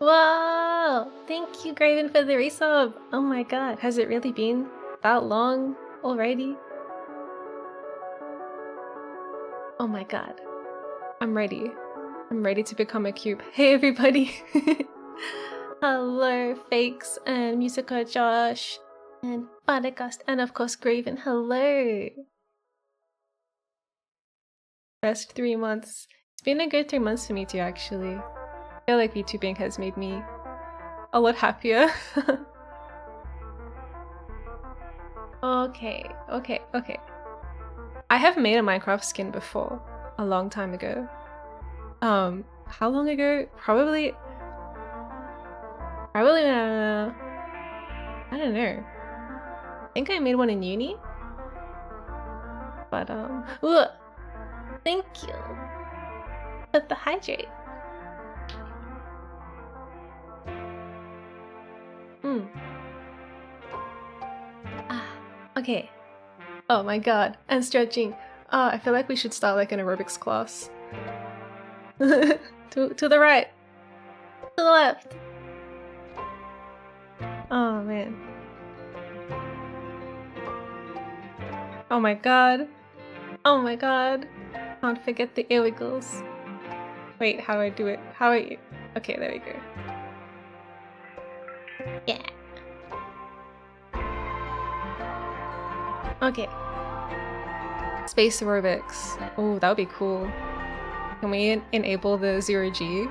Wow! Thank you, Graven, for the resub! Oh my god, has it really been that long already? Oh my god. I'm ready. I'm ready to become a cube. Hey everybody! Hello, Fakes and Musica Josh and Badagast and of course Graven. Hello! Best 3 months. It's been a good 3 months for me too, actually. I feel like VTubing has made me a lot happier. Okay. I have made a Minecraft skin before, a long time ago. How long ago? Probably I don't know. I think I made one in uni. But ugh. Thank you for the hydrate. Okay. Oh my god, and stretching. I feel like we should start like an aerobics class. to the right. To the left. Oh man. Oh my god. Oh my god. Can't forget the ear wiggles. Wait, how do I do it? How are you? Okay, there we go. Yeah. Okay. Space aerobics. Oh, that would be cool. Can we enable the 0G?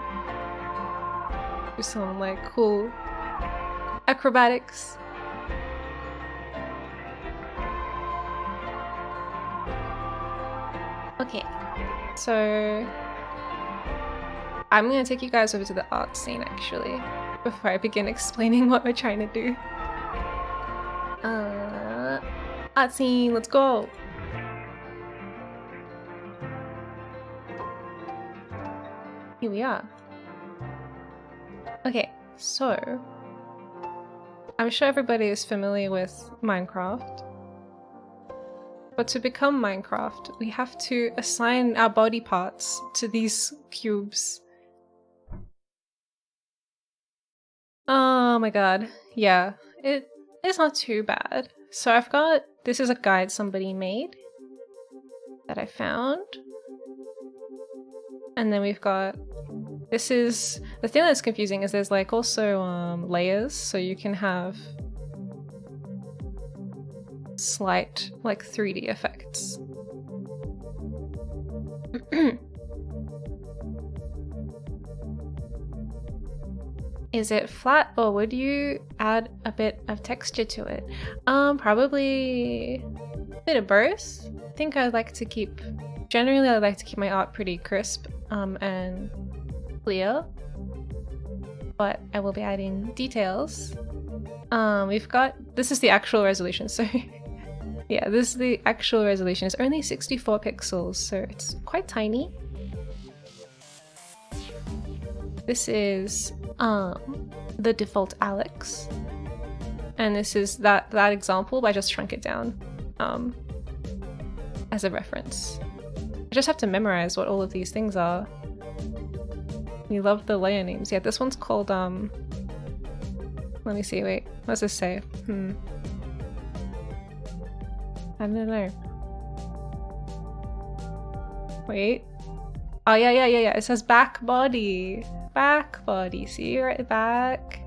Do some like cool acrobatics. Okay, so I'm gonna take you guys over to the art scene actually, before I begin explaining what we're trying to do. Art scene, let's go! Here we are. Okay, so I'm sure everybody is familiar with Minecraft. But to become Minecraft, we have to assign our body parts to these cubes. Oh my god. Yeah, it's not too bad. So I've got, this is a guide somebody made that I found. And then we've got, this is, the thing that's confusing is there's like also layers, so you can have slight like 3D effects. Is it flat or would you add a bit of texture to it? Probably a bit of both. I think I like to keep, generally I like to keep my art pretty crisp and clear, but I will be adding details. We've got, this is the actual resolution, so yeah, this is the actual resolution. It's only 64 pixels, so it's quite tiny. This is the default Alex, and this is that example, but I just shrunk it down as a reference. I just have to memorize what all of these things are. We love the layer names. Yeah, this one's called let me see, wait, what does this say? I don't know. Wait. Oh yeah, it says back body. Back body. See, right? Back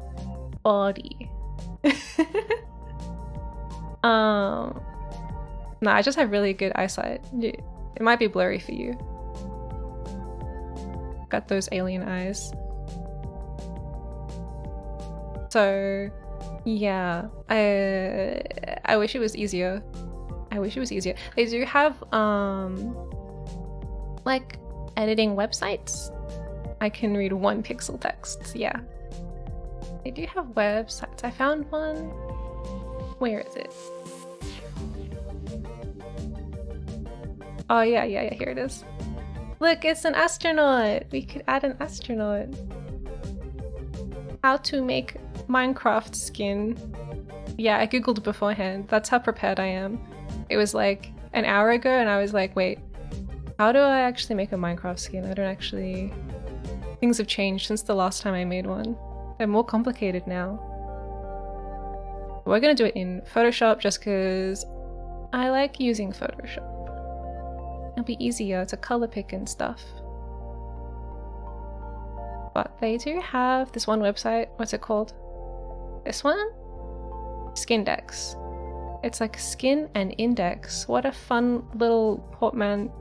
body. No, I just have really good eyesight. It might be blurry for you. Got those alien eyes. So yeah, I wish it was easier. I wish it was easier. They do have like editing websites. I can read 1 pixel text. Yeah, they do have websites. I found one. Where is it? Oh yeah, here it is. Look, it's an astronaut. We could add an astronaut. How to make Minecraft skin. Yeah, I googled beforehand. That's how prepared I am. It was like an hour ago and I was like, wait, how do I actually make a Minecraft skin? I don't actually... Things have changed since the last time I made one. They're more complicated now. We're gonna do it in Photoshop just because I like using Photoshop. It'll be easier to color pick and stuff. But they do have this one website. What's it called? This one? Skindex. It's like skin and index. What a fun little portmanteau.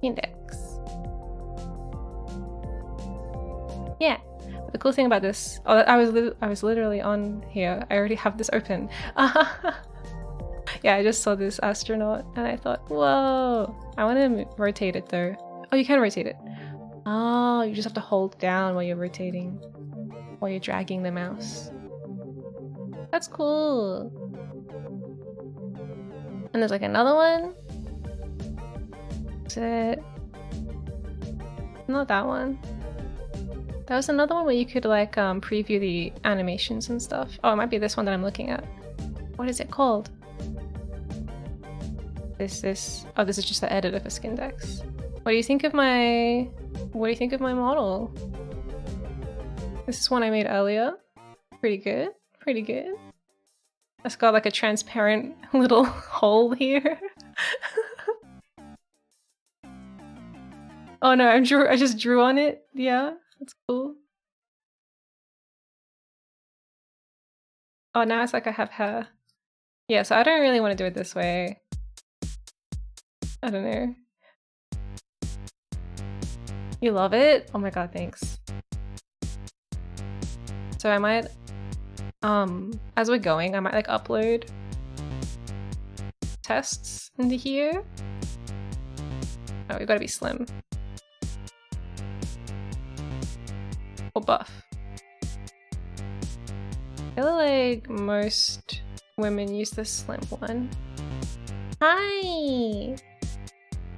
Index. Yeah. But the cool thing about this, oh, I was literally on here. I already have this open. Yeah, I just saw this astronaut and I thought, whoa. I want to rotate it though. Oh, you can rotate it. Oh, you just have to hold down while you're rotating, while you're dragging the mouse. That's cool. And there's like another one. Is it? Not that one. There was another one where you could like preview the animations and stuff. Oh, it might be this one that I'm looking at. What is it called? Oh, this is just the editor for Skindex. What do you think of my model? This is one I made earlier. Pretty good. Pretty good. It's got like a transparent little hole here. Oh no, I just drew on it. Yeah, that's cool. Oh, now it's like I have hair. Yeah, so I don't really want to do it this way. I don't know. You love it? Oh my god, thanks. So I might, as we're going, I might like upload tests into here. Oh, we've got to be slim. Or buff. I feel like most women use the slim one. Hi!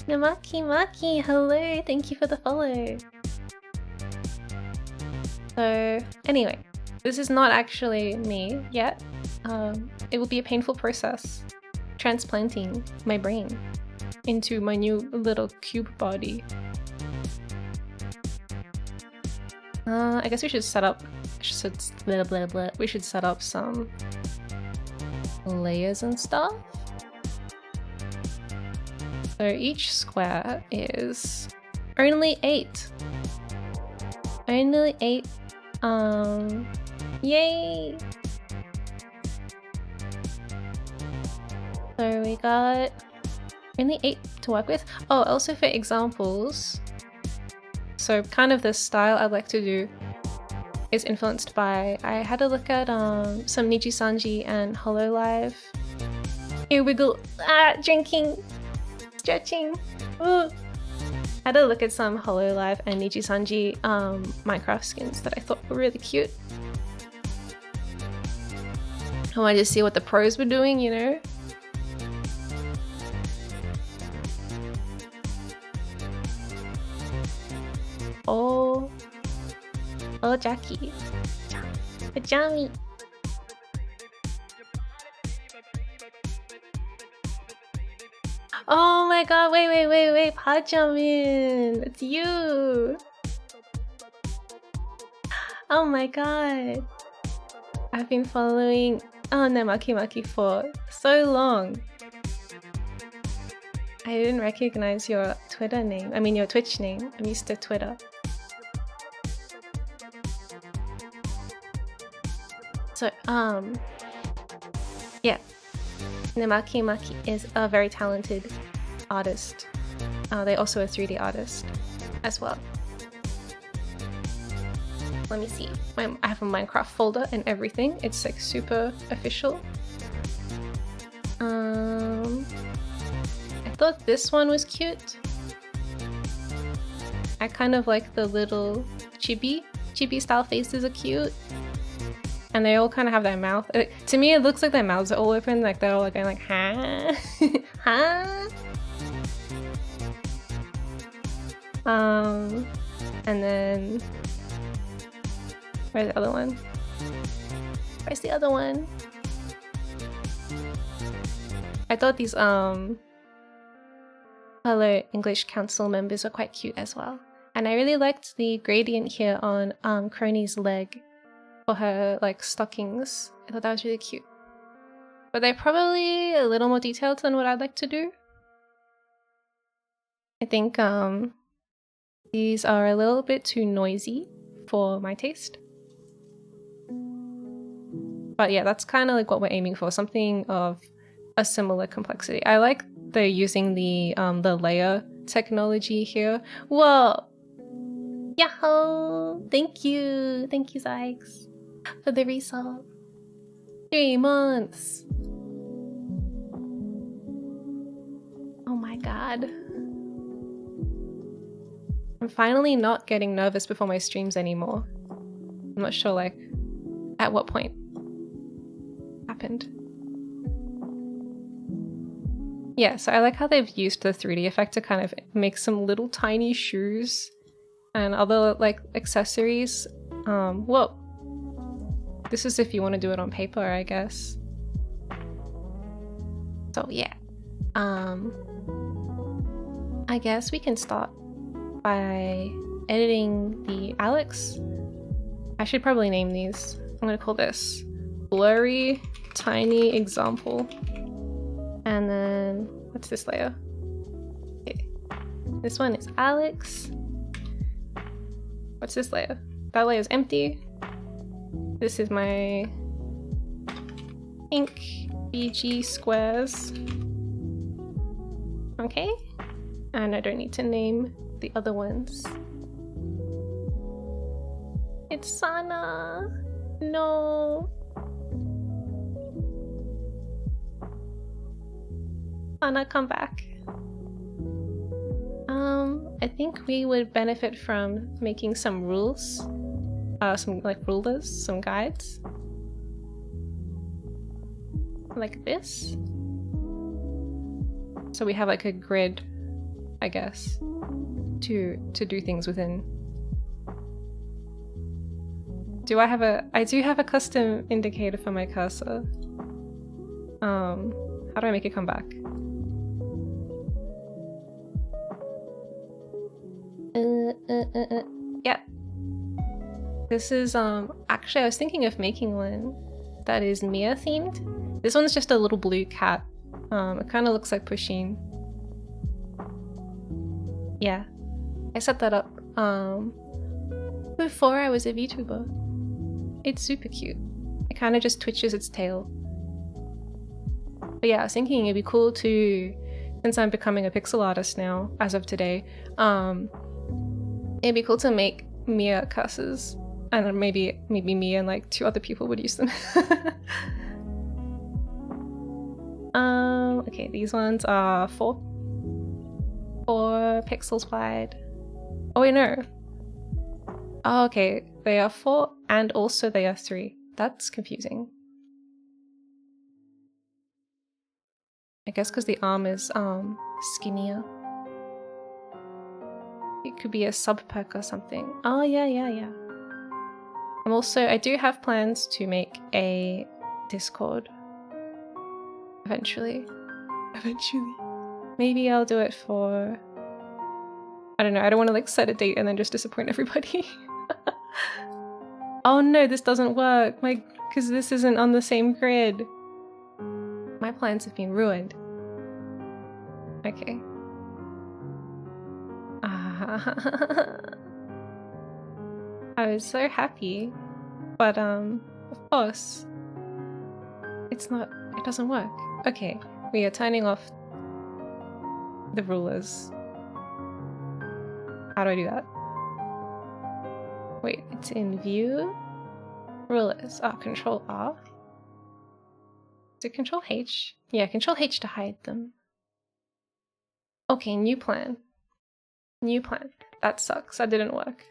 Namaki Maki, hello, thank you for the follow. So, anyway, this is not actually me yet. It will be a painful process transplanting my brain into my new little cube body. I guess we should set up, we should set up some layers and stuff. So each square is only 8. Only 8. Yay! So we got only 8 to work with. Oh, also for examples. So kind of the style I'd like to do is influenced by, I had a look at some Niji Sanji and Hololive. Ear wiggle, drinking. Stretching. Ooh. I had a look at some Hololive and Niji Sanji Minecraft skins that I thought were really cute. I wanted to see what the pros were doing, you know? Oh, Jackie. Pajami. Oh my god, wait, Pajamin! It's you! Oh my god. I've been following Maki for so long. I didn't recognize your Twitter name. I mean your Twitch name. I'm used to Twitter. So, yeah. Maki is a very talented artist. They're also a 3D artist as well. Let me see. I have a Minecraft folder and everything. It's like super official. I thought this one was cute. I kind of like the little chibi style faces are cute. And they all kind of have their mouth. To me, it looks like their mouths are all open, like they're all like going like, huh? Huh? And then where's the other one? Where's the other one? I thought these fellow English Council members were quite cute as well. And I really liked the gradient here on Crony's leg for her like stockings. I thought that was really cute. But they're probably a little more detailed than what I'd like to do. I think these are a little bit too noisy for my taste. But yeah, that's kind of like what we're aiming for, something of a similar complexity. I like they're using the layer technology here. Whoa! Yahoo! Thank you, Zykes, for the result. 3 months. Oh my god. I'm finally not getting nervous before my streams anymore. I'm not sure like at what point happened. Yeah, so I like how they've used the 3D effect to kind of make some little tiny shoes and other like accessories. Whoa. This is if you want to do it on paper, I guess. So yeah. I guess we can start by editing the Alex. I should probably name these. I'm gonna call this blurry tiny example. And then what's this layer? Okay. This one is Alex. What's this layer? That layer is empty. This is my ink BG squares. Okay. And I don't need to name the other ones. It's Sana. No. Sana, come back. I think we would benefit from making some rules. Some like rulers, some guides. Like this. So we have like a grid, I guess, to do things within. I do have a custom indicator for my cursor. How do I make it come back? Yeah. This is actually I was thinking of making one that is Miya themed. This one's just a little blue cat. It kind of looks like Pusheen. Yeah, I set that up before I was a VTuber. It's super cute. It kind of just twitches its tail. But yeah, I was thinking it'd be cool to, since I'm becoming a pixel artist now, as of today, it'd be cool to make Miya cursors. And maybe me and like 2 other people would use them. Okay, these ones are 4 pixels wide. Oh wait, no. Oh, okay, they are 4 and also they are 3. That's confusing. I guess because the arm is skinnier. It could be a sub-perk or something. Oh yeah. I do have plans to make a Discord. Eventually. Maybe I'll do it for... I don't know, I don't want to like set a date and then just disappoint everybody. Oh no, this doesn't work. Because this isn't on the same grid. My plans have been ruined. Okay. I was so happy, but of course, it doesn't work. Okay, we are turning off the rulers. How do I do that? Wait, it's in view? Rulers. Oh, Control R. Is it Control H? Yeah, Control H to hide them. Okay, new plan. That sucks, that didn't work.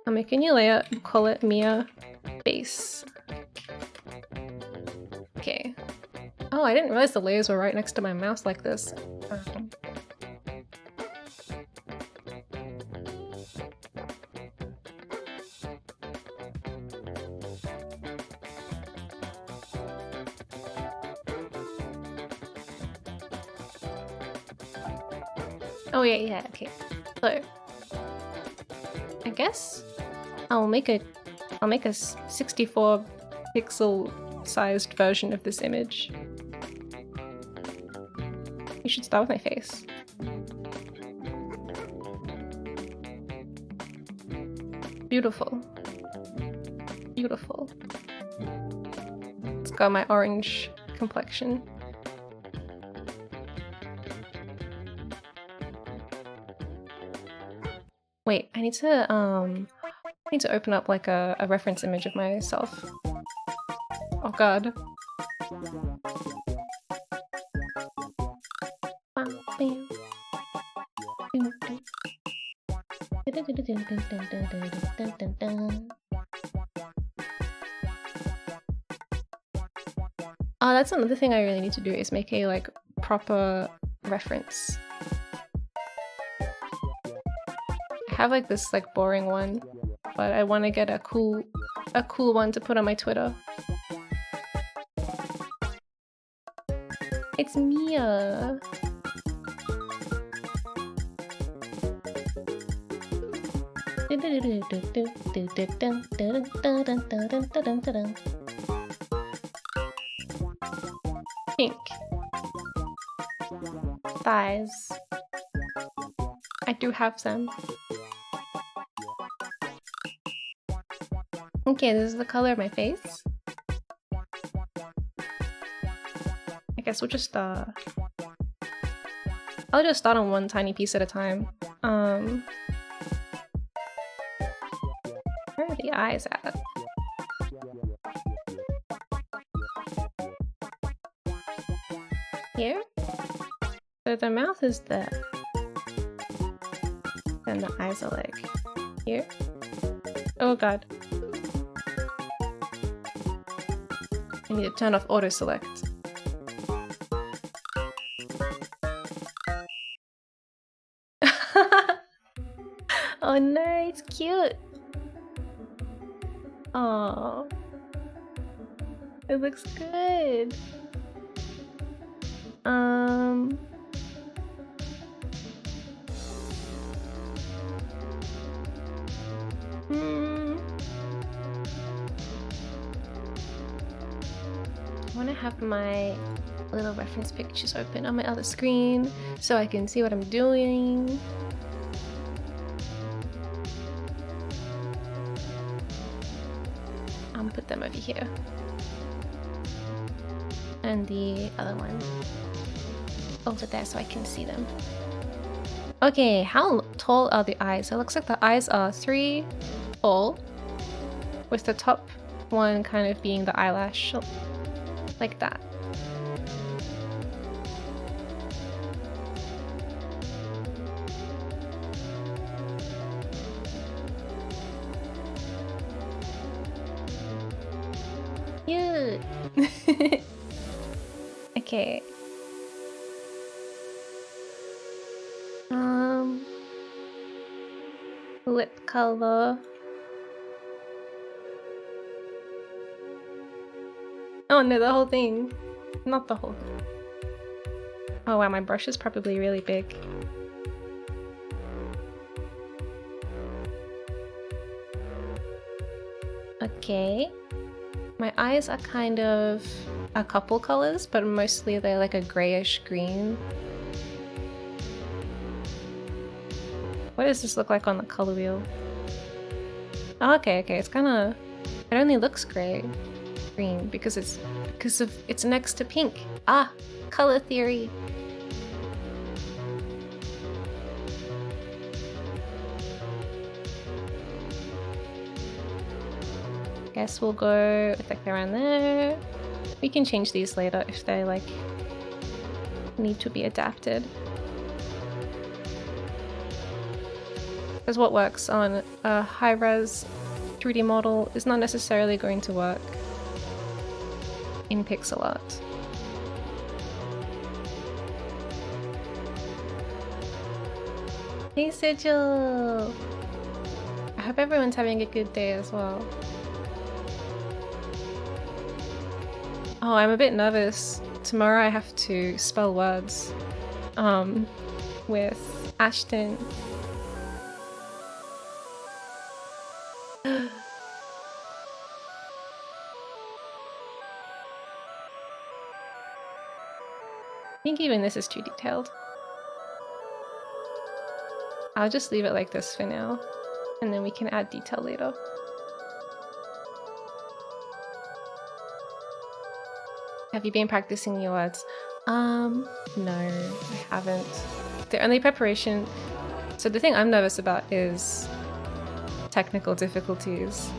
I'll make a new layer, we'll call it Miya base. Okay. Oh, I didn't realize the layers were right next to my mouse like this. Oh yeah, okay. So guess I'll make a 64 pixel sized version of this image. You should start with my face. Beautiful. Beautiful. It's got my orange complexion. Wait, I need to open up like a reference image of myself. Oh god. Oh, that's another thing I really need to do, is make a like proper reference. I have like this like boring one, but I want to get a cool one to put on my Twitter. It's Miya. Pink. Thighs. I do have them. Okay, this is the color of my face. I guess we'll just I'll just start on one tiny piece at a time. Where are the eyes at? Here? So the mouth is there. Then the eyes are like here. Oh god. I need to turn off auto select. Oh no, it's cute. Oh, it looks good. I want to have my little reference pictures open on my other screen so I can see what I'm doing. I'll put them over here. And the other one over there so I can see them. Okay, how tall are the eyes? It looks like the eyes are 3 tall, with the top one kind of being the eyelash, like that. Cute. Okay. Lip color. Oh no, the whole thing. Not the whole thing. Oh wow, my brush is probably really big. Okay. My eyes are kind of a couple colors, but mostly they're like a grayish green. What does this look like on the color wheel? Oh, okay, it's kind of... It only looks green because it's next to pink. Ah, color theory. Guess we'll go with like around there. We can change these later if they like need to be adapted. Because what works on a high-res 3D model is not necessarily going to work in pixel art. Hey Sigil! I hope everyone's having a good day as well. Oh, I'm a bit nervous. Tomorrow I have to spell words with Ashton. I think even this is too detailed. I'll just leave it like this for now, and then we can add detail later. Have you been practicing your words? No, I haven't. The only preparation... So the thing I'm nervous about is technical difficulties.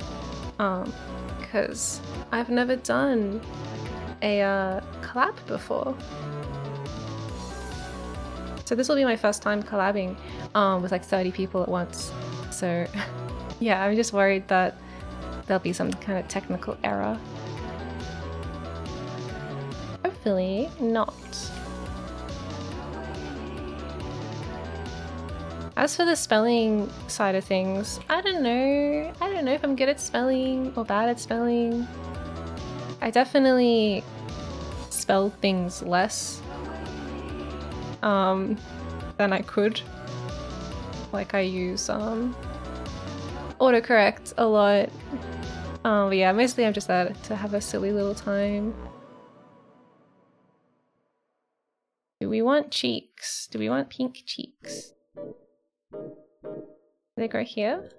Because I've never done a collab before. So this will be my first time collabing with like 30 people at once. So yeah, I'm just worried that there'll be some kind of technical error. Hopefully not. As for the spelling side of things, I don't know if I'm good at spelling or bad at spelling. I definitely spell things less than I could. Like I use autocorrect a lot. But yeah, mostly I'm just there to have a silly little time. Do we want cheeks? Do we want pink cheeks? Do they go here?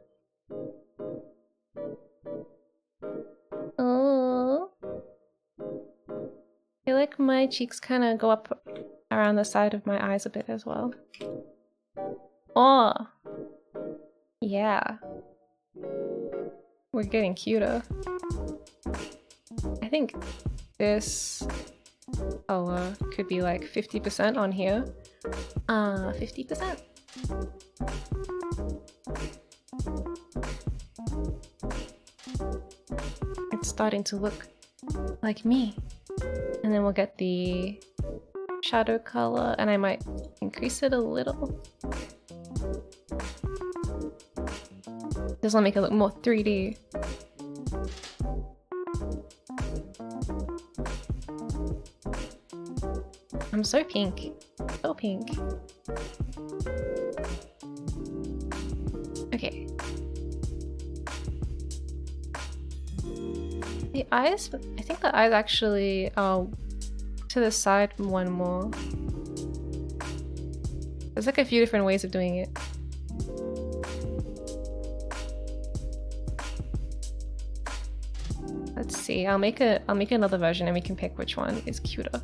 Oh, I feel like my cheeks kind of go up around the side of my eyes a bit as well. Oh, yeah. We're getting cuter. I think this color could be like 50% on here. 50%. It's starting to look like me. And then we'll get the shadow color, and I might increase it a little. This will make it look more 3D. I'm so pink. So pink. Okay. The eyes, I think the eyes actually are to the side one more. There's like a few different ways of doing it. Let's see, I'll make another version and we can pick which one is cuter.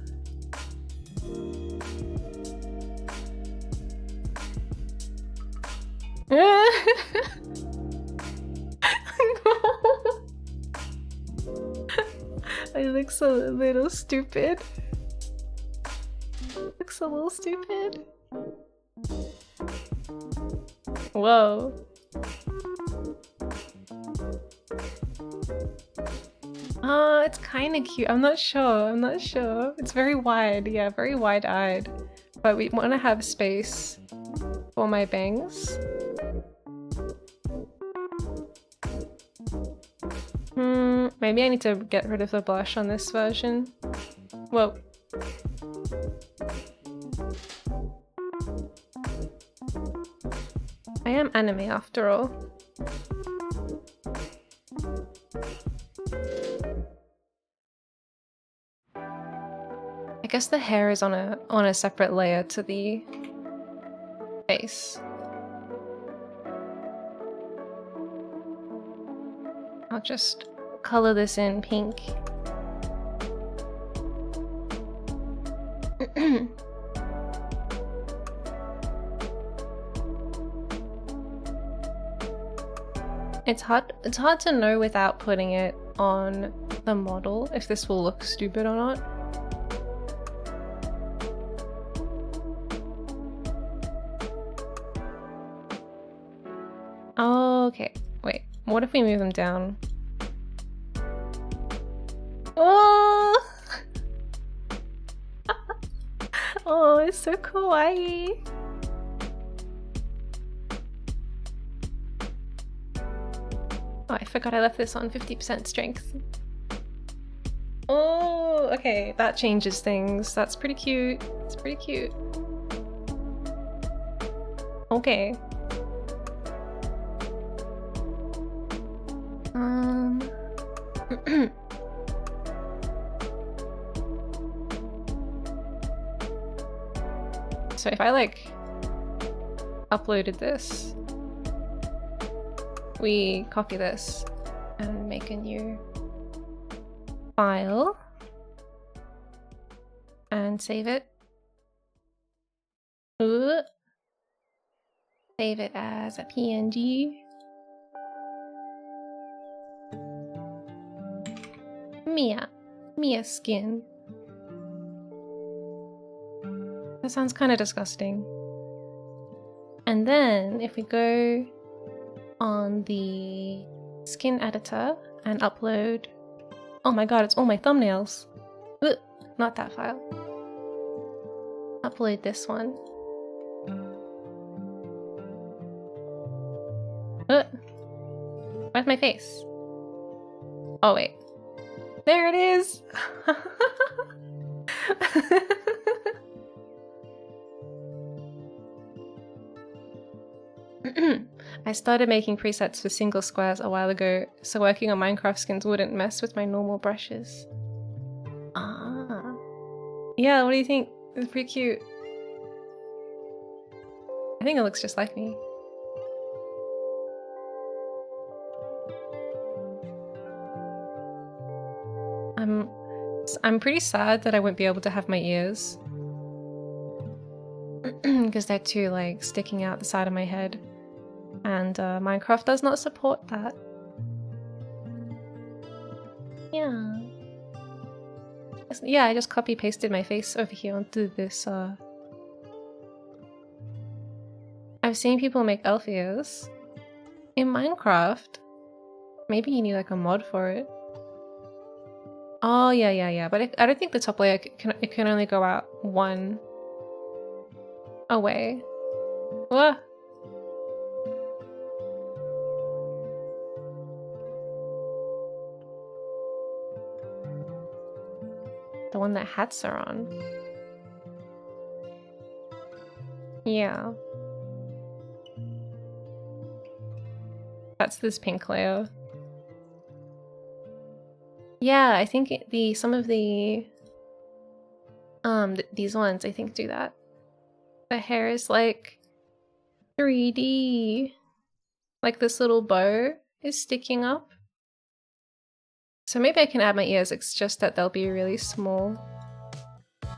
I look so a little stupid. Looks a little stupid. Whoa. Oh, it's kind of cute. I'm not sure. It's very wide. Yeah, very wide-eyed. But we want to have space for my bangs. Maybe I need to get rid of the blush on this version. Whoa. I am anime after all. I guess the hair is on a separate layer to the face. I'll just color this in pink. It's hard to know without putting it on the model if this will look stupid or not. Oh, okay. Wait, what if we move them down? Oh! Oh, it's so kawaii. Oh, I forgot I left this on 50% strength. Oh, okay, that changes things. That's pretty cute. It's pretty cute. Okay. So if I like uploaded this, we copy this and make a new file and save it. Ooh. Save it as a PNG. Miya skin. That sounds kind of disgusting. And then if we go on the skin editor and upload, oh my god, it's all my thumbnails. Ugh, not that file. Upload this one. Where's my face? Oh wait. There it is! I started making presets for single squares a while ago, so working on Minecraft skins wouldn't mess with my normal brushes. Ah. Yeah, what do you think? It's pretty cute. I think it looks just like me. I'm pretty sad that I won't be able to have my ears. Because they're too like sticking out the side of my head. And Minecraft does not support that. Yeah. Yeah, I just copy pasted my face over here onto this I've seen people make elf ears. In Minecraft, maybe you need like a mod for it. Oh yeah, but I don't think the top layer can only go out one away. Whoa. The one that hats are on. Yeah. That's this pink layer. Yeah, I think some of the these ones I think do that. The hair is like 3D. Like this little bow is sticking up. So maybe I can add my ears, it's just that they'll be really small.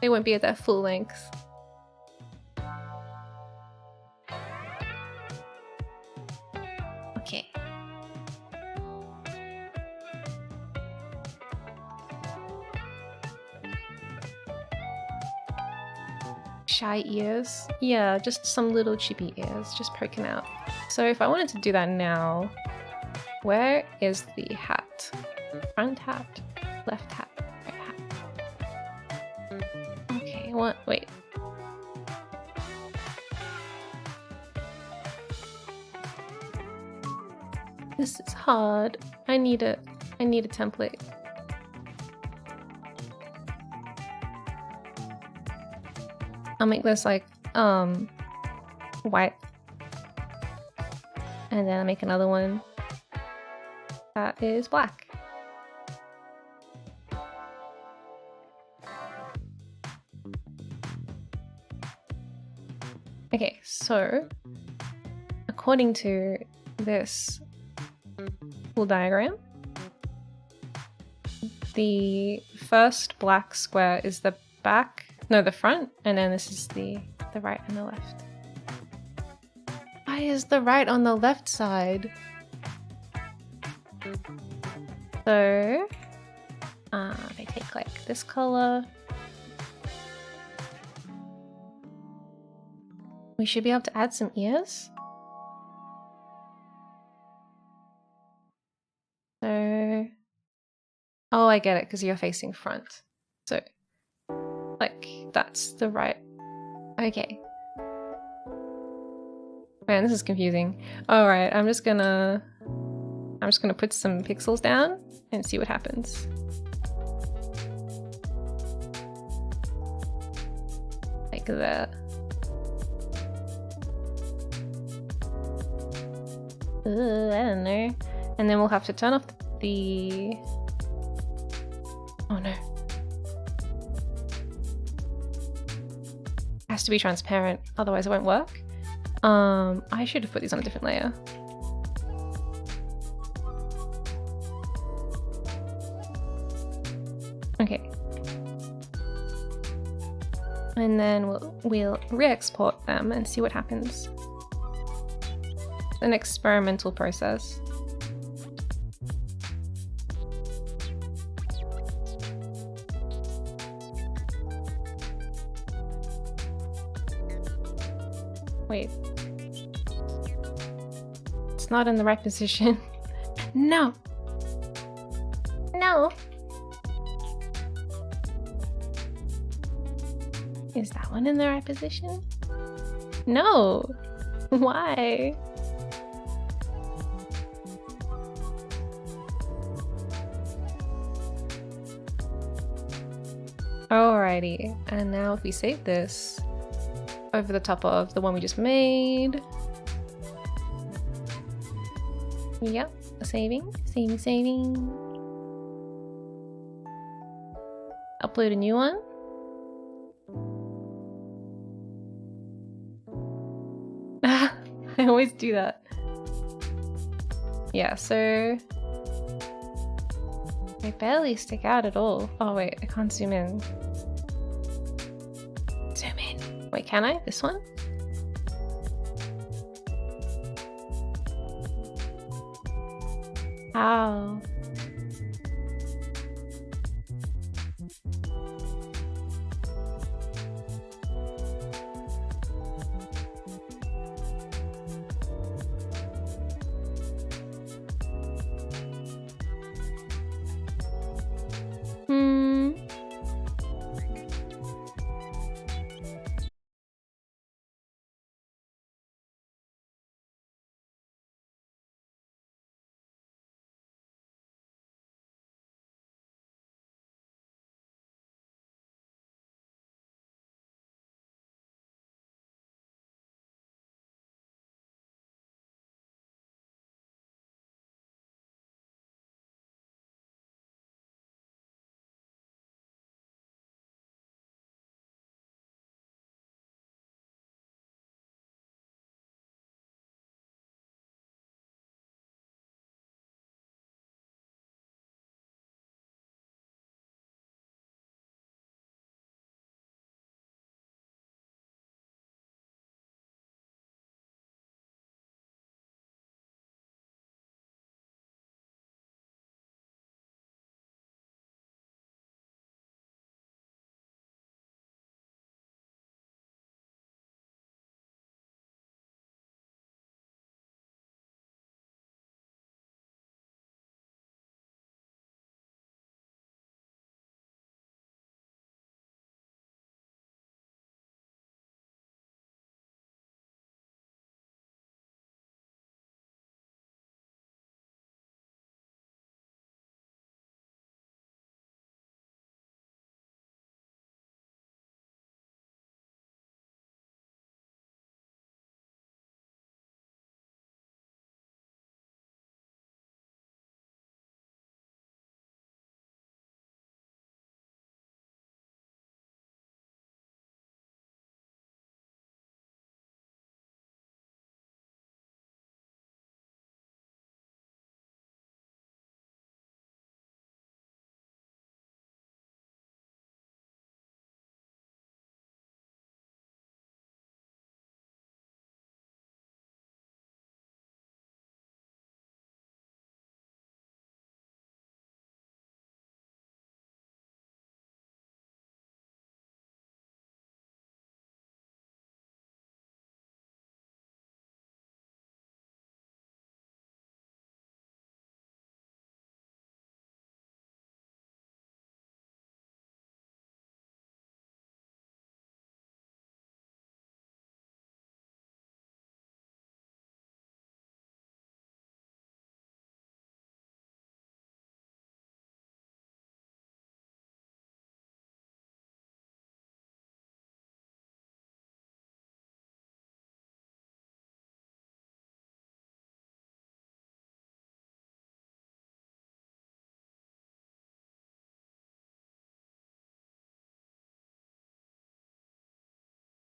They won't be at their full length. Okay. Shy ears? Yeah, just some little chippy ears, just poking out. So if I wanted to do that now, where is the hat? Front hat, left hat, right hat. Okay, what? Wait. This is hard. I need a template. I'll make this like white, and then I'll make another one that is black. Okay, so according to this full diagram, the first black square is the back. No, the front, and then this is the right and the left. Why is the right on the left side? So, if I take like this color, we should be able to add some ears. So, oh, I get it, because you're facing front. So, like, that's the right. Okay. Man, this is confusing. Alright, I'm just gonna put some pixels down and see what happens. Like that. I don't know. And then we'll have to turn off the... Oh no. It has to be transparent, otherwise it won't work. I should have put these on a different layer. Okay. And then we'll re-export them and see what happens. An experimental process. Wait. It's not in the right position. No! No! Is that one in the right position? No! Why? Alrighty, and now if we save this over the top of the one we just made. Yep, saving. Upload a new one. I always do that. Yeah, so they barely stick out at all. Oh wait, I can't zoom in. Zoom in. Wait, can I? This one? How?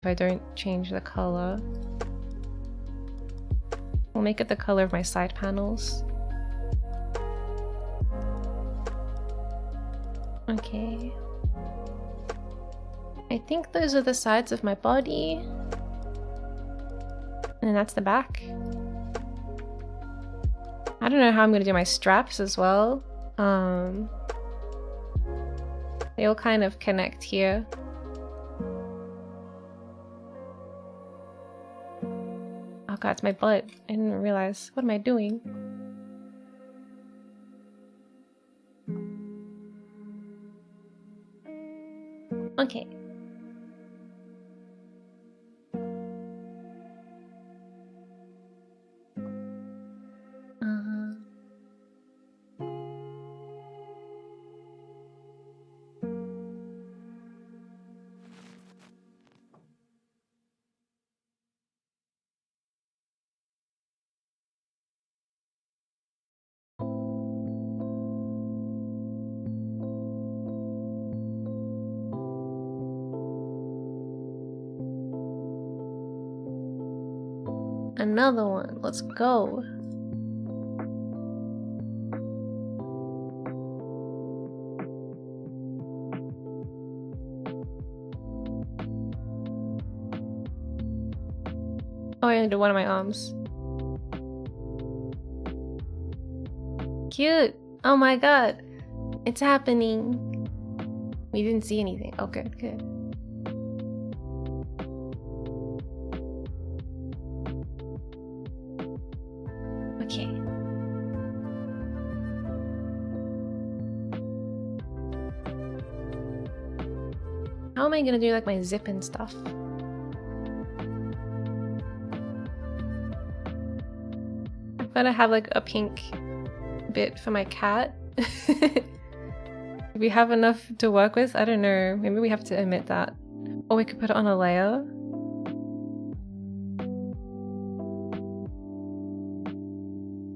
I don't change the color. We'll make it the color of my side panels. Okay. I think those are the sides of my body. And that's the back. I don't know how I'm gonna do my straps as well. They all kind of connect here. Oh god, it's my butt. I didn't realize. What am I doing? Okay. Another one. Let's go. Oh, I only did one of my arms. Cute. Oh my god. It's happening. We didn't see anything. Oh, good, good. Okay. How am I gonna do like my zip and stuff? I've gotta have like a pink bit for my cat. Do we have enough to work with? I don't know. Maybe we have to omit that. Or we could put it on a layer.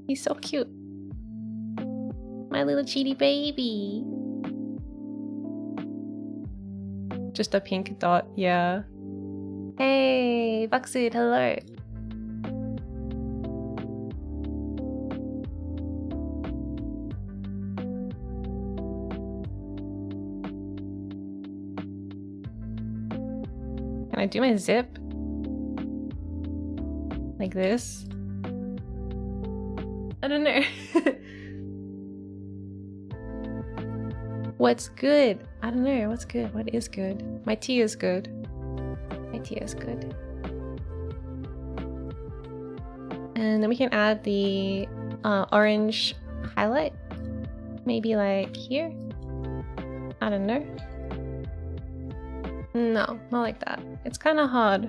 He's so cute. My little cheaty baby. Just a pink dot, yeah. Hey, Buxud, hello. Can I do my zip? Like this? I don't know. What's good? I don't know. What's good? What is good? My tea is good. My tea is good. And then we can add the orange highlight. Maybe like here? I don't know. No, not like that. It's kind of hard.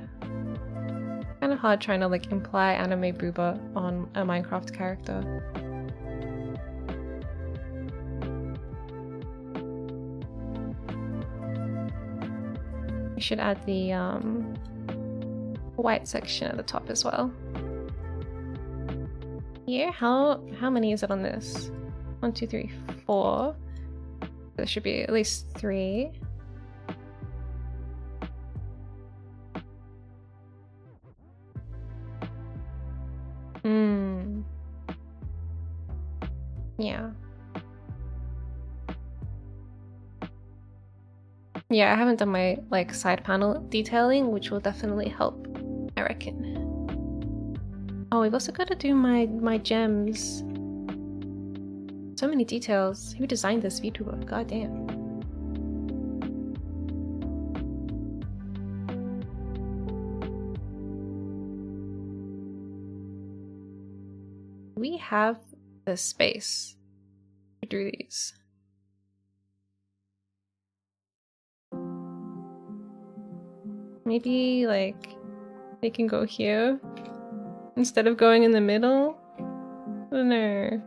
Kind of hard trying to like imply anime booba on a Minecraft character. We should add the white section at the top as well. Here, how many is it on this? 1, 2, 3, 4. There should be at least 3. Yeah. Yeah, I haven't done my like side panel detailing, which will definitely help, I reckon. Oh, we've also got to do my gems. So many details. Who designed this Vtuber? God damn. We have the space to do these. Maybe like they can go here instead of going in the middle. I don't know.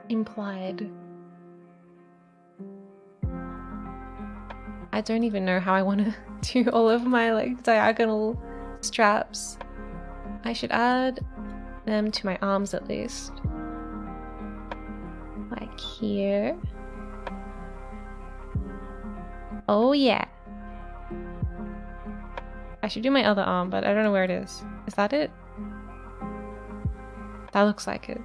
Implied. I don't even know how I want to do all of my like diagonal straps. I should add them to my arms at least. Like like here. Oh yeah. I should do my other arm, but I don't know where it is. Is that it? That looks like it.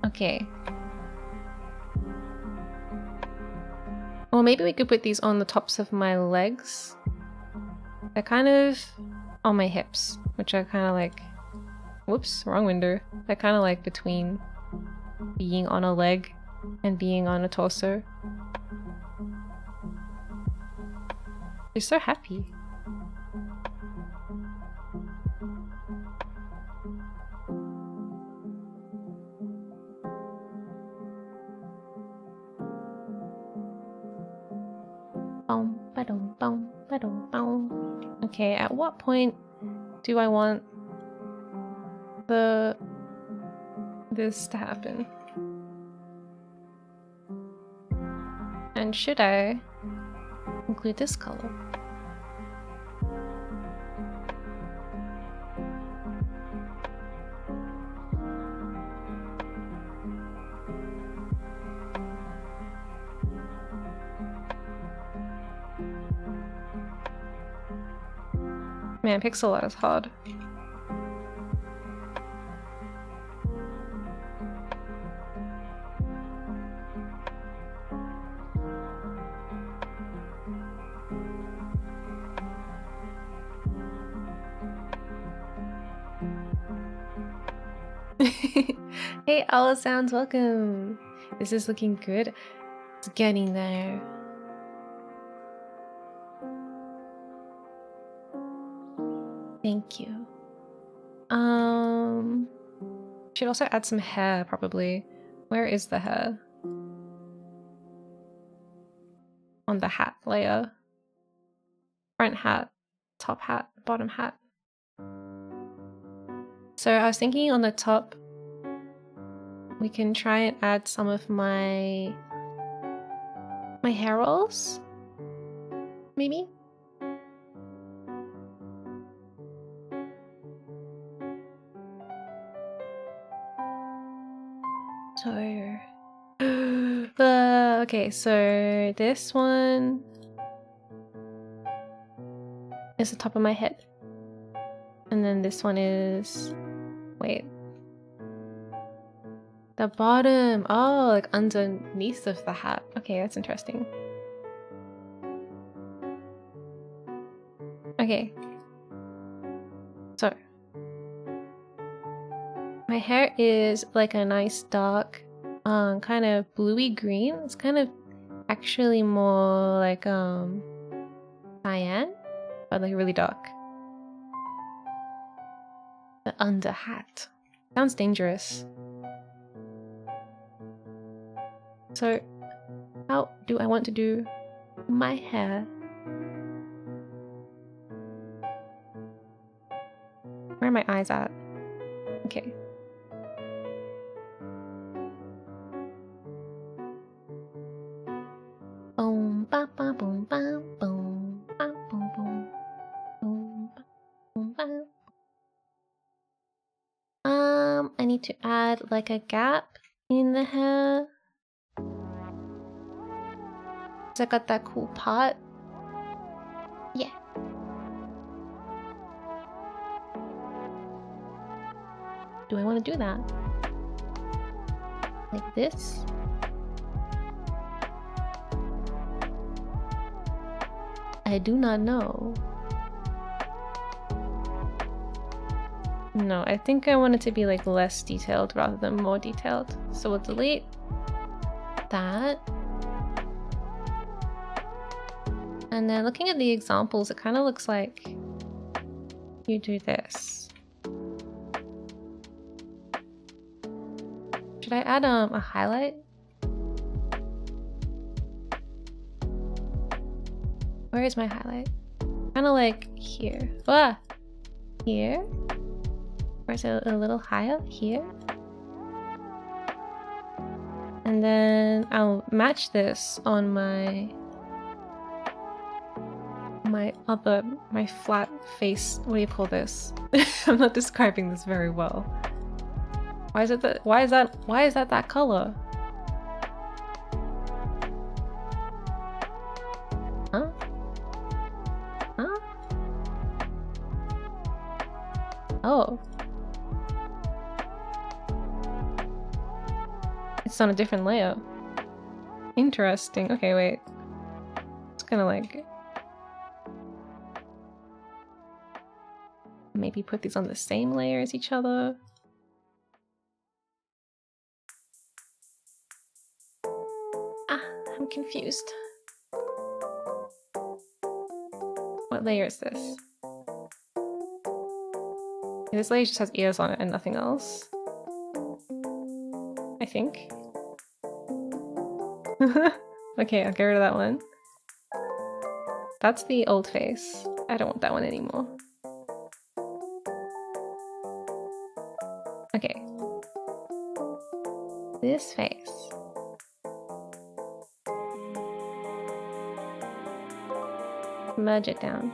Okay. Or maybe we could put these on the tops of my legs. They're kind of on my hips, which are kind of like... Whoops, wrong window. They're kind of like between being on a leg and being on a torso. You're so happy. Okay, at what point do I want this to happen? And should I include this color? Man, pixel art is hard. Hey, all sounds welcome. This is looking good. It's getting there. Thank you. Should also add some hair, probably. Where is the hair? On the hat layer. Front hat, top hat, bottom hat. So I was thinking on the top, we can try and add some of my hair rolls, maybe? So, okay, so this one is the top of my head. And then this one is, wait, the bottom. Oh, like underneath of the hat. Okay, that's interesting. Okay. So, my hair is like a nice dark, kind of bluey green. It's kind of actually more like cyan, but like really dark. The under hat. Sounds dangerous. So, how do I want to do my hair? Where are my eyes at? Okay. Boom, ba ba boom, ba boom, ba boom boom, boom, ba boom ba. I need to add like a gap in the hair. So I got that cool part. Yeah. Do I want to do that? Like this? I do not know. No, I think I want it to be like less detailed rather than more detailed. So we'll delete that. And then looking at the examples, it kind of looks like you do this. Should I add a highlight? Where is my highlight? Kind of like here. Ah! Here? Or is it a little higher? Here? And then I'll match this on my my flat face. What do you call this? I'm not describing this very well. Why is that that color? Huh? Huh? Oh. It's on a different layer. Interesting. Okay, wait. It's gonna like maybe put these on the same layer as each other. Ah, I'm confused. What layer is this? This layer just has ears on it and nothing else. I think. Okay, I'll get rid of that one. That's the old face. I don't want that one anymore. Okay. This face. Merge it down.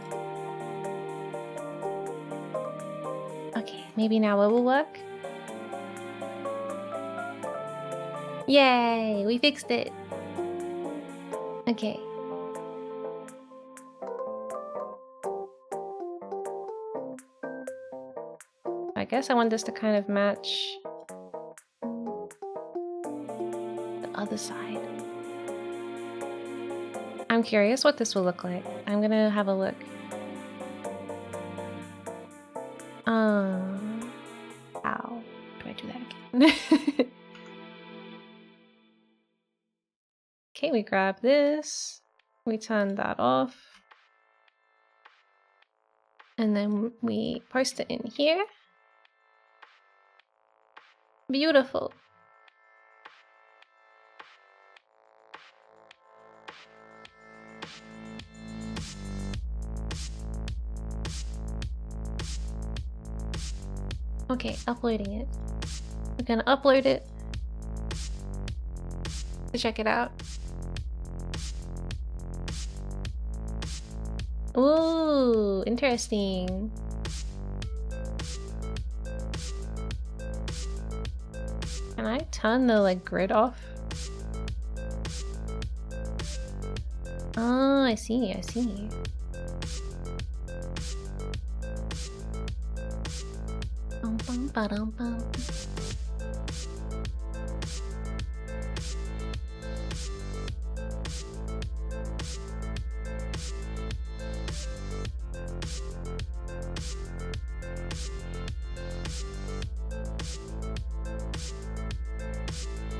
Okay, maybe now it will work. Yay! We fixed it! Okay. I guess I want this to kind of match the other side. I'm curious what this will look like. I'm gonna have a look. How do I do that again? Okay, we grab this. We turn that off. And then we post it in here. Beautiful. Okay, uploading it. We're gonna upload it to check it out. Ooh, interesting. Can I turn the like grid off? Oh, I see, I see. Bum, bum, ba-dum, bum.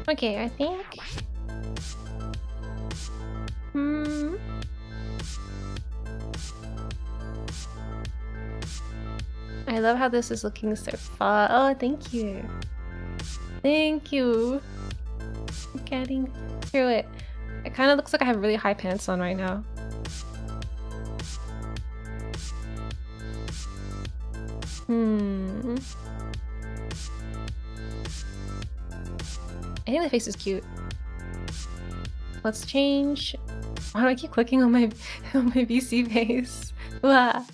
Okay, I think. I love how this is looking so far. Oh, thank you. Thank you. I'm getting through it. It kind of looks like I have really high pants on right now. I think the face is cute. Let's change. Why do I keep clicking on my VSeeFace? Wow.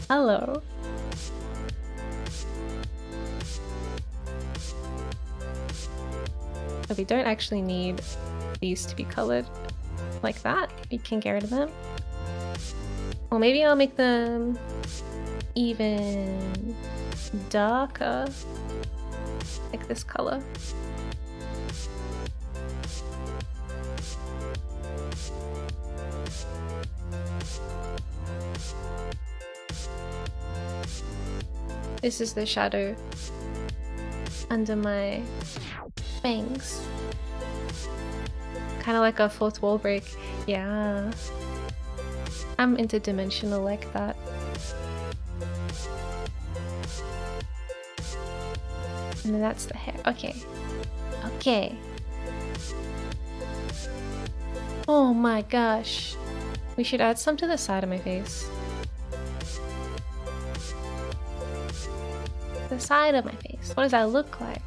Hello. But we don't actually need these to be colored like that. We can get rid of them. Well, maybe I'll make them even darker, like this color. This is the shadow under my bangs. Kind of like a fourth wall break. Yeah. I'm interdimensional like that. And then that's the hair. Okay. Okay. Oh my gosh. We should add some to the side of my face. The side of my face. What does that look like?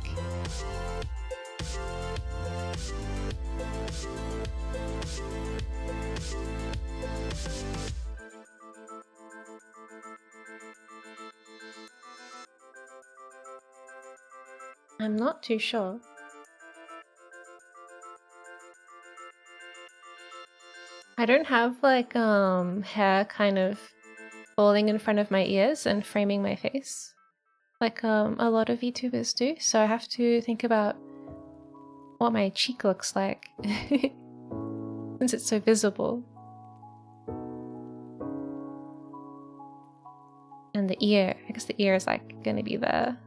I'm not too sure. I don't have like hair kind of falling in front of my ears and framing my face like a lot of VTubers do, so I have to think about what my cheek looks like since it's so visible. And the ear, I guess the ear is like gonna be there.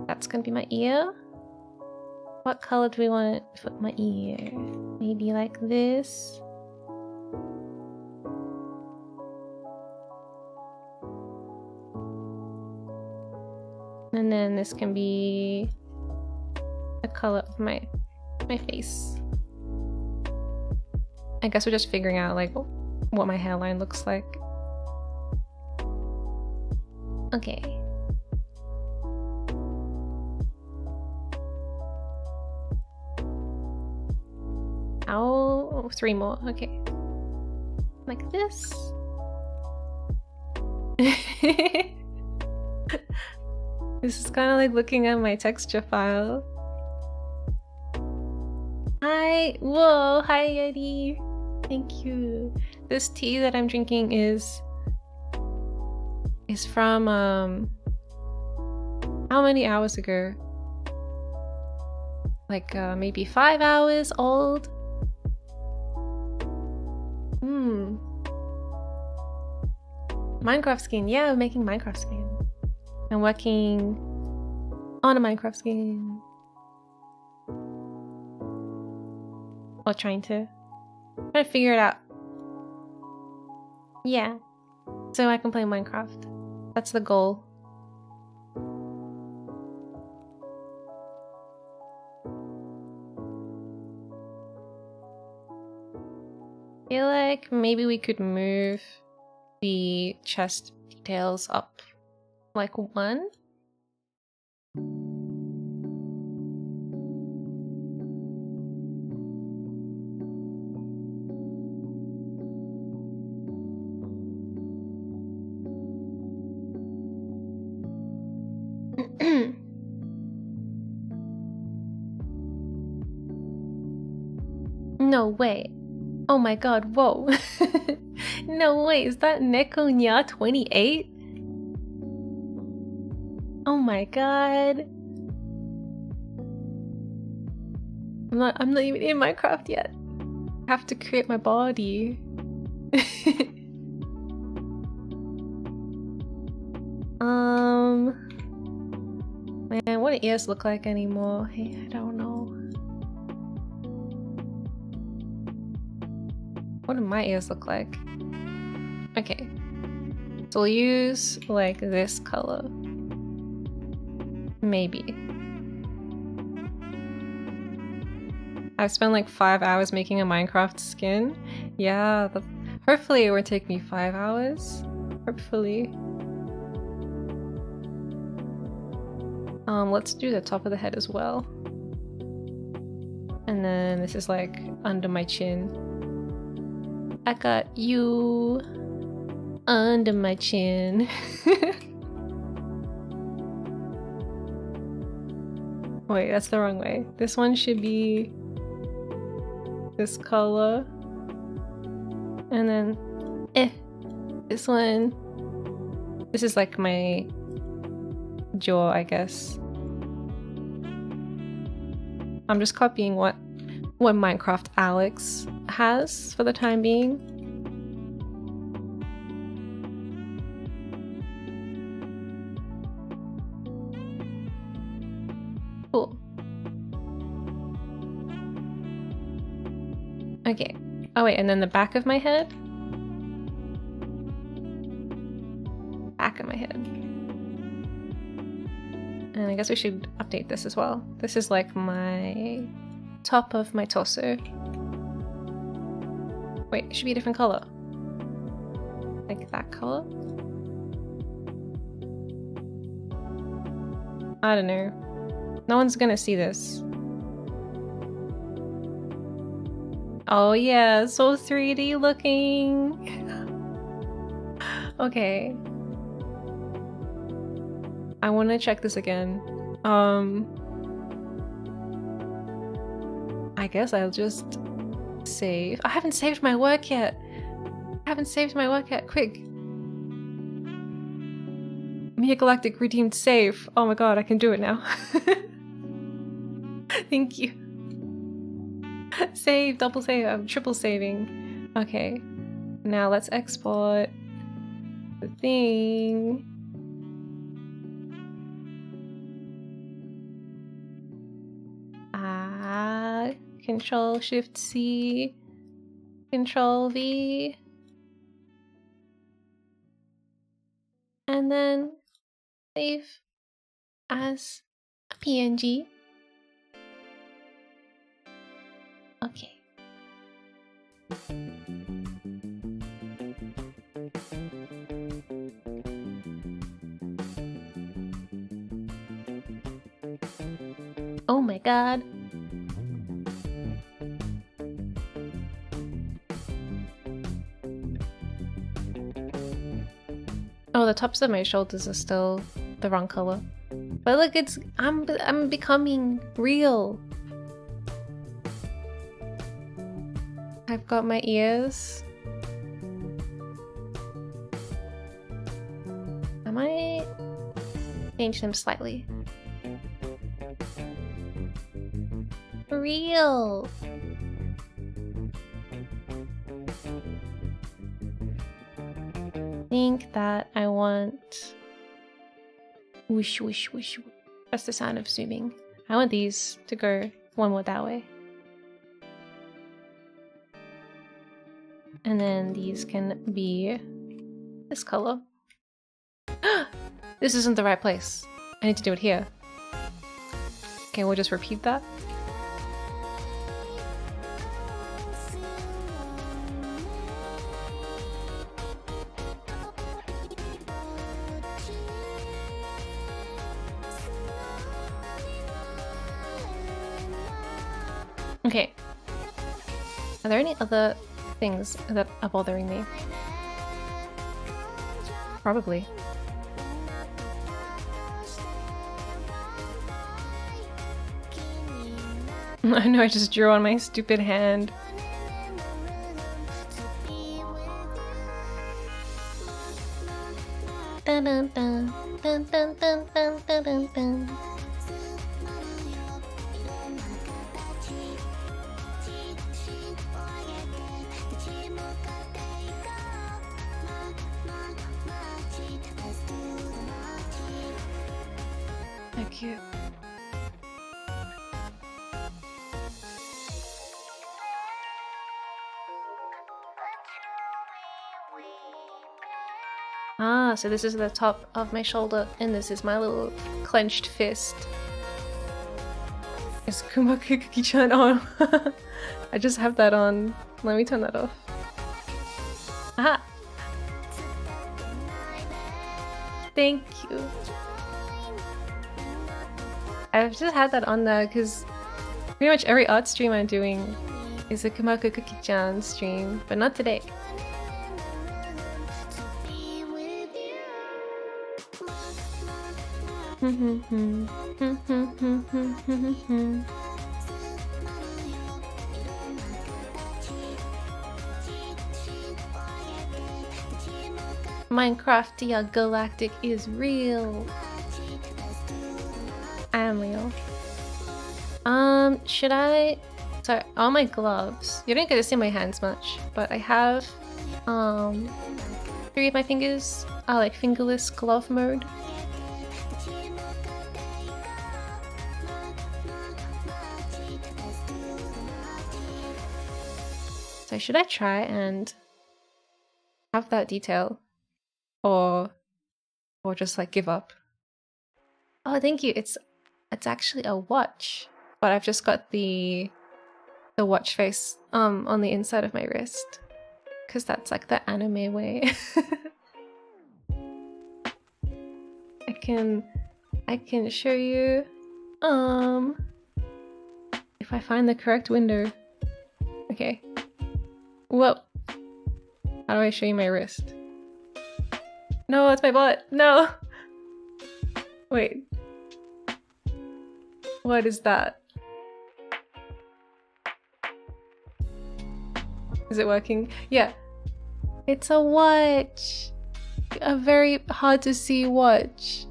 That's gonna be my ear. What color do we want for my ear? Maybe like this. And then this can be the color of my face. I guess we're just figuring out like what my hairline looks like. Okay. Oh, 3 more. Okay. Like this. This is kind of like looking at my texture file. Hi! Whoa! Hi, Yeti! Thank you. This tea that I'm drinking is from how many hours ago? Like maybe 5 hours old. Minecraft skin. Yeah, I'm making Minecraft skin. I'm working on a Minecraft skin. Or trying to figure it out. Yeah. So I can play Minecraft. That's the goal. I feel like maybe we could move the chest details up like 1. No way. Oh my god, whoa. No way, is that Nekonya 28? Oh my god. I'm not even in Minecraft yet. I have to create my body. Man, what do ears look like anymore? Hey, I don't know. What do my ears look like? Okay. So we'll use like this color. Maybe. I've spent like 5 hours making a Minecraft skin. Yeah, hopefully it won't take me 5 hours. Hopefully. Let's do the top of the head as well. And then this is like under my chin. I got you under my chin. Wait, that's the wrong way. This one should be this color. And then this one. This is like my jaw, I guess. I'm just copying what Minecraft Alex has for the time being. Cool. Okay. Oh wait, and then the back of my head? Back of my head. And I guess we should update this as well. This is like my top of my torso. Wait, it should be a different color. Like that color? I don't know. No one's gonna see this. Oh yeah, so 3D looking. Okay. I want to check this again. I guess I'll just save. I haven't saved my work yet. Quick. Miya Galactic redeemed save. Oh my god, I can do it now. Thank you. Save, double save, I'm triple saving. Okay. Now let's export the thing. Control Shift C, Control V, and then save as a PNG. Okay. Oh my god. Oh, the tops of my shoulders are still the wrong color. But look, I'm becoming real. I've got my ears. I might change them slightly. Real. I think that I want whoosh whoosh whoosh. That's the sound of zooming. I want these to go one more that way. And then these can be this color. This isn't the right place. I need to do it here. Okay, we'll just repeat that. Okay. Are there any other things that are bothering me? Probably. I know I just drew on my stupid hand. Dun, dun, dun, dun, dun, dun, dun, dun, dun. So cute. Ah, so this is the top of my shoulder, and this is my little clenched fist. Is Kumakuki-chan on? I just have that on. Let me turn that off. Aha! Thank you. I've just had that on there because pretty much every art stream I'm doing is a Kumakuki-chan stream, but not today. Minecraft Galactic is real. I am real. Should I? Sorry, all my gloves. You don't get to see my hands much, but I have 3 of my fingers are like fingerless glove mode. So should I try and have that detail, or just like give up? Oh, thank you. It's actually a watch, but I've just got the watch face on the inside of my wrist, because that's like the anime way. I can show you if I find the correct window. Okay. Whoa. How do I show you my wrist? No, it's my butt. No. Wait. What is that? Is it working? Yeah. It's a watch. A very hard to see watch.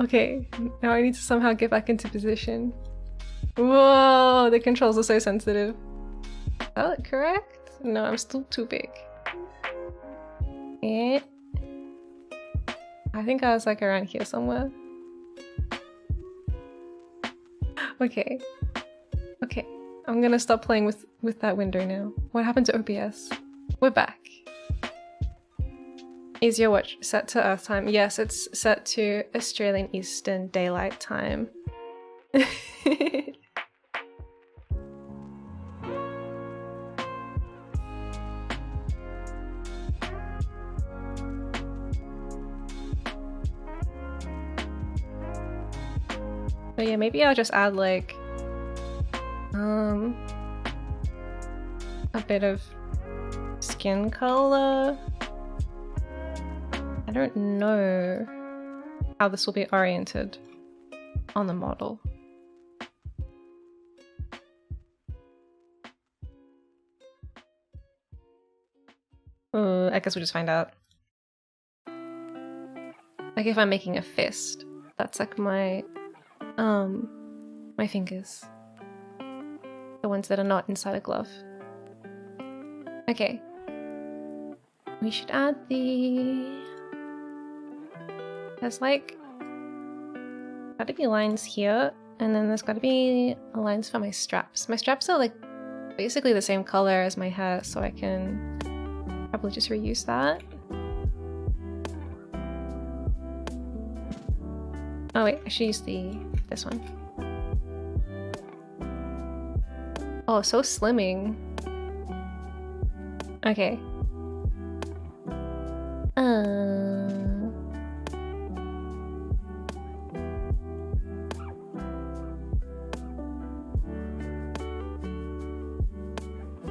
Okay, now I need to somehow get back into position. Whoa, the controls are so sensitive. Is that correct? No, I'm still too big. I think I was like around here somewhere. Okay. Okay. I'm gonna stop playing with that window now. What happened to OBS? We're back. Is your watch set to Earth time? Yes, it's set to Australian Eastern Daylight Time. But yeah, maybe I'll just add like a bit of skin color. I don't know how this will be oriented on the model. I guess we'll just find out. Like if I'm making a fist, that's like my fingers. The ones that are not inside a glove. Okay. We should add there's like gotta be lines here, and then there's gotta be lines for my straps. My straps are like basically the same color as my hair, so I can probably just reuse that. Oh wait, I should use this one. Oh, so slimming. Okay.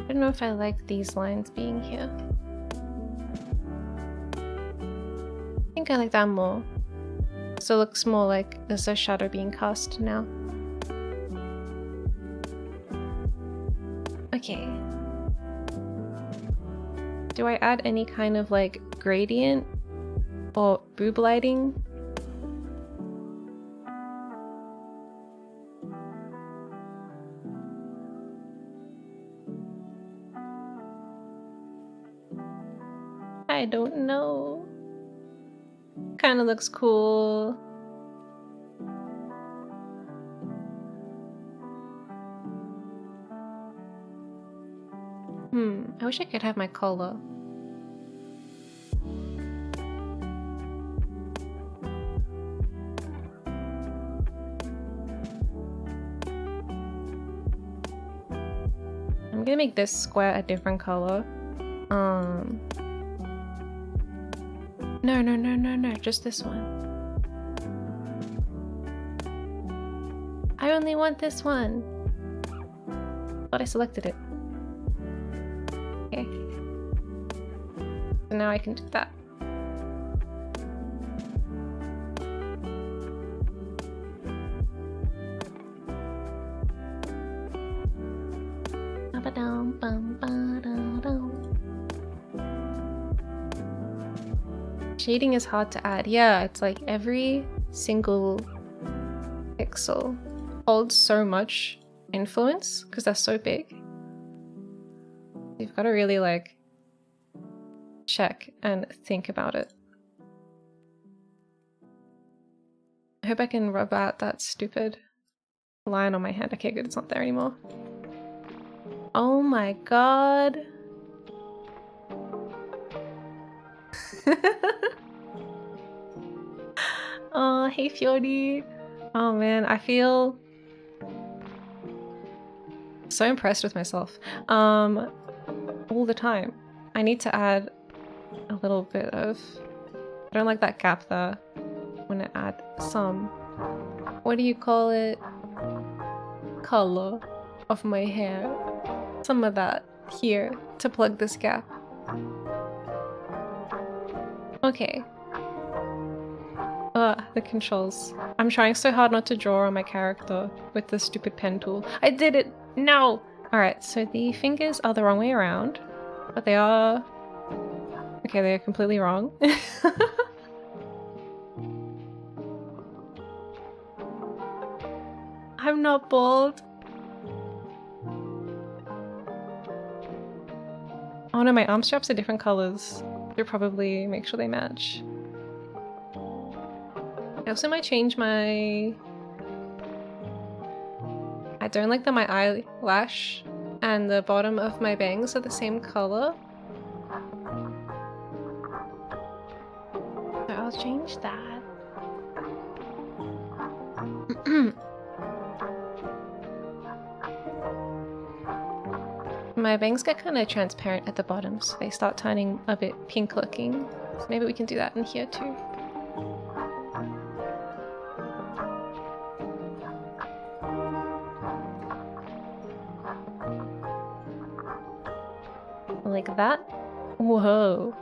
I don't know if I like these lines being here. I think I like that more. So it looks more like there's a shadow being cast now. Okay. Do I add any kind of like gradient or boob lighting? I don't know. Kind of looks cool. I wish I could have my collar. I'm gonna make this square a different color. No, just this one. I only want this one. Thought I selected it. Okay. So now I can do that. Shading is hard to add. Yeah, it's like every single pixel holds so much influence because they're so big. You've got to really like check and think about it. I hope I can rub out that stupid line on my hand. Okay, good, it's not there anymore. Oh my god. Oh, hey Fjordy. Oh man, I feel so impressed with myself. All the time. I need to add a little bit of... I don't like that gap there. I want to add some... What do you call it? Color of my hair. Some of that here to plug this gap. Okay. The controls. I'm trying so hard not to draw on my character with the stupid pen tool. I did it! No! Alright, so the fingers are the wrong way around. But they are... Okay, they are completely wrong. I'm not bald. Oh no, my arm straps are different colors. Should probably make sure they match. I also might change my... I don't like that my eyelash and the bottom of my bangs are the same color. So I'll change that. My bangs get kind of transparent at the bottom, so they start turning a bit pink looking. So maybe we can do that in here too. Like that. Whoa.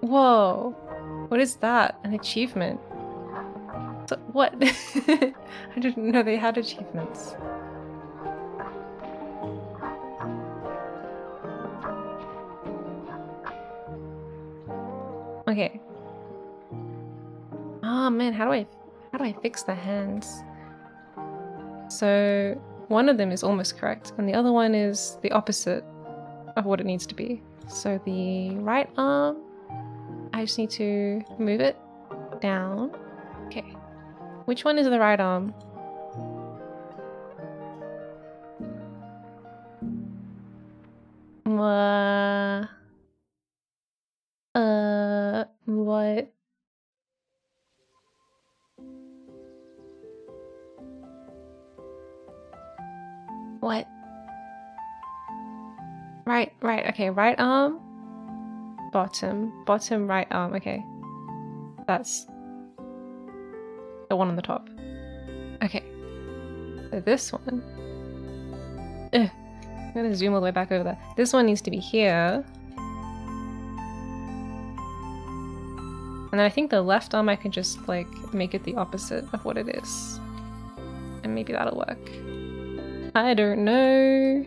Whoa. What is that? An achievement? So, what? I didn't know they had achievements. Okay. Oh man, how do I fix the hands? So one of them is almost correct, and the other one is the opposite of what it needs to be. So the right arm, I just need to move it down. Okay. Which one is the right arm? What? What? Right, okay, right arm, bottom, right arm, okay. That's the one on the top. Okay. So this one. Ugh. I'm gonna zoom all the way back over there. This one needs to be here. And then I think the left arm I can just like make it the opposite of what it is. And maybe that'll work. I don't know.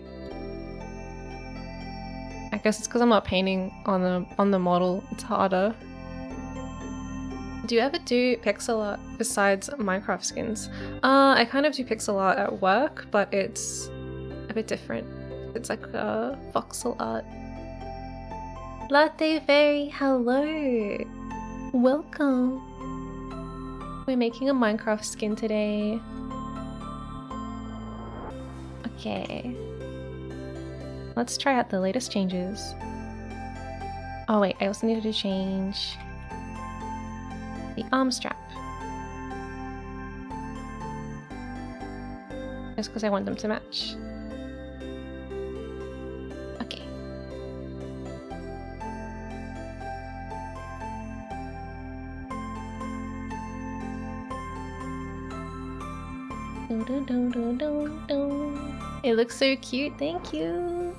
I guess it's because I'm not painting on the model. It's harder. Do you ever do pixel art besides Minecraft skins? I kind of do pixel art at work, but it's a bit different. It's like voxel art. Latte Fairy, hello! Welcome! We're making a Minecraft skin today. Okay. Let's try out the latest changes. Oh wait, I also needed to change the arm strap. Just because I want them to match. Okay. It looks so cute, thank you!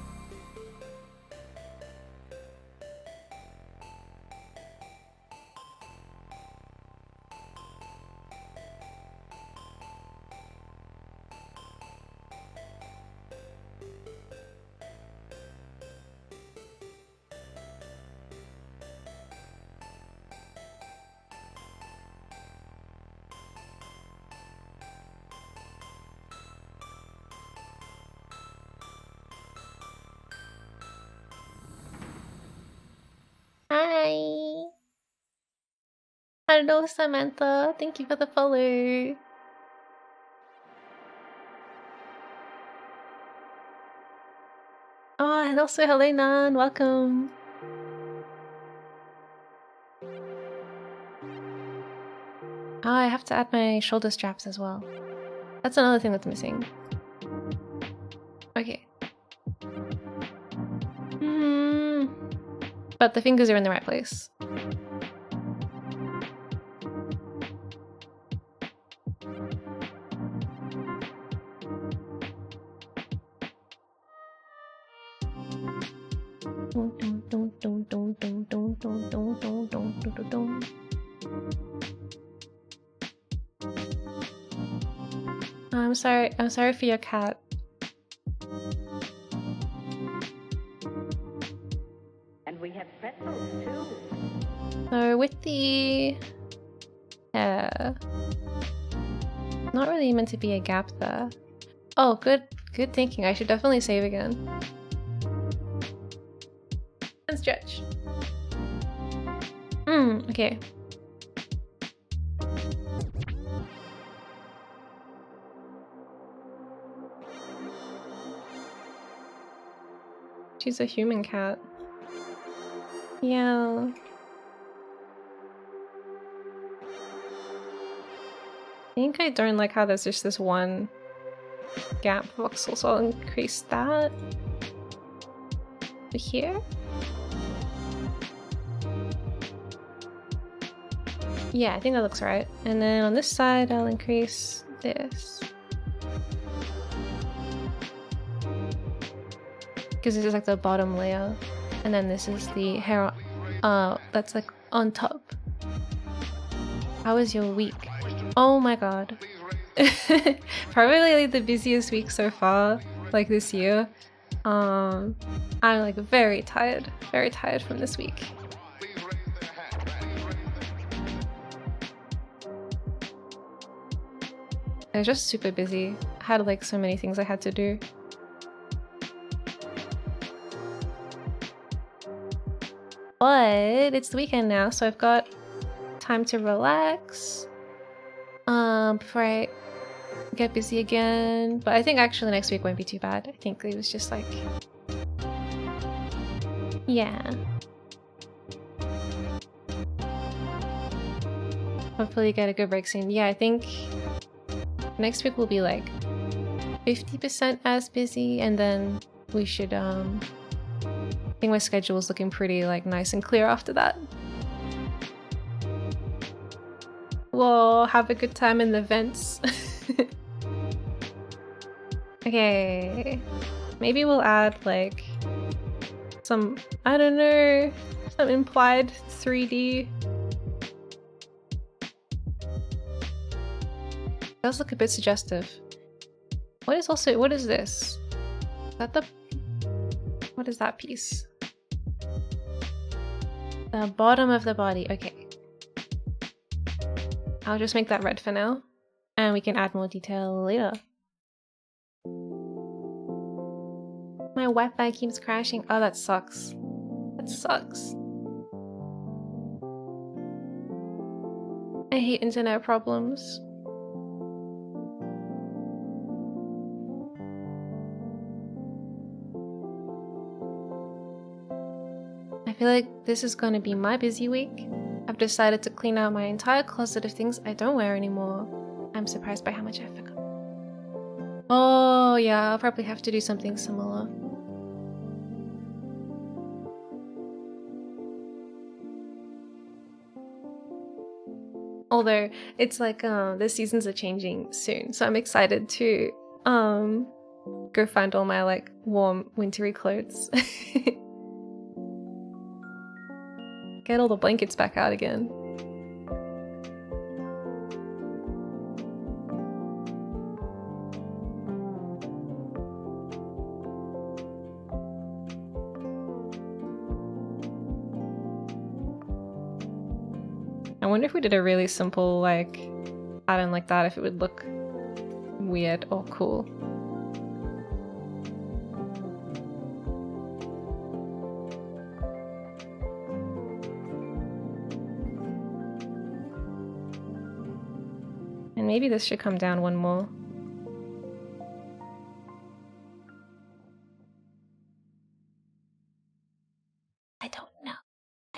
Hi! Hello, Samantha. Thank you for the follow. Oh, and also hello, Nan. Welcome. Oh, I have to add my shoulder straps as well. That's another thing that's missing. Okay. But the fingers are in the right place. I'm sorry for your cat. And we have pretzels too. So with the not really meant to be a gap there. Oh, good thinking. I should definitely save again. And stretch. Okay. She's a human cat. Yeah. I think I don't like how there's just this one gap voxel, so I'll increase that to here. Yeah, I think that looks right. And then on this side, I'll increase this. Because this is like the bottom layer. And then this is the hair that's like on top. How was your week? Oh my god. Probably like the busiest week so far, like this year. I'm like very tired from this week. I was just super busy. I had like so many things I had to do. But it's the weekend now, so I've got time to relax before I get busy again. But I think actually next week won't be too bad. I think it was just like, yeah. Hopefully get a good break soon. Yeah, I think next week will be like 50% as busy, and then we should I think my schedule is looking pretty like nice and clear after that. Whoa, have a good time in the vents. Okay, maybe we'll add like some, I don't know, some implied 3D. It does look a bit suggestive. What is this? Is that the, what is that piece? The bottom of the body, okay. I'll just make that red for now, and we can add more detail later. My Wi-Fi keeps crashing. Oh, that sucks. That sucks. I hate internet problems. I feel like this is gonna be my busy week. I've decided to clean out my entire closet of things I don't wear anymore. I'm surprised by how much I forgot. Oh yeah, I'll probably have to do something similar. Although it's like the seasons are changing soon, so I'm excited to go find all my like warm wintry clothes. Get all the blankets back out again. I wonder if we did a really simple like pattern like that, if it would look weird or cool. And maybe this should come down one more. I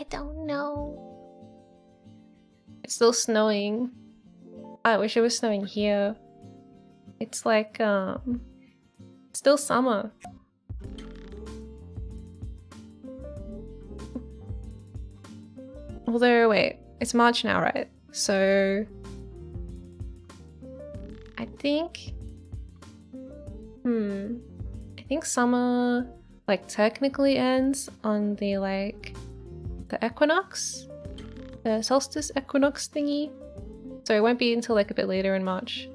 don't know. It's still snowing. I wish it was snowing here. It's like, still summer. Although, wait, it's March now, right? So I think, I think summer like technically ends on the like the equinox, the solstice equinox thingy. So it won't be until like a bit later in March.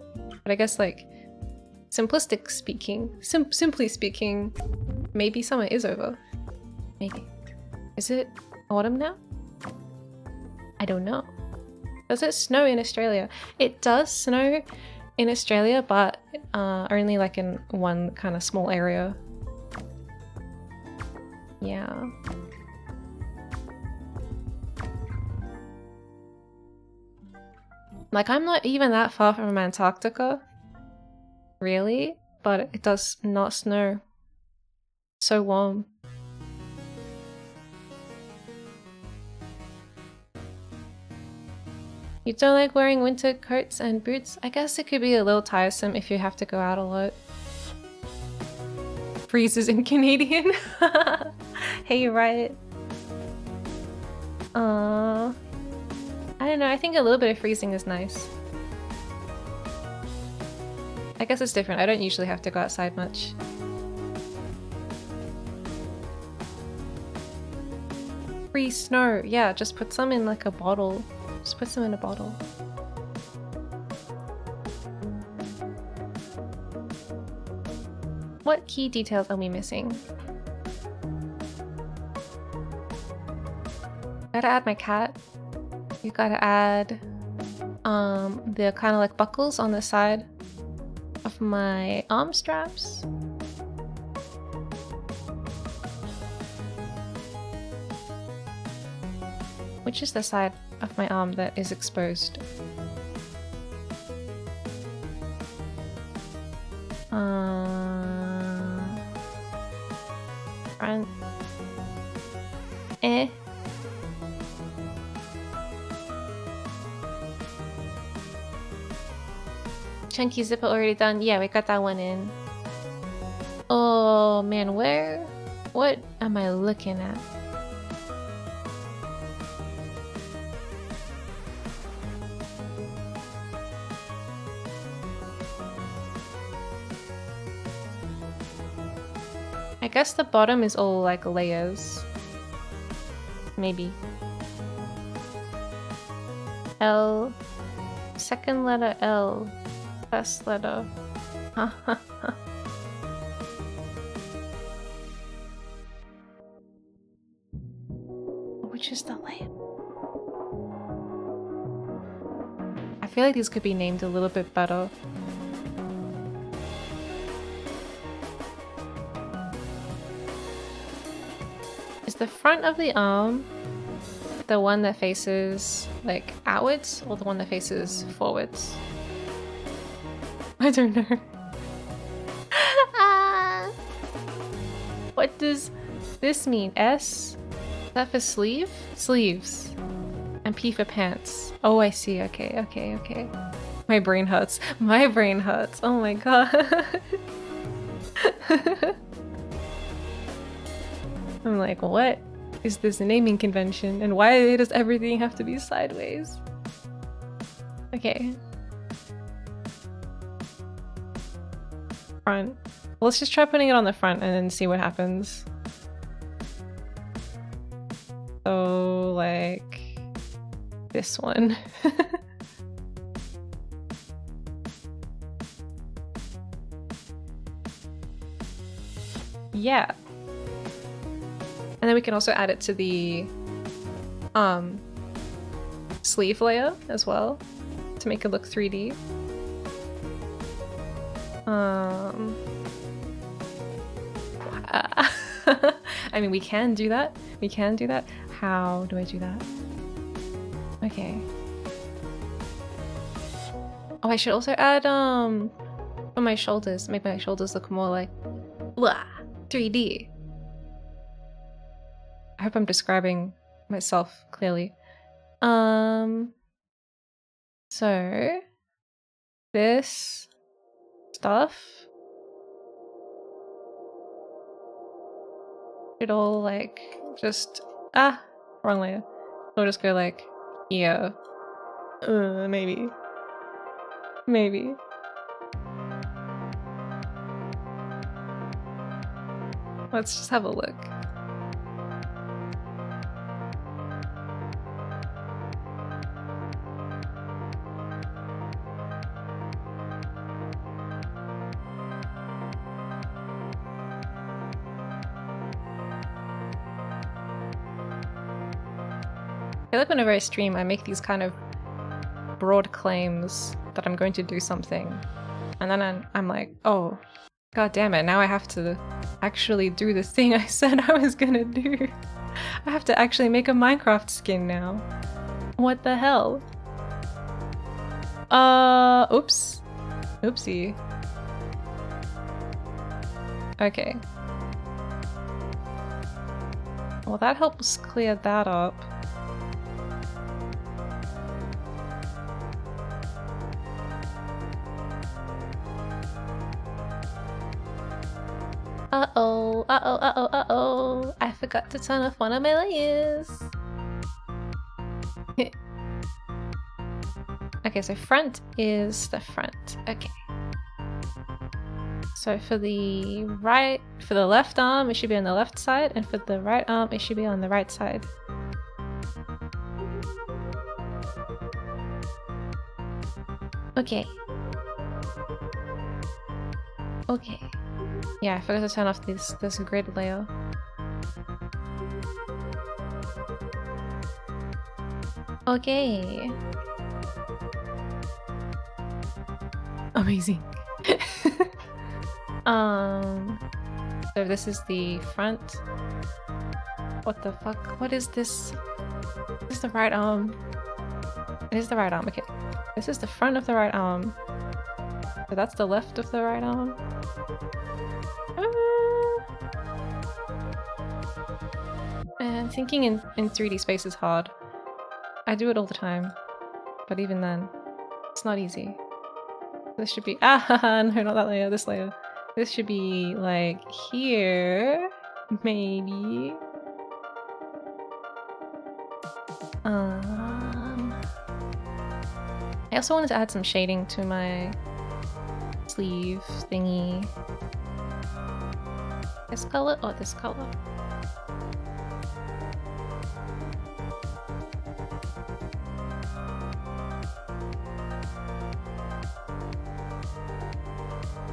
But I guess like simply speaking, maybe summer is over. Maybe. Is it autumn now? I don't know. Does it snow in Australia? It does snow in Australia, but only like in one kind of small area. Yeah. Like, I'm not even that far from Antarctica, really, but it does not snow. So warm. You don't like wearing winter coats and boots? I guess it could be a little tiresome if you have to go out a lot. Freezes in Canadian. Hey, you're right. I don't know, I think a little bit of freezing is nice. I guess it's different. I don't usually have to go outside much. Free snow. Yeah, just put some in like a bottle. Just put some in a bottle. What key details are we missing? Gotta add my cat. You gotta add the kind of like buckles on the side of my arm straps. Which is the side of my arm that is exposed? Front. Chunky zipper already done. Yeah, we got that one in. Oh man, what am I looking at? I guess the bottom is all like layers. Maybe. L. Second letter L. First letter. Which is the layer? I feel like these could be named a little bit better. Is the front of the arm the one that faces like outwards or the one that faces forwards? I don't know. What does this mean? S? Is that for sleeve? Sleeves. And P for pants. Oh, I see. Okay, okay, okay. My brain hurts. My brain hurts. Oh my god. I'm like, what is this naming convention? And why does everything have to be sideways? Okay. Front. Let's just try putting it on the front and then see what happens. So, like, this one. Yeah. And then we can also add it to the sleeve layer as well to make it look 3D. I mean, we can do that. We can do that. How do I do that? Okay. Oh, I should also add on my shoulders. Make my shoulders look more like blah, 3D. I hope I'm describing myself clearly. So this stuff should all like just wrong layer. So I'll just go like here. Maybe. Maybe. Let's just have a look. I feel like whenever I stream, I make these kind of broad claims that I'm going to do something. And then I'm like, oh, god damn it, now I have to actually do the thing I said I was gonna do. I have to actually make a Minecraft skin now. What the hell? Oops. Oopsie. Okay. Well, that helps clear that up. Uh-oh, uh-oh, uh-oh, uh-oh. I forgot to turn off one of my layers. Okay, so front is the front. Okay. So for the left arm, it should be on the left side, and for the right arm, it should be on the right side. Okay. Okay. Yeah, I forgot to turn off this grid layer. Okay. Amazing. So this is the front. What the fuck? What is this? This is the right arm. It is the right arm, okay. This is the front of the right arm. So that's the left of the right arm. And thinking in 3D space is hard. I do it all the time. But even then, it's not easy. This should be- no, not that layer, this layer. This should be like here, maybe. I also wanted to add some shading to my sleeve thingy. This color or this color?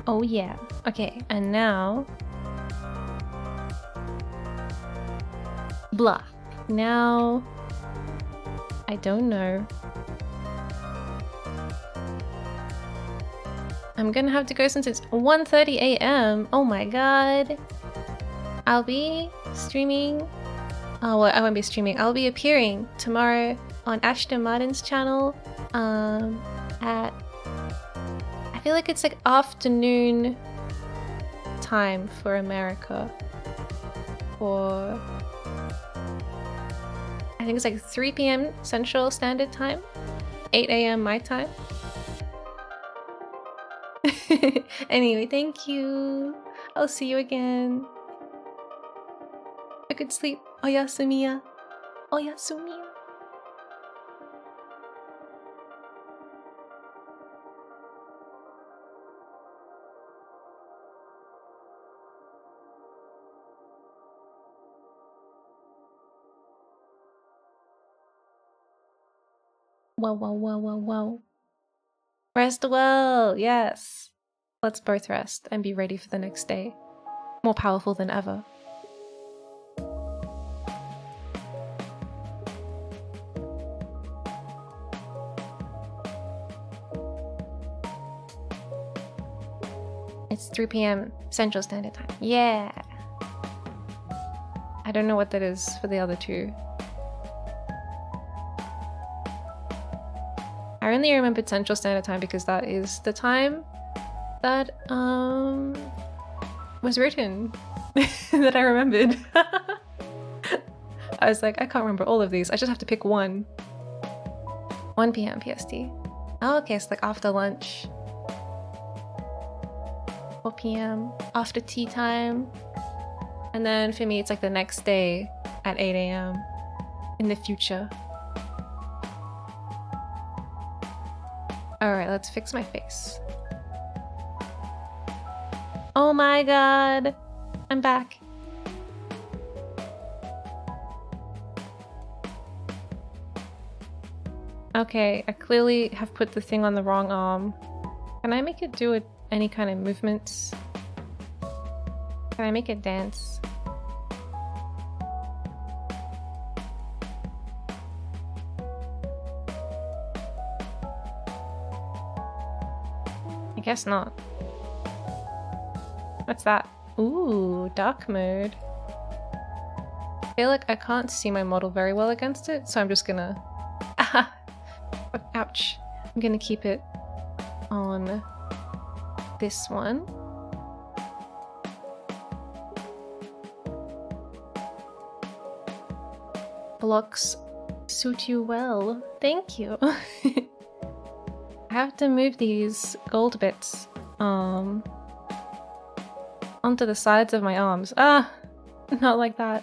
Oh yeah. Okay, and now... Blah. Now... I don't know. I'm gonna have to go since it's 1:30 a.m. Oh my god. I'll be streaming... Oh, well, I won't be streaming. I'll be appearing tomorrow on Ashton Martin's channel at... I feel like it's like afternoon time for America. Or... I think it's like 3 p.m. Central Standard Time. 8 a.m. my time. Anyway, thank you. I'll see you again. A good sleep. Oyasumiya. Oyasumiya. Whoa, whoa, whoa, whoa, whoa. Rest well, yes. Let's both rest and be ready for the next day. More powerful than ever. It's 3 p.m. Central Standard Time. Yeah! I don't know what that is for the other two. I only remembered Central Standard Time because that is the time that was written that I remembered. I was like, I can't remember all of these. I just have to pick one. 1 p.m. PST. Oh, okay, it's like after lunch. 4 p.m. after tea time. And then for me, it's like the next day at 8 a.m. in the future. Alright, let's fix my face. Oh my god! I'm back. Okay, I clearly have put the thing on the wrong arm. Can I make it do any kind of movements? Can I make it dance? I guess not. What's that? Ooh, dark mode. I feel like I can't see my model very well against it, so I'm just gonna... Ouch. I'm gonna keep it on this one. Blocks suit you well. Thank you. I have to move these gold bits onto the sides of my arms. Ah, not like that.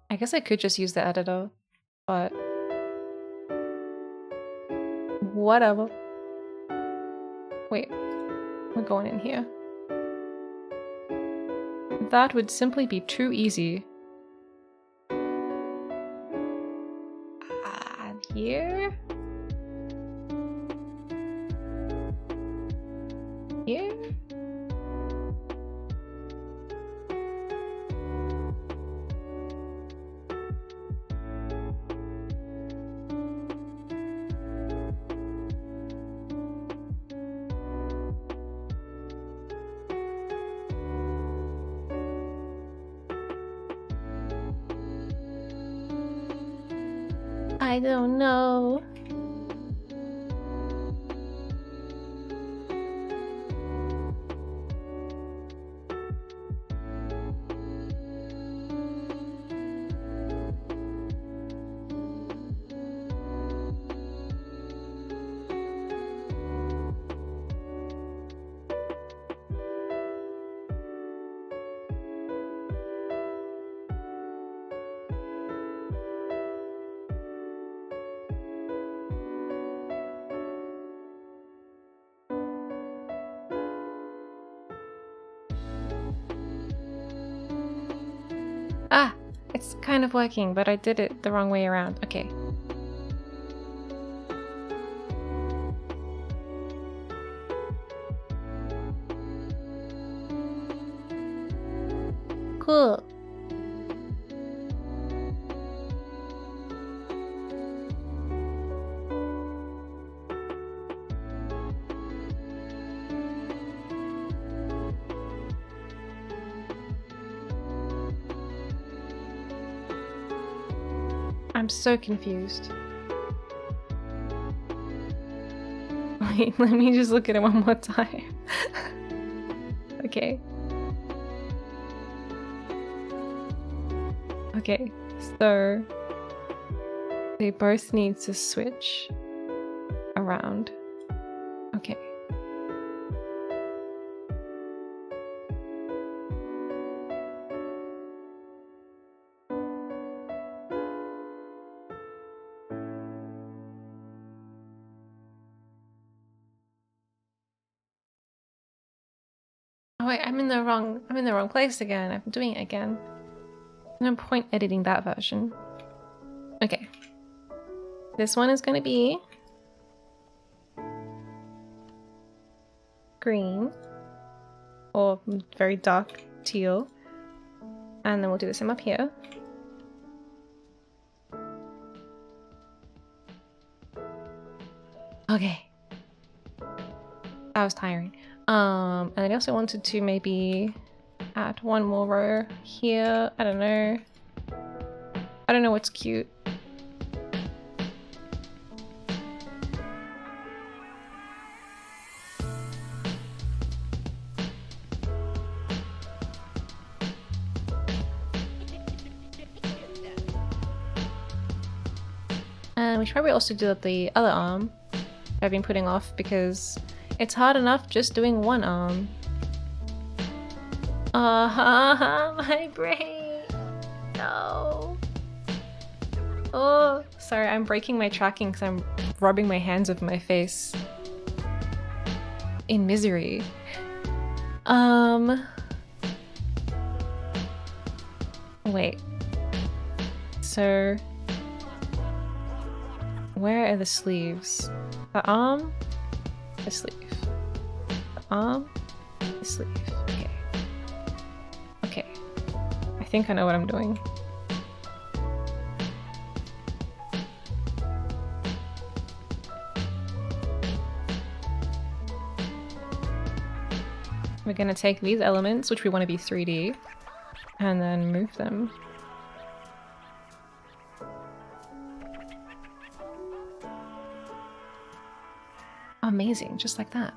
I guess I could just use the editor, but whatever. Wait, we're going in here. That would simply be too easy. Here? Here? I don't know. Ah, it's kind of working, but I did it the wrong way around. Okay. Cool. I'm so confused. Wait, let me just look at it one more time. Okay. Okay, so they both need to switch around. Okay. Oh wait, I'm in the wrong place again. I'm doing it again. No point editing that version. Okay. This one is gonna be green or very dark teal. And then we'll do the same up here. Okay. That was tiring. And I also wanted to maybe add one more row here. I don't know. I don't know what's cute. And we should probably also do the other arm I've been putting off because it's hard enough just doing one arm. My brain. No. Oh, sorry, I'm breaking my tracking because I'm rubbing my hands over my face in misery. Wait. So where are the sleeves? The arm, the sleeve. The arm, the sleeve. Okay. Okay. I think I know what I'm doing. We're gonna take these elements, which we want to be 3D, and then move them. Amazing, just like that.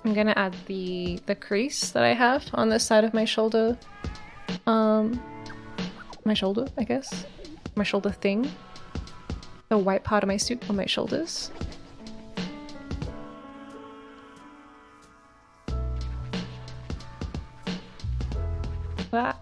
I'm gonna add the crease that I have on the side of my shoulder. My shoulder, I guess. My shoulder thing. The white part of my suit on my shoulders. That.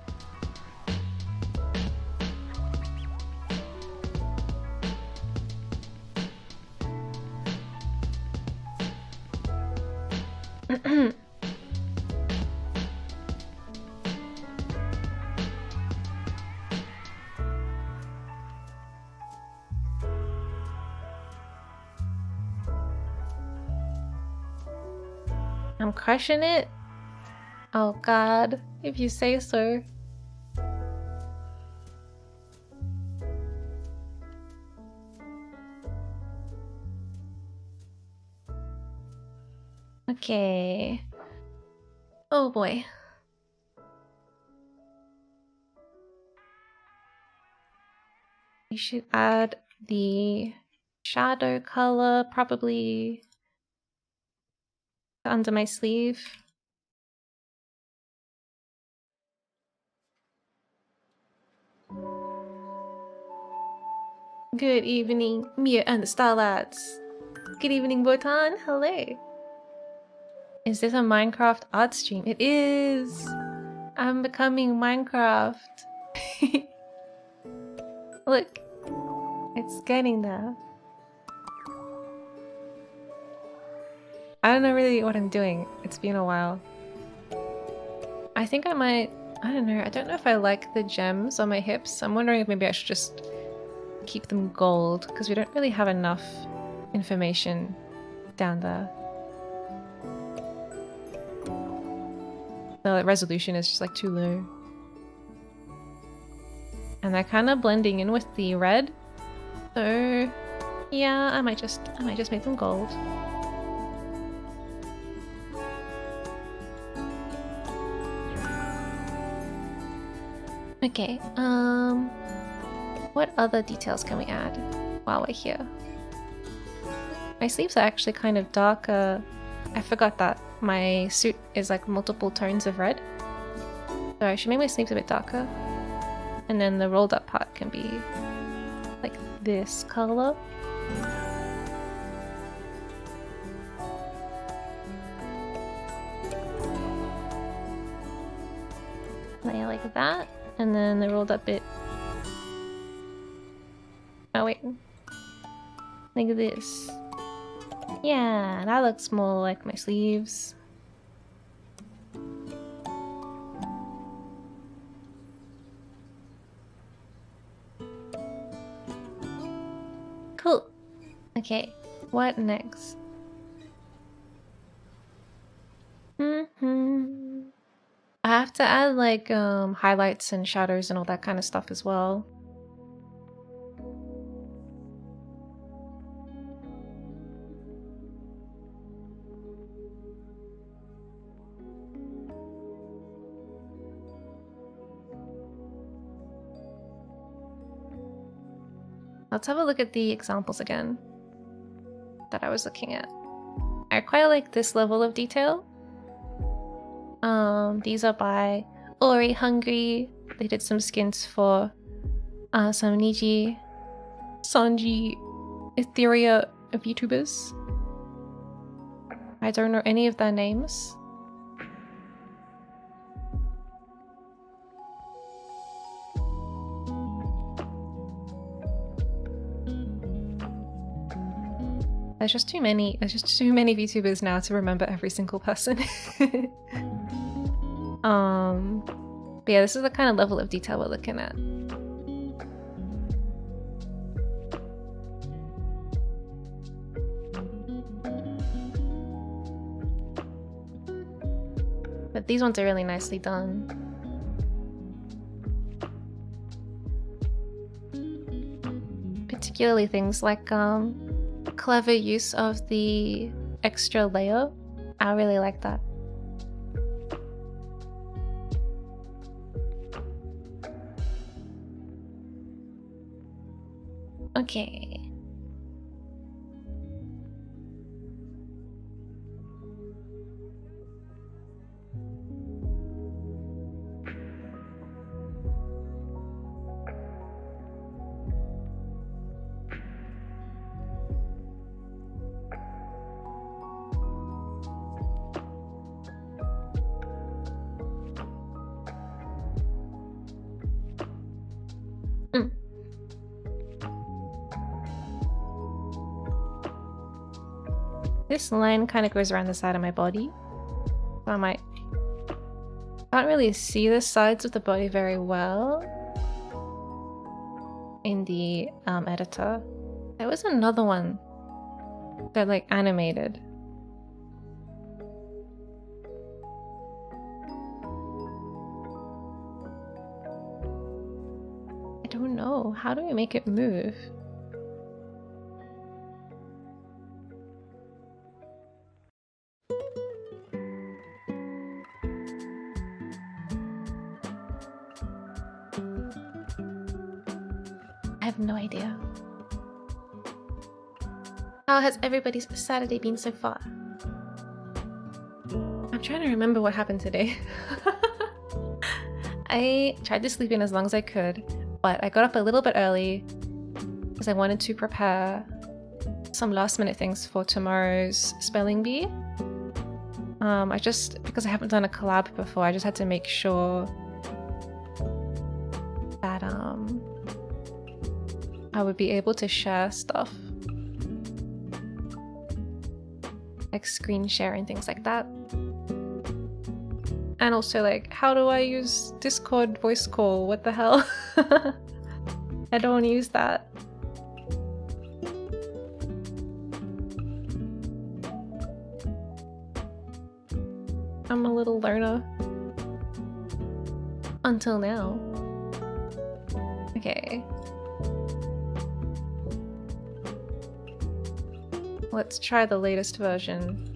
I'm crushing it. Oh god, if you say so. Okay. Oh boy. We should add the shadow color probably under my sleeve. Good evening, Miya and the Starlats. Good evening, Botan. Hello. Is this a Minecraft art stream? It is. I'm becoming Minecraft. Look, it's getting there. I don't know really what I'm doing. It's been a while. I think I might... I don't know. I don't know if I like the gems on my hips. I'm wondering if maybe I should just keep them gold, because we don't really have enough information down there. The resolution is just like too low. And they're kind of blending in with the red. So yeah, I might just make them gold. Okay, what other details can we add while we're here? My sleeves are actually kind of darker. I forgot that my suit is like multiple tones of red. So I should make my sleeves a bit darker. And then the rolled up part can be like this color. Like that. And then the rolled up bit. Oh wait. Like this. Yeah, that looks more like my sleeves. Cool. Okay, what next? I have to add like highlights and shadows and all that kind of stuff as well. Let's have a look at the examples again that I was looking at. I quite like this level of detail. These are by Ori Hungry. They did some skins for some Niji, Sanji, Etheria VTubers. I don't know any of their names. There's just too many VTubers now to remember every single person. But yeah, this is the kind of level of detail we're looking at. But these ones are really nicely done. Particularly things like clever use of the extra layer. I really like that. Okay. This line kind of goes around the side of my body. So I can't really see the sides of the body very well in the editor. There was another one that like animated. I don't know. How do we make it move? I have no idea. How has everybody's Saturday been so far? I'm trying to remember what happened today. I tried to sleep in as long as I could, but I got up a little bit early because I wanted to prepare some last minute things for tomorrow's spelling bee. Because I haven't done a collab before, I just had to make sure that I would be able to share stuff. Like screen share and things like that. And also like, how do I use Discord voice call? What the hell? I don't use that. I'm a little learner. Until now. Okay. Let's try the latest version.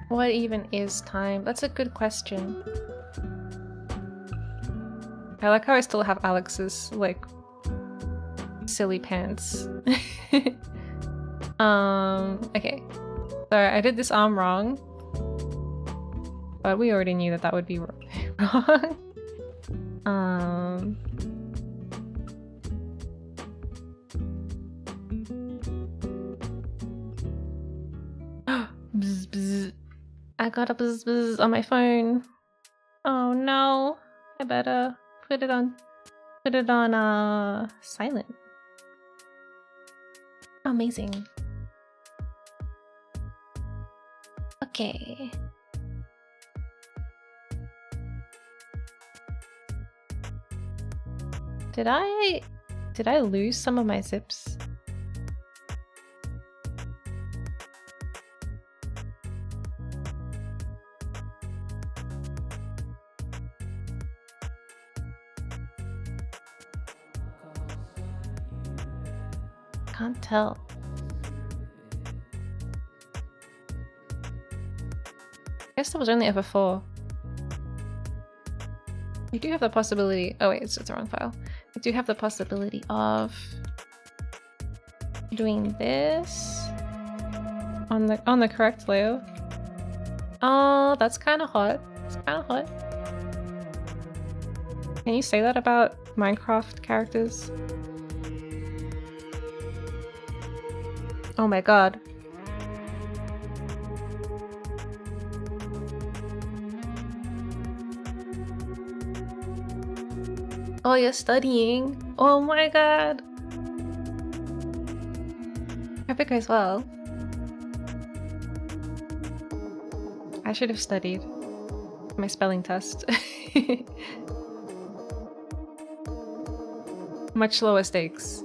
What even is time? That's a good question. I like how I still have Alex's, like, silly pants. Okay. Sorry, I did this arm wrong. But we already knew that that would be wrong. Bzz, bzz. I got a bzz bzz on my phone. Oh no. I better put it on silent. Amazing. Okay. Did I lose some of my zips? Can't tell. I guess that was only ever 4. You do have the possibility. Oh wait, it's the wrong file. You do have the possibility of doing this on the correct layer. Oh, that's kind of hot. It's kind of hot. Can you say that about Minecraft characters? Oh my god. Oh, you're studying? Oh my god. Epic as well. I should have studied my spelling test. Much lower stakes.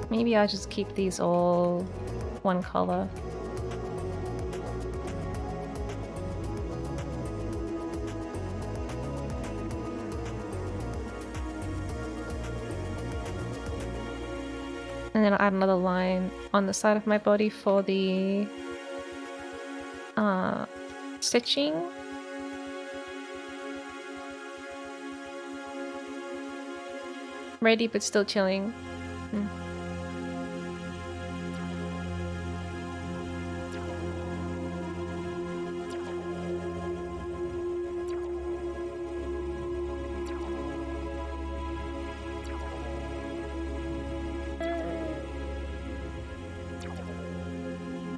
Maybe I'll just keep these all one color. And then I'll add another line on the side of my body for the stitching. Ready but still chilling.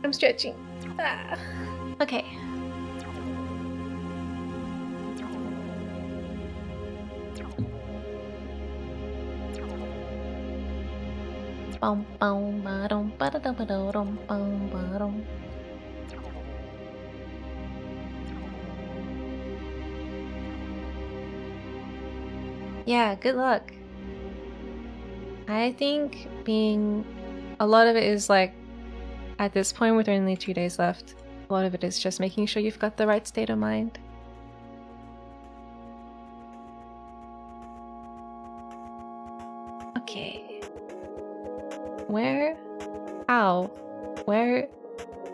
I'm stretching. Ah. Okay. Bum bum ba-dum ba-da-da-ba-da-dum bum ba-dum. Yeah, good luck. I think a lot of it is like, at this point with only 2 days left, a lot of it is just making sure you've got the right state of mind. Okay. Where? How? Where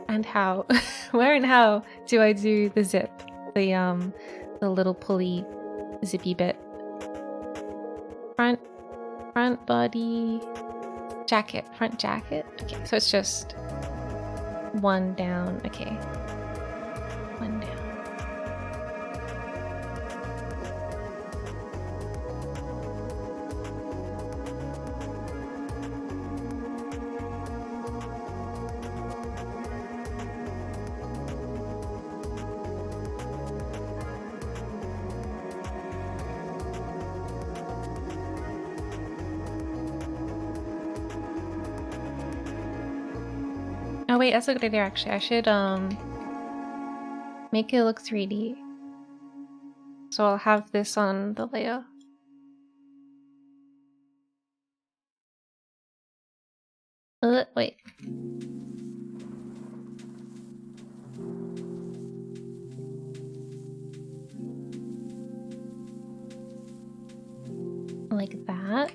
and how? Where and how do I do the zip? The little pulley zippy bit. Front body jacket, front jacket. Okay, so it's just one down. Okay, one down. Oh wait, that's a good idea actually. I should make it look 3D. So I'll have this on the layer. Wait. Like that.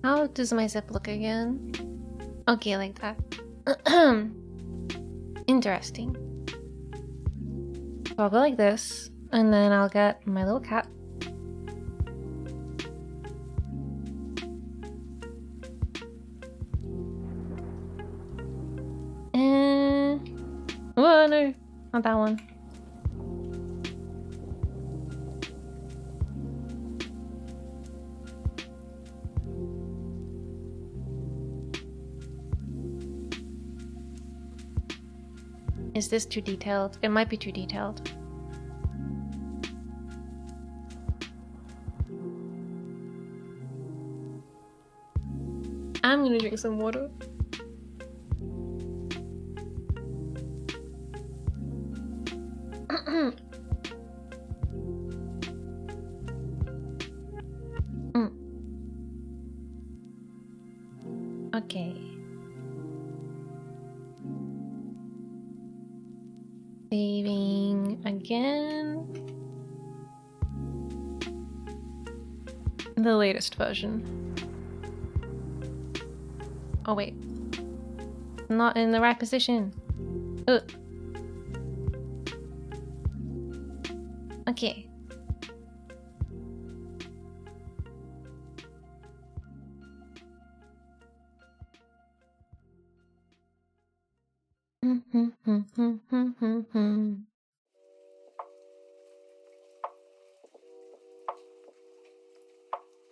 How does my zip look again? Okay, like that. Interesting. So I'll go like this, and then I'll get my little cap. And... oh no, not that one. Is this too detailed? It might be too detailed. I'm gonna drink some water. Okay. Saving again. The latest version. Oh wait. Not in the right position. Ugh. Okay.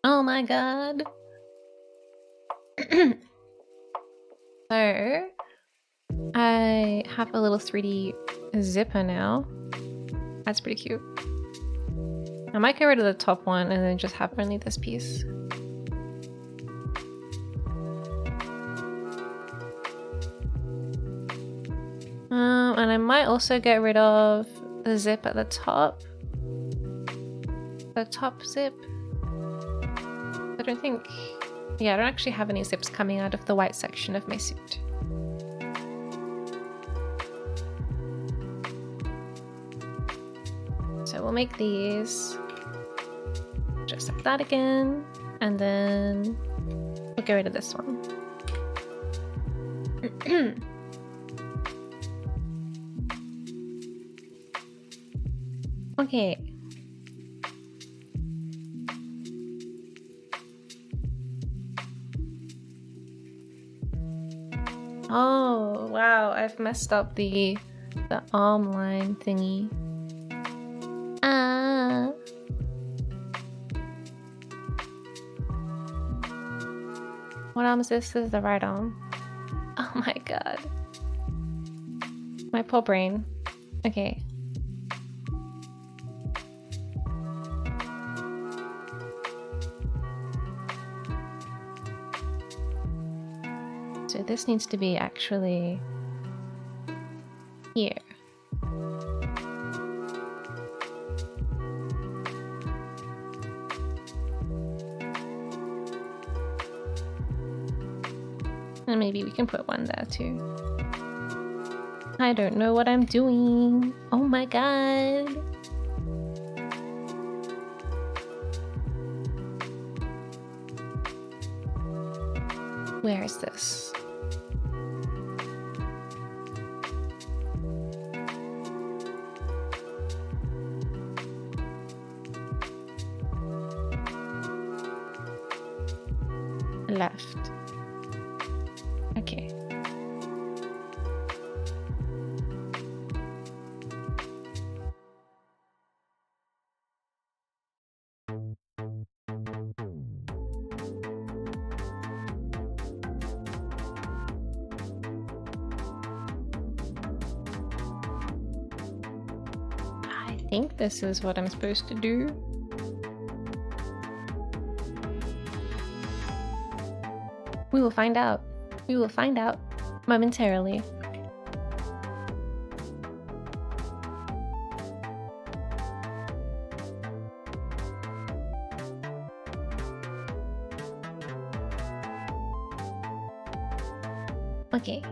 Oh my god. So, I have a little 3D zipper now. That's pretty cute. I might get rid of the top one and then just have only this piece. And I might also get rid of the zip at the top. The top zip. I don't think... Yeah, I don't actually have any zips coming out of the white section of my suit. So we'll make these just like that again, and then we'll get rid of this one. Okay. Oh wow, I've messed up the arm line thingy. Ah. What arm is this? This is the right arm. Oh my god. My poor brain. Okay. So this needs to be actually here. And maybe we can put one there too. I don't know what I'm doing. Oh my god. Where is this? Left. Okay. I think this is what I'm supposed to do. We will find out. We will find out momentarily. Okay.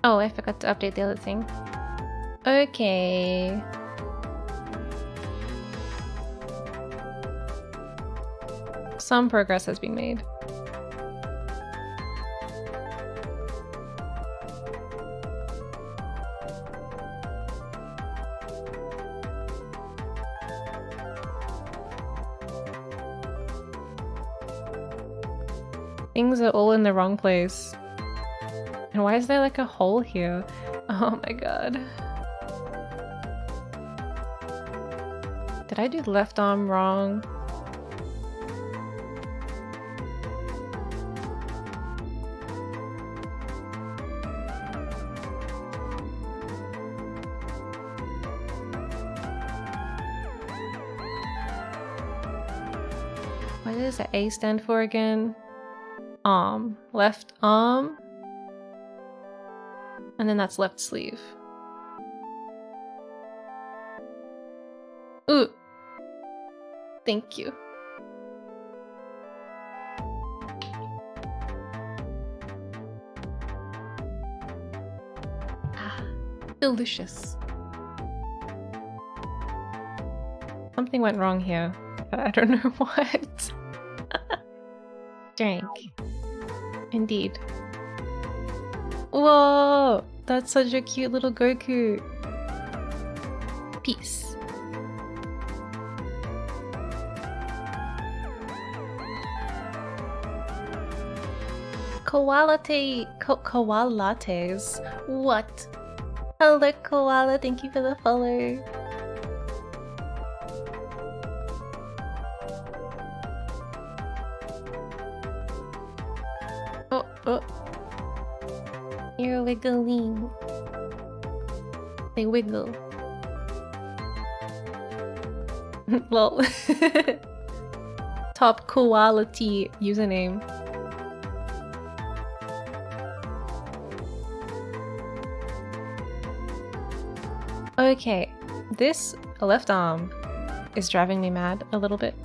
Oh, I forgot to update the other thing. Okay. Some progress has been made. Things are all in the wrong place. And why is there like a hole here? Oh my god. Did I do the left arm wrong? What does the A stand for again? Arm. Left arm. And then that's left sleeve. Ooh. Thank you. Ah, delicious. Something went wrong here, but I don't know what. Drink. Indeed. Whoa! That's such a cute little Goku. Peace. Koalates. What? Hello, Koala. Thank you for the follow. Oh. You're wiggling. They wiggle. Lol. Top quality username. Okay, this left arm is driving me mad a little bit.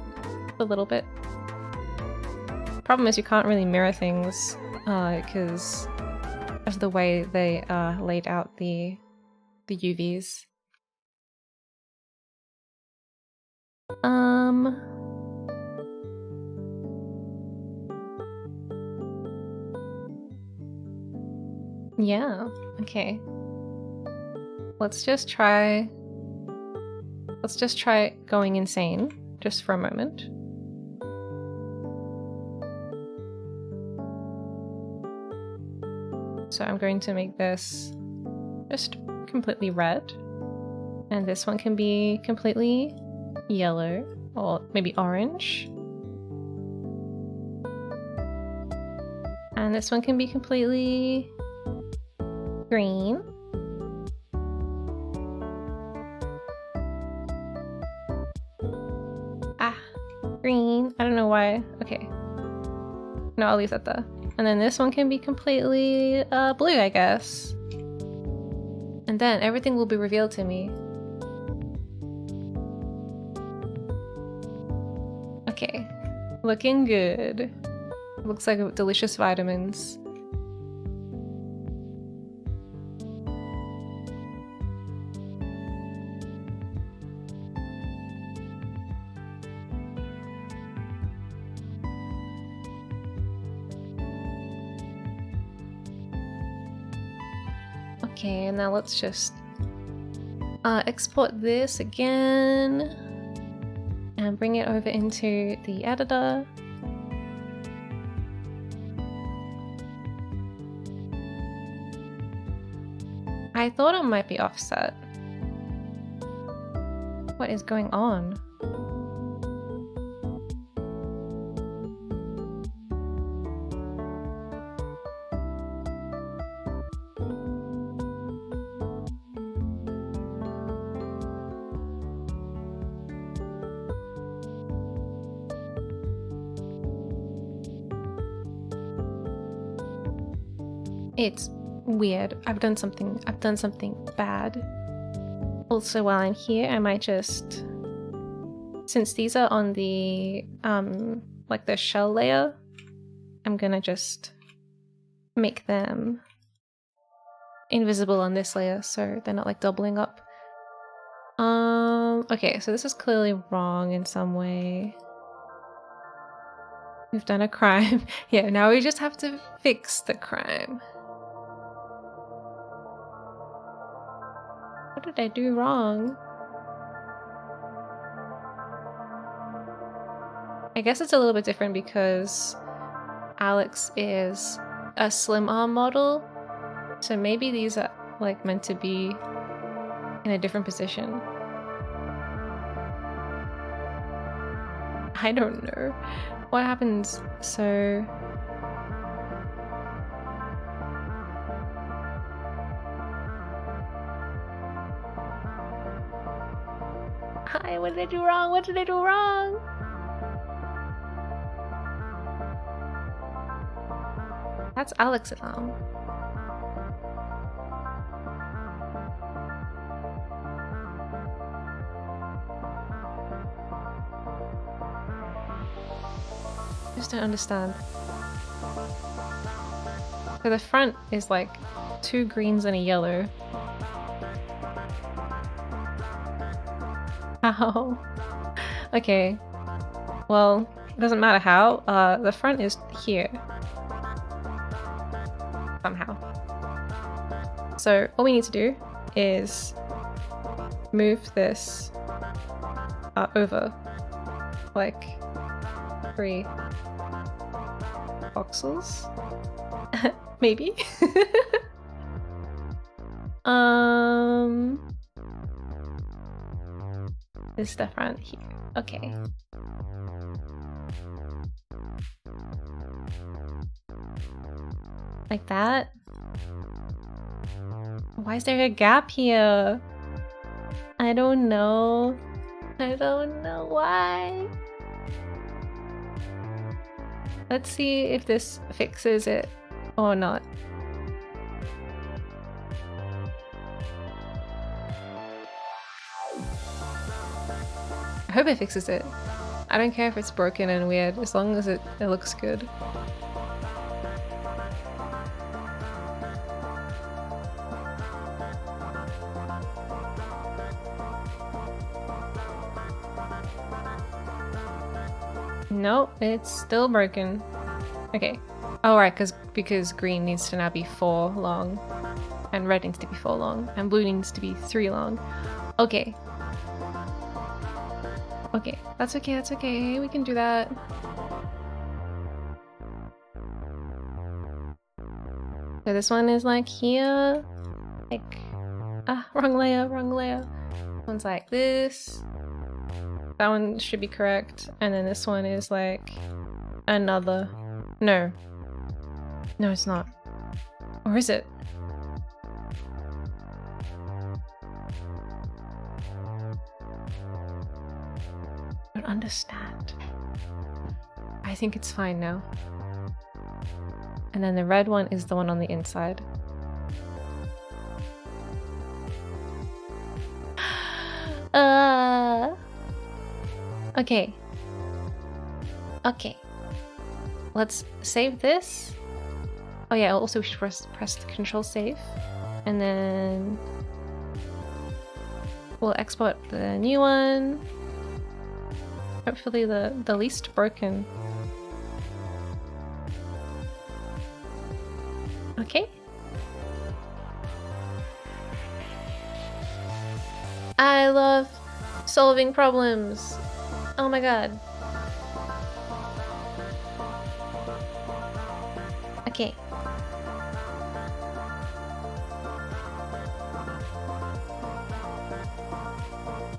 Problem is you can't really mirror things because of the way they laid out the UVs. Yeah, okay. Let's just try going insane just for a moment. So I'm going to make this just completely red. And this one can be completely yellow or maybe orange. And this one can be completely green. Green. I don't know why. Okay. No, I'll leave that there. And then this one can be completely blue, I guess. And then everything will be revealed to me. Okay. Looking good. Looks like delicious vitamins. Okay, and now let's just export this again and bring it over into the editor. I thought it might be offset. What is going on? It's weird. I've done something bad. Also, while I'm here, I might just, since these are on the like the shell layer, I'm gonna just make them invisible on this layer so they're not like doubling up. Okay, so this is clearly wrong in some way. We've done a crime. Yeah, now we just have to fix the crime. What did I do wrong? I guess it's a little bit different because Alex is a slim arm model, so maybe these are like meant to be in a different position. I don't know. What happens? So hi, what did I do wrong? What did I do wrong? That's Alex's arm. I just don't understand. So the front is like 2 greens and a yellow. How? Okay. Well, it doesn't matter how. The front is here. Somehow. So all we need to do is move this over like 3 voxels. Maybe. This is the front here. Okay. Like that. Why is there a gap here? I don't know. I don't know why. Let's see if this fixes it or not. I hope it fixes it. I don't care if it's broken and weird, as long as it looks good. Nope, it's still broken. Okay. Oh right, because green needs to now be 4 long, and red needs to be 4 long, and blue needs to be 3 long. Okay. Okay, that's okay, that's okay. We can do that. So this one is like here. Like, wrong layer, wrong layer. This one's like this. That one should be correct. And then this one is like another. No. No, it's not. Or is it? I don't understand. I think it's fine now. And then the red one is the one on the inside. Okay. Okay. Let's save this. Oh yeah, also we should press the control save. And then we'll export the new one. Hopefully the least broken. Okay. I love solving problems. Oh my god. Okay.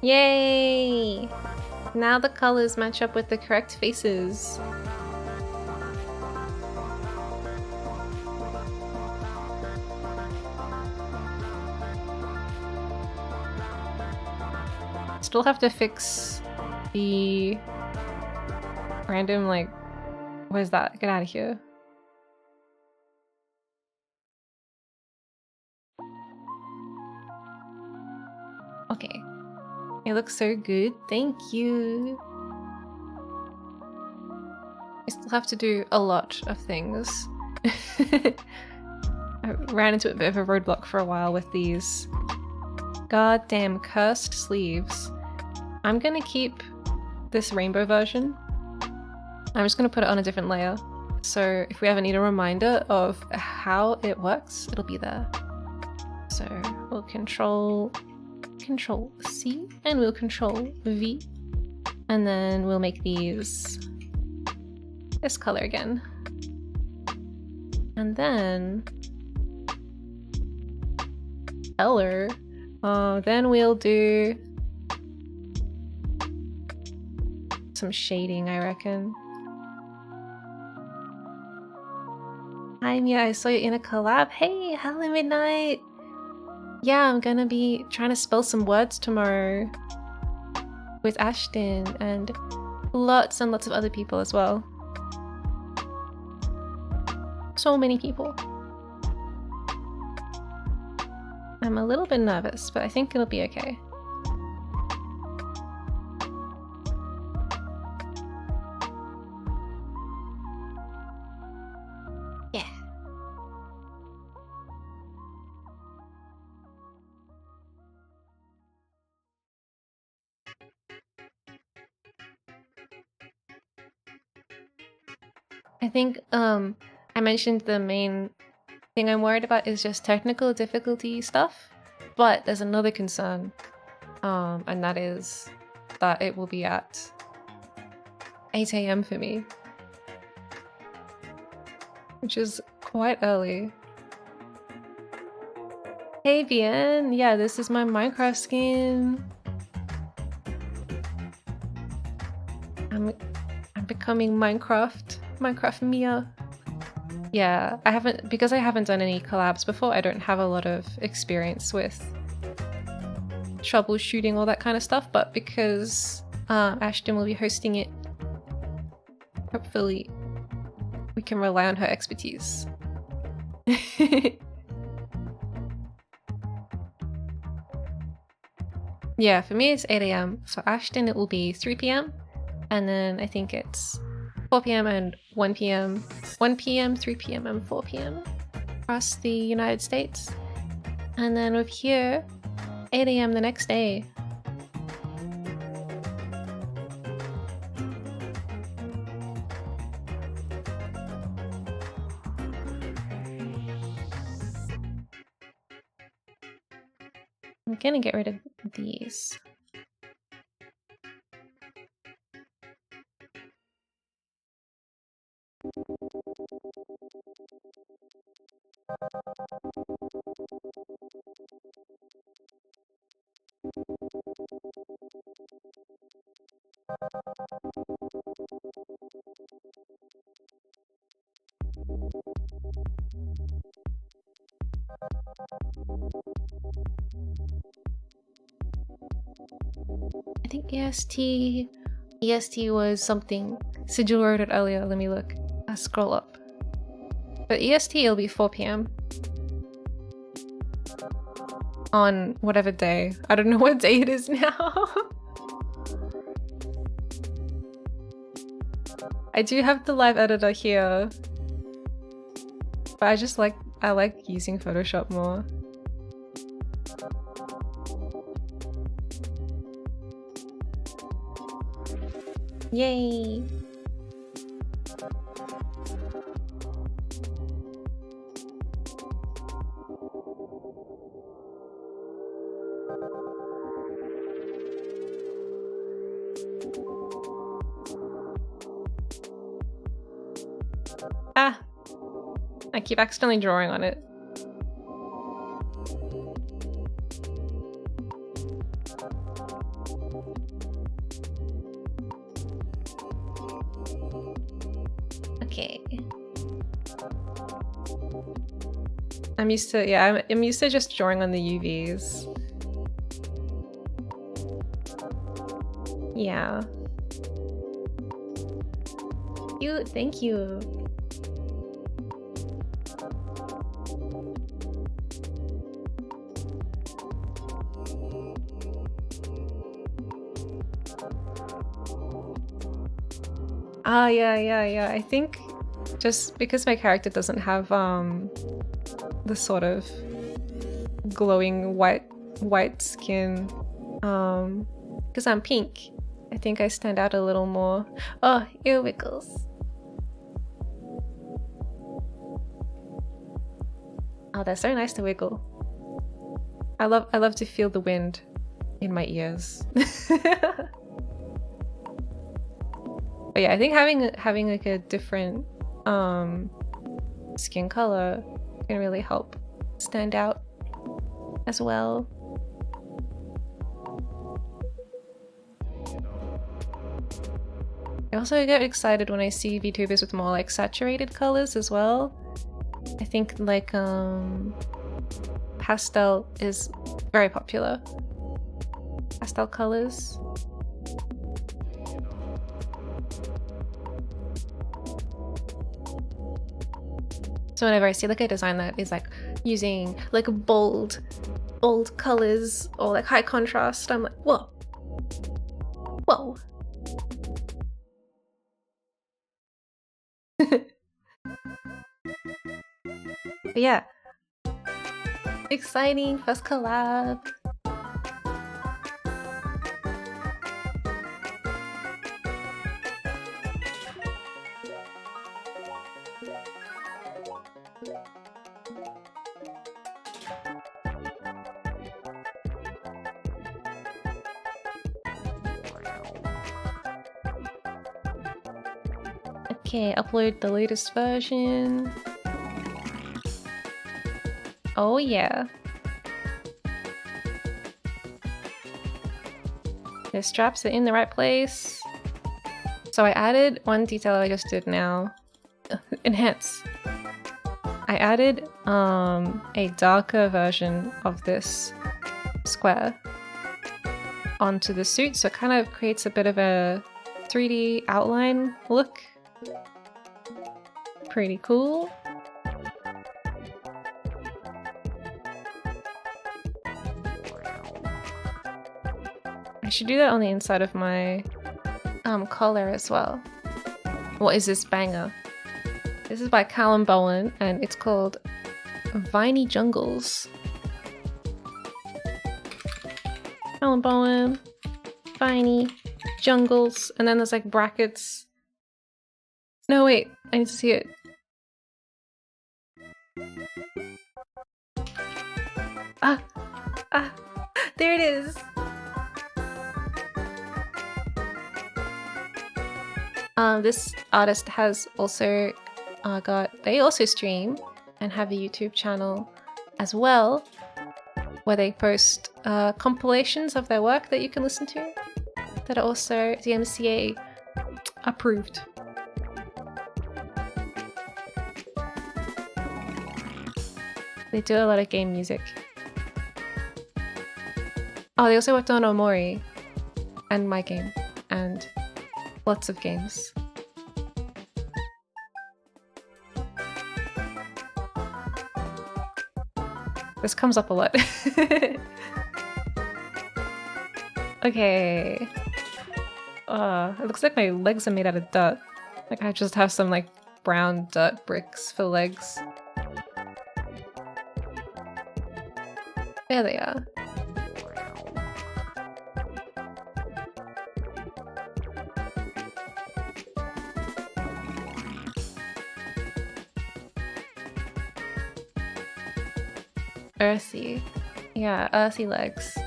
Yay! Now the colors match up with the correct faces. Still have to fix the random, like, what is that? Get out of here. Okay. It looks so good. Thank you. I still have to do a lot of things. I ran into a bit of a roadblock for a while with these goddamn cursed sleeves. I'm gonna keep this rainbow version. I'm just gonna put it on a different layer. So if we ever need a reminder of how it works, it'll be there. So we'll control C and we'll control V. And then we'll make these this color again. And then color. Then we'll do some shading, I reckon. Hi Miya, I saw you in a collab. Hey, hello Midnight! Yeah, I'm gonna be trying to spell some words tomorrow with Ashton and lots and lots of other people as well. So many people. I'm a little bit nervous, but I think it'll be okay. I think I mentioned the main thing I'm worried about is just technical difficulty stuff, but there's another concern, and that is that it will be at 8 AM for me, which is quite early. Hey Bien, yeah, this is my Minecraft skin. I'm becoming Minecraft Miya. Yeah, because I haven't done any collabs before, I don't have a lot of experience with troubleshooting, all that kind of stuff, but because Ashton will be hosting it, hopefully we can rely on her expertise. Yeah, for me it's 8 AM. For Ashton it will be 3 PM. And then I think it's 4 PM and 1 PM. 1 PM, 3 PM, and 4 PM across the United States. And then with here, 8 AM the next day. I'm gonna get rid of these. I think EST was something. Sigil wrote it earlier. Let me look. I'll scroll up. But EST will be 4 PM. On whatever day. I don't know what day it is now. I do have the live editor here. But I like using Photoshop more. Yay! Ah! I keep accidentally drawing on it. Okay. I'm used to just drawing on the UVs. Yeah. Cute, thank you. Ah, yeah. I think just because my character doesn't have the sort of glowing white skin, because I'm pink, I think I stand out a little more. Oh, ear wiggles. Oh, they're so nice to wiggle. I love to feel the wind in my ears. But yeah, I think having like a different skin color can really help stand out as well. I also get excited when I see VTubers with more like saturated colors as well. I think like pastel is very popular. Pastel colors. So whenever I see like a design that is like using like bold colors or like high contrast, I'm like, whoa. Whoa. But yeah. Exciting first collab. Okay, upload the latest version. Oh yeah. The straps are in the right place. So I added one detail I just did now. Enhance. I added a darker version of this square onto the suit, so it kind of creates a bit of a 3D outline look. Pretty cool. I should do that on the inside of my collar as well. What is this banger? This is by Callum Bowen and it's called Viney Jungles. Callum Bowen, Viney Jungles, and then there's like brackets. No, wait, I need to see it. There it is. This artist has also they also stream and have a YouTube channel as well, where they post compilations of their work that you can listen to that are also DMCA approved. They do a lot of game music. Oh, they also worked on Omori and my game and lots of games. This comes up a lot. Okay. It looks like my legs are made out of dirt. Like I just have some like brown dirt bricks for legs. There they are. Earthy. Yeah, earthy legs.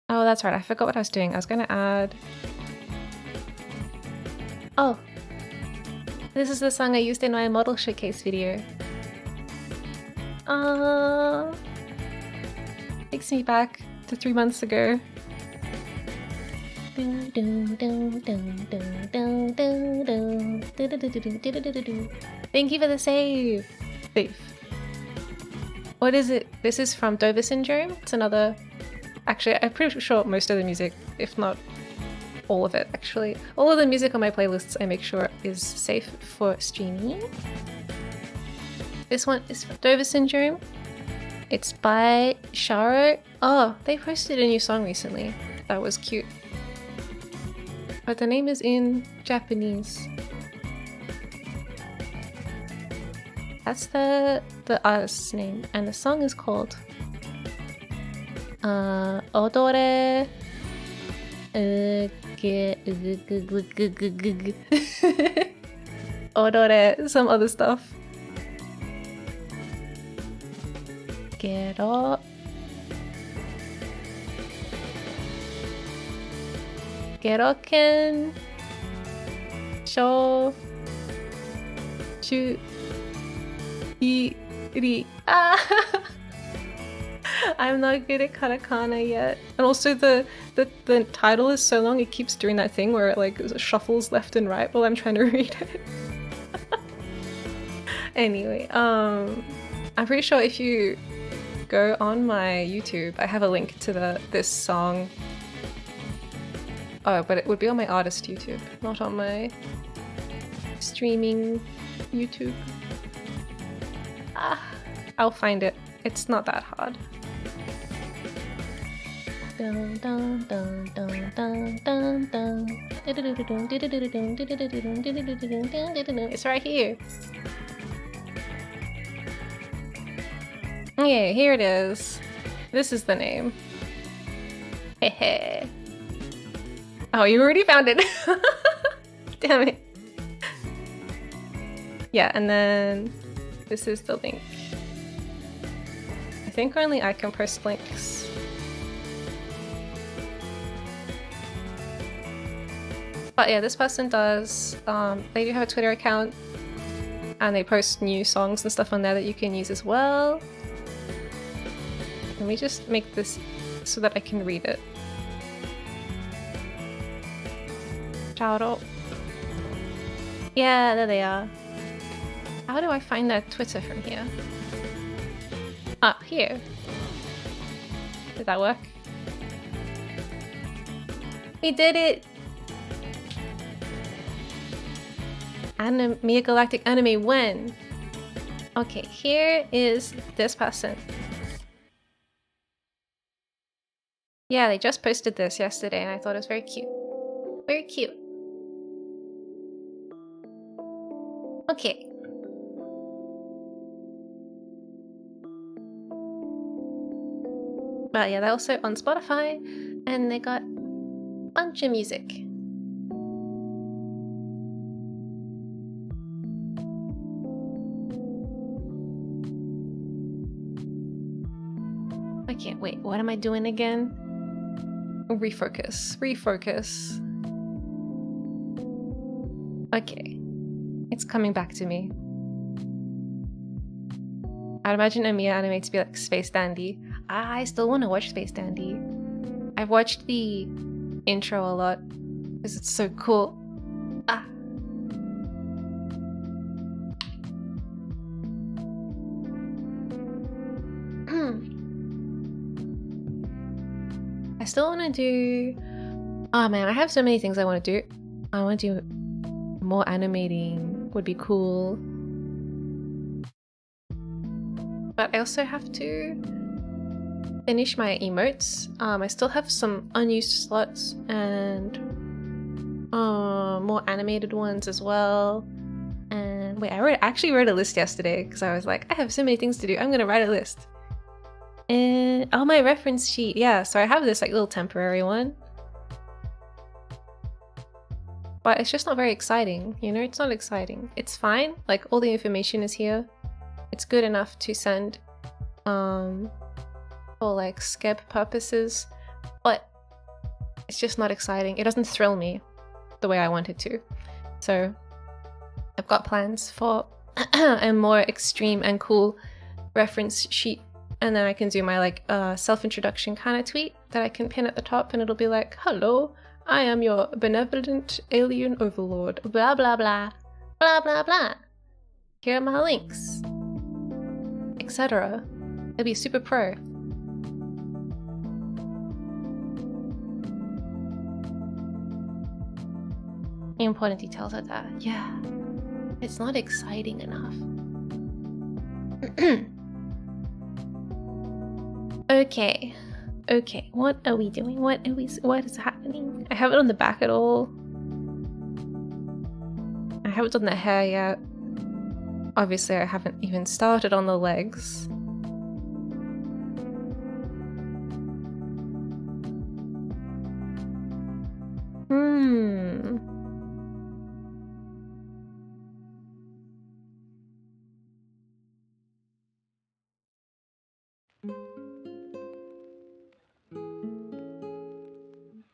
Oh, that's right. I forgot what I was doing. I was going to add... Oh. This is the song I used in my model showcase video. Takes me back to 3 months ago. Thank you for the save! What is it? This is from Dova-Syndrome. It's another... Actually, I'm pretty sure most of the music, if not all of it actually. All of the music on my playlists I make sure is safe for streaming. This one is from Dova-Syndrome. It's by Sharo. Oh, they posted a new song recently. That was cute. But the name is in Japanese. That's the artist's name, and the song is called Odore Odore some other stuff. Gero Geroken Sho Shu Iri. I'm not good at katakana yet. And also the title is so long, it keeps doing that thing where it like shuffles left and right while I'm trying to read it. Anyway, I'm pretty sure if you go on my YouTube, I have a link to this song. Oh, but it would be on my artist YouTube, not on my streaming YouTube. I'll find it. It's not that hard. It's right here. Okay, here it is. This is the name. Hehe. Oh, you already found it. Damn it. Yeah, and then this is the link. I think only I can post links. But yeah, this person does, they do have a Twitter account and they post new songs and stuff on there that you can use as well. Let me just make this so that I can read it. Shout out. Yeah, there they are. How do I find their Twitter from here? Ah, here. Did that work? We did it! Miya Galactic Anime when? Okay, here is this person. Yeah, they just posted this yesterday and I thought it was very cute. Very cute. Okay. But yeah, they're also on Spotify and they got a bunch of music. Okay, wait, what am I doing again? Refocus. Okay. It's coming back to me. I'd imagine a Miya anime to be like Space Dandy. I still want to watch Space Dandy. I've watched the intro a lot because it's so cool. Ah. I still want to do... Oh man, I have so many things I want to do. I want to do more animating, would be cool. But I also have to finish my emotes. I still have some unused slots and more animated ones as well. And wait, I actually wrote a list yesterday because I was like, I have so many things to do. I'm gonna write a list. And oh, my reference sheet. Yeah, so I have this like little temporary one. But it's just not very exciting, you know? It's not exciting. It's fine. Like all the information is here. It's good enough to send for like skeb purposes, but it's just not exciting. It doesn't thrill me the way I want it to. So I've got plans for a more extreme and cool reference sheet, and then I can do my like self-introduction kind of tweet that I can pin at the top, and it'll be like, hello, I am your benevolent alien overlord, blah blah blah, blah blah blah. Here are my links, etc. It'll be super pro. Important details like that. Yeah. It's not exciting enough. Okay. Okay, what are we doing? What is happening? I haven't done the back at all. I haven't done the hair yet. Obviously, I haven't even started on the legs.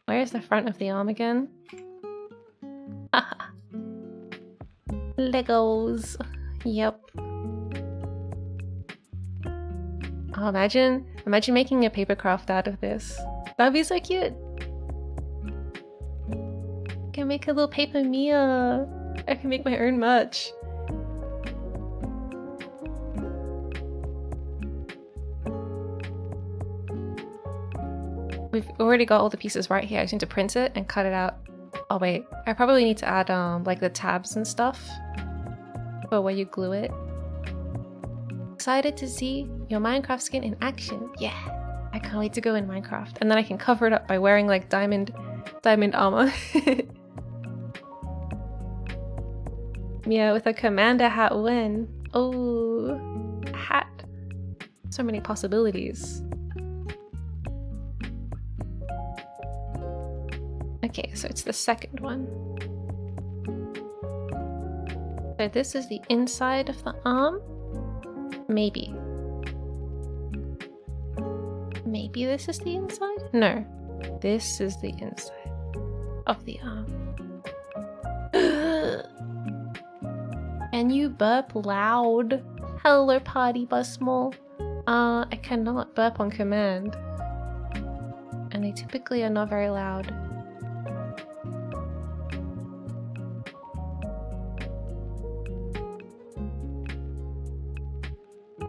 Where's the front of the arm again? Legos. Yep. Oh, imagine making a paper craft out of this. That'd be so cute. I can make a little paper Miya. I can make my own merch. We've already got all the pieces right here. I just need to print it and cut it out. Oh wait, I probably need to add like the tabs and stuff for where you glue it. Excited to see your Minecraft skin in action. Yeah, I can't wait to go in Minecraft. And then I can cover it up by wearing like diamond armor. Miya with a commander hat when? Oh, a hat. So many possibilities. Okay, so it's the second one. So this is the inside of the arm. Maybe. Maybe this is the inside? No, this is the inside of the arm. Can you burp loud? Hello, party bus mole. I cannot burp on command. And they typically are not very loud.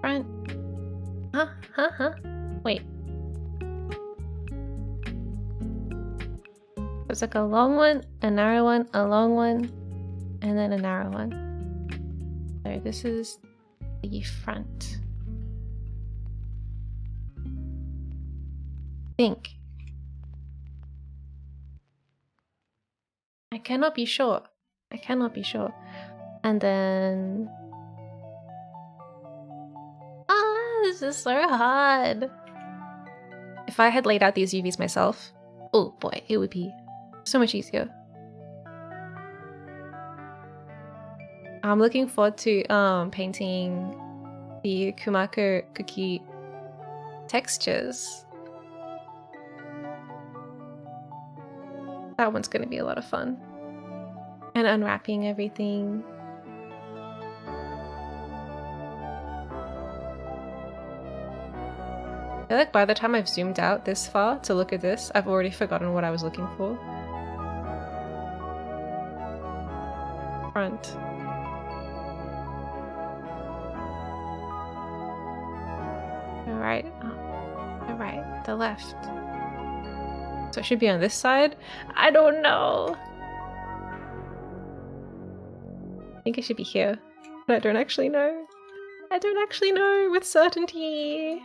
Front. Huh? Wait. It's like a long one, a narrow one, a long one, and then a narrow one. So this is the front. Think. I cannot be sure. I cannot be sure. And then... this is so hard. If I had laid out these UVs myself, oh boy, it would be so much easier. I'm looking forward to painting the Kumako cookie textures. That one's gonna be a lot of fun. And unwrapping everything. I feel like by the time I've zoomed out this far to look at this, I've already forgotten what I was looking for. Front. Alright. Alright. The left. So it should be on this side? I don't know. I think it should be here. But I don't actually know. I don't actually know with certainty.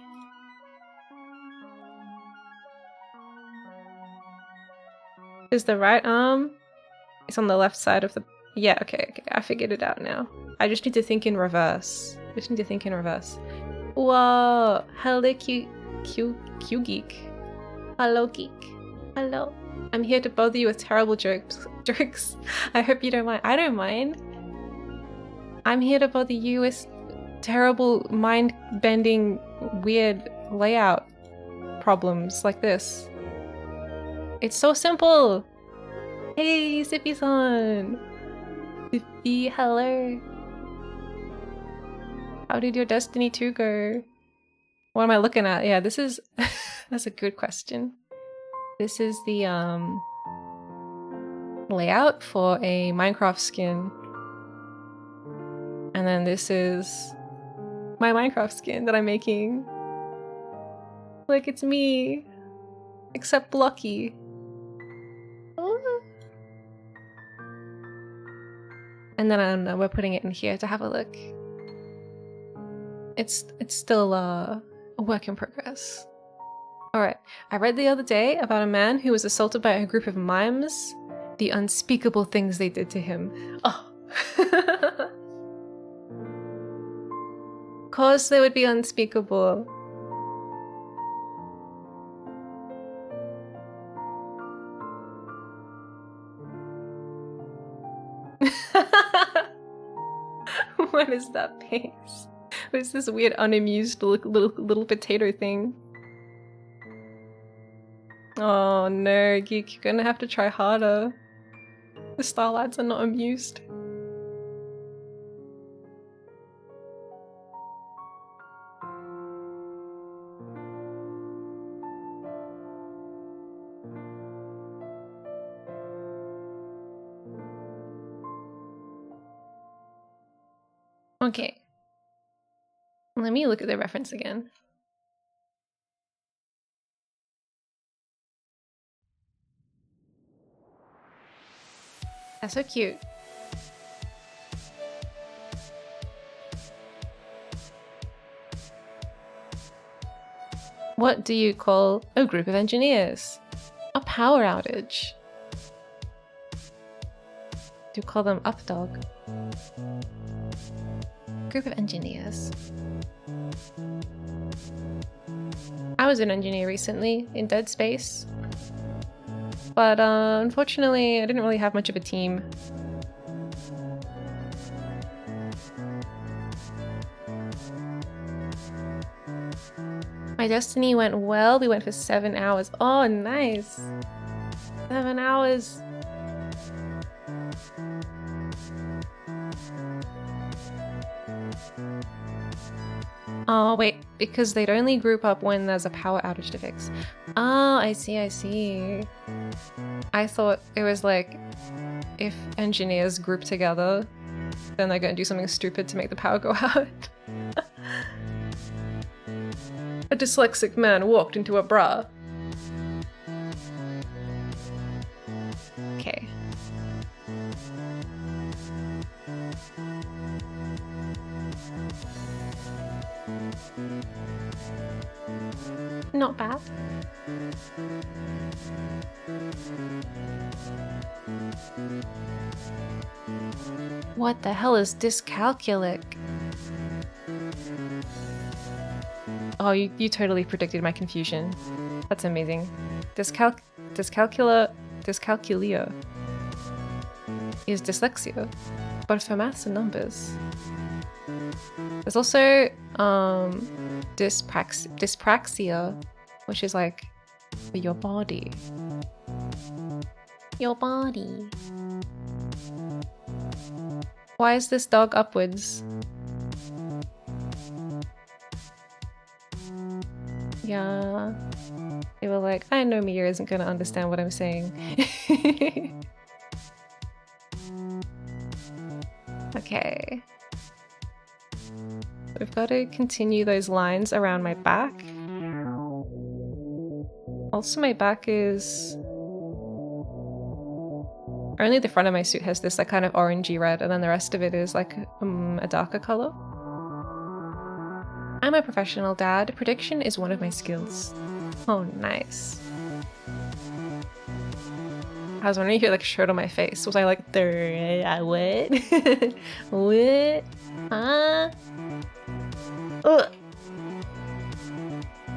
Is the right arm? It's on the left side of the... Yeah, okay. I figured it out now. I just need to think in reverse. Whoa! Hello, Q geek. Hello, geek. Hello. I'm here to bother you with terrible jokes. I hope you don't mind. I don't mind. I'm here to bother you with terrible, mind-bending, weird layout problems like this. It's so simple! Hey, Sippy-san! Sippy, hello! How did your Destiny 2 go? What am I looking at? Yeah, this is... That's a good question. This is the, layout for a Minecraft skin. And then this is my Minecraft skin that I'm making. Look, it's me! Except blocky. And then we're putting it in here to have a look. It's still a work in progress. Alright, I read the other day about a man who was assaulted by a group of mimes. The unspeakable things they did to him. Oh. Of course they would be unspeakable. What is that face? What is this weird unamused little potato thing? Oh no, Geek, you're gonna have to try harder. The Starlights are not amused. Okay. Let me look at the reference again. That's so cute. What do you call a group of engineers? A power outage. Do you call them updog? Group of engineers. I was an engineer recently in Dead Space, but unfortunately I didn't really have much of a team. My Destiny went well. We went for 7 hours. Oh, nice. 7 hours. Oh, wait, because they'd only group up when there's a power outage to fix. Oh, I see, I see. I thought it was like, if engineers group together, then they're gonna do something stupid to make the power go out. A dyslexic man walked into a bra. Okay. Not bad. What the hell is dyscalculic? Oh, you totally predicted my confusion. That's amazing. Dyscalculia is dyslexia, but for maths and numbers. There's also dyspraxia, which is like for your body. Your body. Why is this dog upwards? Yeah. They were like, I know Miya isn't gonna understand what I'm saying. Okay. We've got to continue those lines around my back. Also, my back is... Only the front of my suit has this like kind of orangey red, and then the rest of it is like a darker color. I'm a professional dad. Prediction is one of my skills. Oh, nice. I was wondering if you had like a shirt on my face. Was I like, what? What? Huh? Ugh.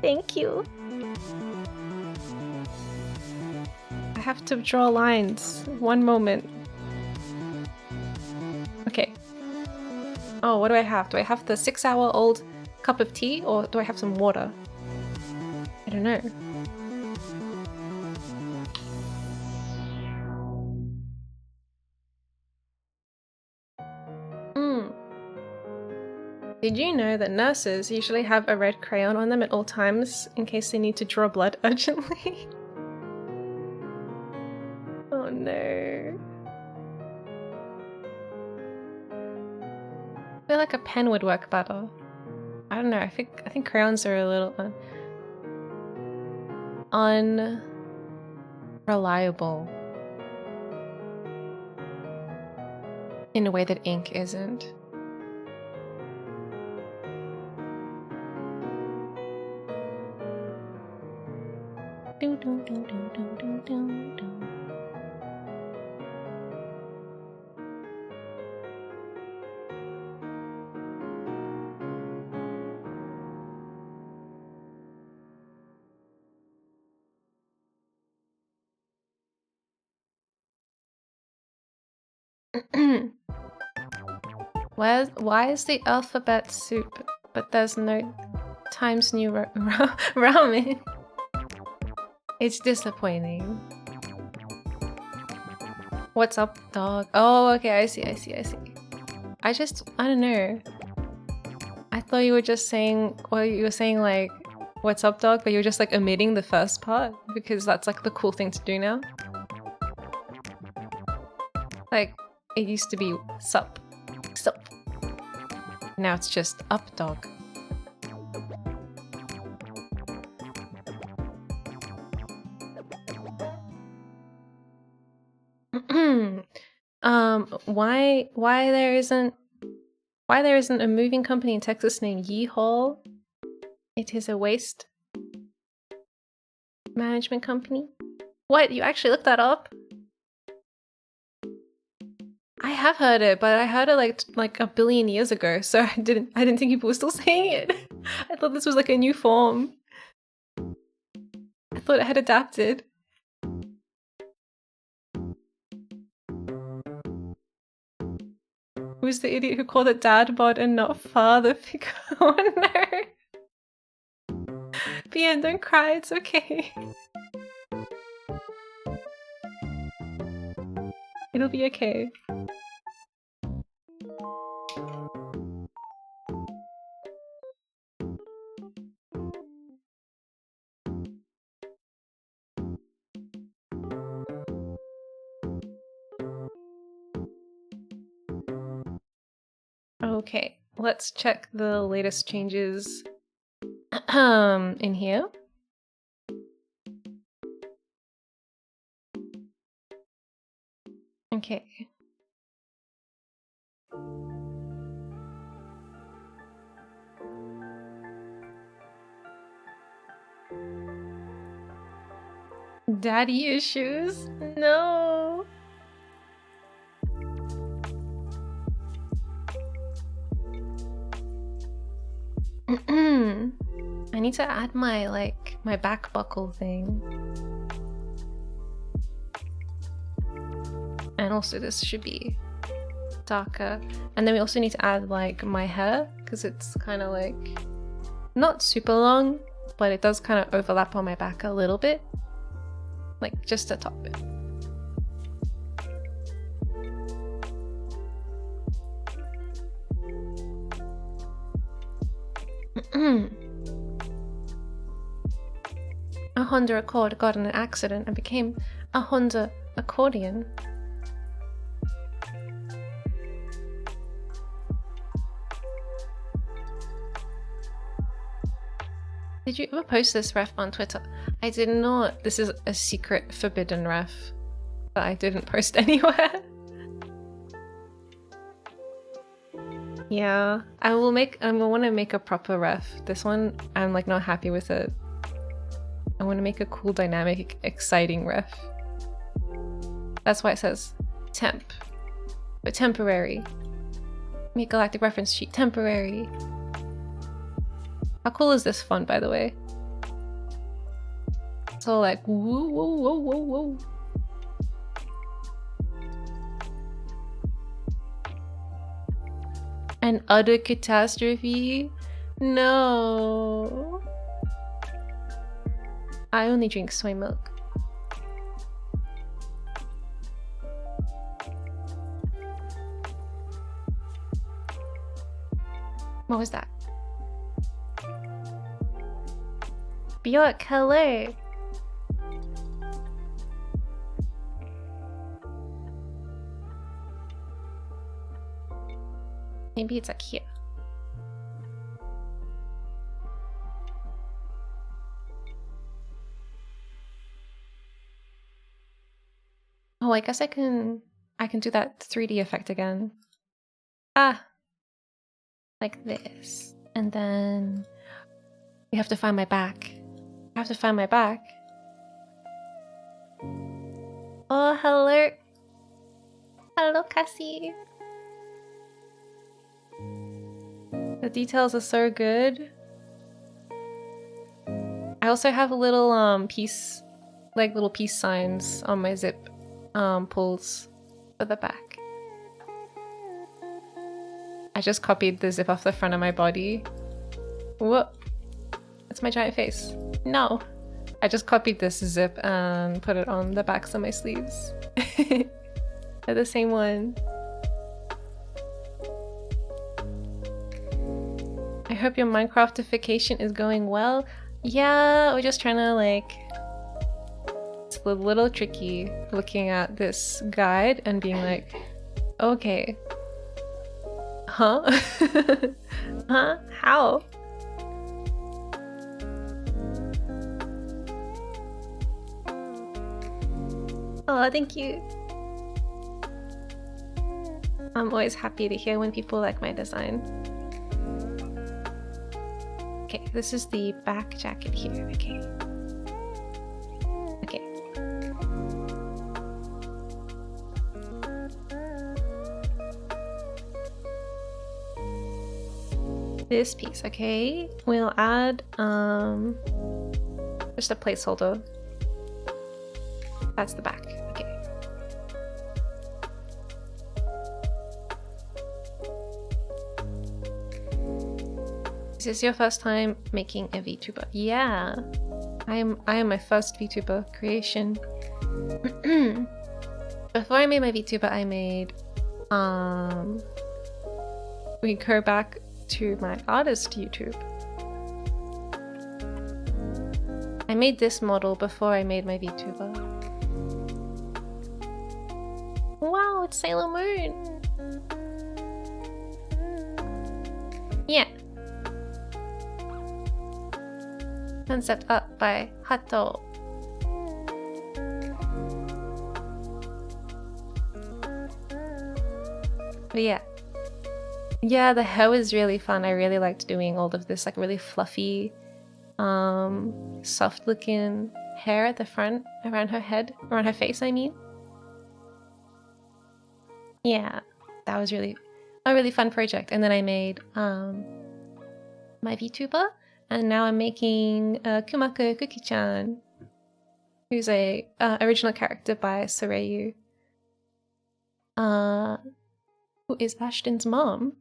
Thank you. I have to draw lines. One moment. Okay. Oh, what do I have? Do I have the 6-hour-old cup of tea, or do I have some water? I don't know. Did you know that nurses usually have a red crayon on them at all times in case they need to draw blood urgently? Oh no. I feel like a pen would work better. I don't know, I think crayons are a little unreliable in a way that ink isn't. Why is the alphabet soup, but there's no Times New ramen? It's disappointing. What's up, dog? Oh, okay, I see. I don't know. I thought you were just saying, or you were saying like, what's up, dog? But you were just like omitting the first part because that's like the cool thing to do now. Like, it used to be sup. Now it's just up, dog. Why there isn't a moving company in Texas named Yeehaul? It is a waste management company. What? You actually looked that up? I have heard it, but I heard it like a billion years ago, so I didn't think people were still saying it. I thought this was like a new form. I thought it had adapted. Who's the idiot who called it dad bod and not father figure? Oh no! Bien, don't cry, it's okay. It'll be okay. Okay, let's check the latest changes in here. Okay. Daddy issues? No. I need to add my my back buckle thing. And also this should be darker. And then we also need to add like my hair because it's kind of like not super long, but it does kind of overlap on my back a little bit. Like just the top bit. A Honda Accord got in an accident and became a Honda accordion. Did you ever post this ref on Twitter? I did not. This is a secret forbidden ref that I didn't post anywhere. Yeah, I want to make a proper ref. This one, I'm like not happy with it. I want to make a cool, dynamic, exciting ref. That's why it says temp, but temporary. Make galactic reference sheet temporary. How cool is this font, by the way? So like, woo, whoa, whoa, whoa, whoa. An utter catastrophe? No. I only drink soy milk. What was that? Bjork, hello. Maybe it's like here. Oh, I guess I can do that 3D effect again. Ah, like this. And then we have to find my back. I have to find my back. Oh, hello. Hello, Cassie. The details are so good. I also have a little piece, like little peace signs on my zip pulls for the back. I just copied the zip off the front of my body. Whoop. It's my giant face. No. I just copied this zip and put it on the backs of my sleeves. They're the same one. I hope your Minecraftification is going well. Yeah, we're just trying to like... It's a little tricky looking at this guide and being like, okay. Huh? Huh? How? Oh, thank you. I'm always happy to hear when people like my design. Okay, this is the back jacket here. Okay. Okay. This piece, okay. We'll add just a placeholder. That's the back. Okay. Is this your first time making a VTuber? Yeah. I am my first VTuber creation. Before I made my VTuber, I made we go back to my artist YouTube. I made this model before I made my VTuber. Wow, it's Sailor Moon! Yeah. Concept art by Hato. But yeah. Yeah, the hair was really fun. I really liked doing all of this like really fluffy, soft looking hair at the front around her head, around her face I mean. Yeah, that was really a really fun project. And then I made my VTuber, and now I'm making Kumaku Kuki-chan, who's a original character by Soreyu, who is Ashton's mom.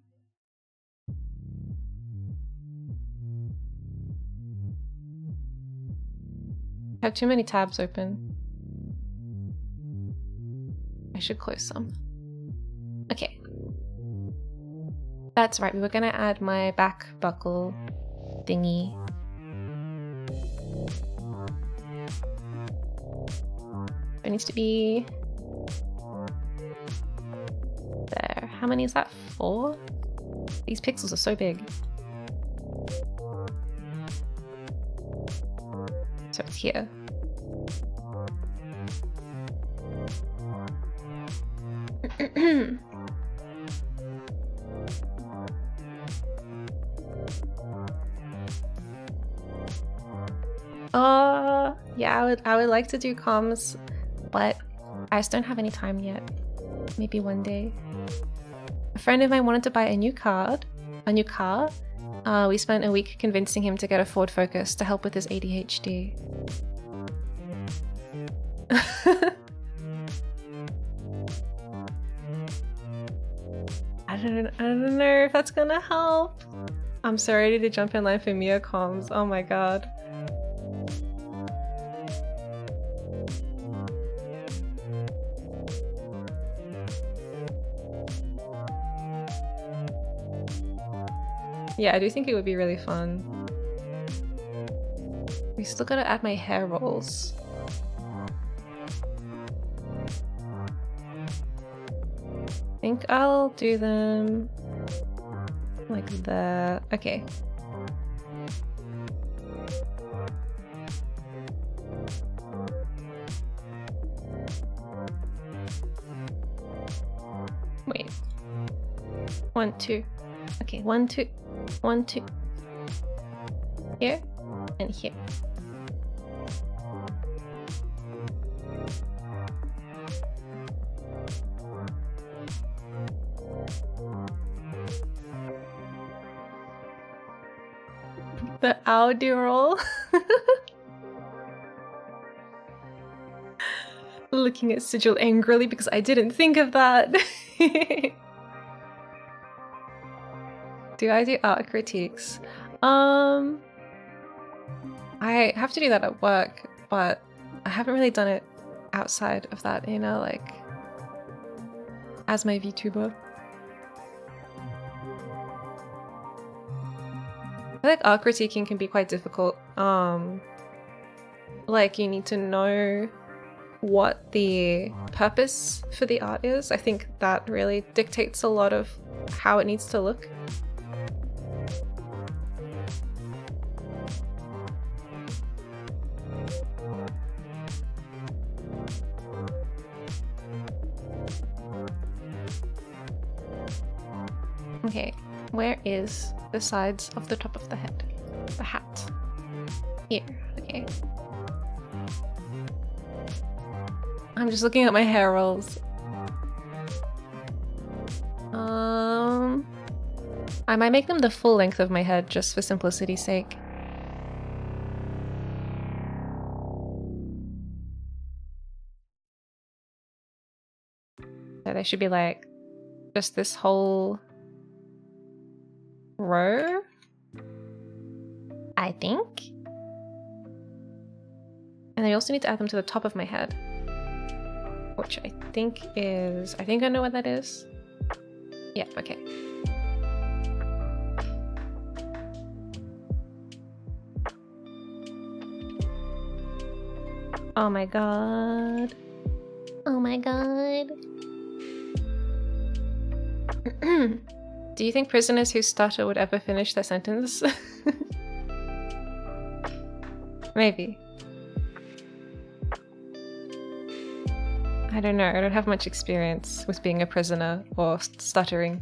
I have too many tabs open. I should close some. Okay. That's right, we were gonna add my back buckle thingy. It needs to be there. How many is that? 4? These pixels are so big. So it's here. Yeah, I would like to do comms, but I just don't have any time yet. Maybe one day. A friend of mine wanted to buy a new car. We spent a week convincing him to get a Ford Focus to help with his ADHD. I don't know if that's gonna help. I'm so ready to jump in line for Miya comms. Oh my god. Yeah, I do think it would be really fun. We still gotta add my hair rolls. I think I'll do them like that. Okay. Wait. 1, 2. Okay, 1, 2. 1, 2. Here and here. The audio roll. Looking at Sigil angrily because I didn't think of that. Do I do art critiques? I have to do that at work, but I haven't really done it outside of that, you know, like as my VTuber. I feel like art critiquing can be quite difficult. Like you need to know what the purpose for the art is. I think that really dictates a lot of how it needs to look. Okay, where is the sides of the top of the head? The hat. Here, okay. I'm just looking at my hair rolls. I might make them the full length of my head just for simplicity's sake. So they should be like just this whole row, I think. And I also need to add them to the top of my head, which I think I know what that is. Yeah, okay. Oh my god. Oh my god. Do you think prisoners who stutter would ever finish their sentence? Maybe. I don't know, I don't have much experience with being a prisoner or stuttering.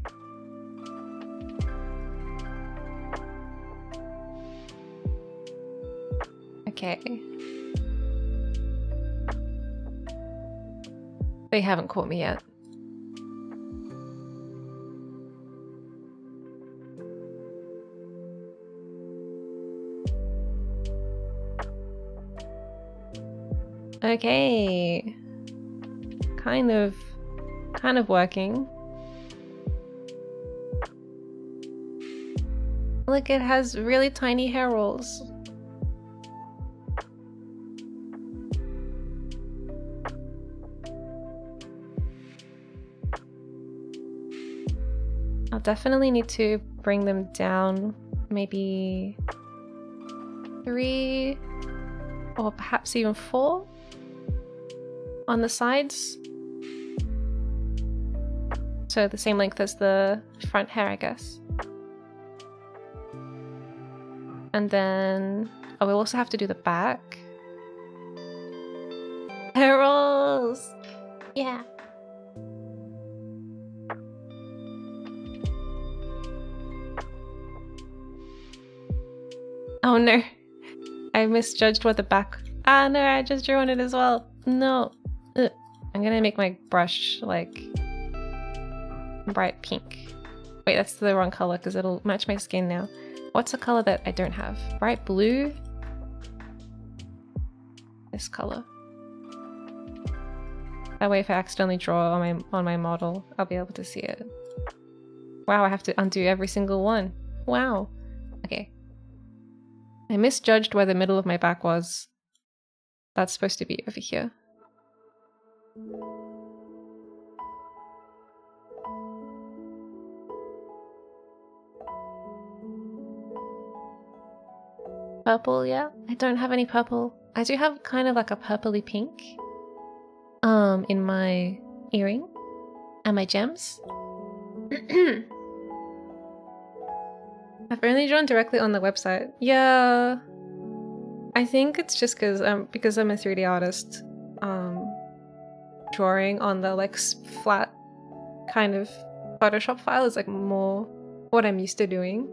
Okay. They haven't caught me yet. Okay. Kind of working. Look, it has really tiny hair rolls. I'll definitely need to bring them down, maybe 3 or perhaps even 4 on the sides. So the same length as the front hair, I guess. And then I will also have to do the back. Hair rolls! Yeah. Oh no. I misjudged what the back... Ah no, I just drew on it as well. No. Ugh. I'm gonna make my brush like bright pink. Wait, that's the wrong color because it'll match my skin now. What's a color that I don't have? Bright blue? This color. That way if I accidentally draw on my model, I'll be able to see it. Wow, I have to undo every single one. Wow. Okay. I misjudged where the middle of my back was. That's supposed to be over here. Purple, yeah. I don't have any purple. I do have kind of like a purpley pink in my earring and my gems. I've only drawn directly on the website. Yeah. I think it's just because I'm a 3D artist. Drawing on the like flat kind of Photoshop file is like more what I'm used to doing.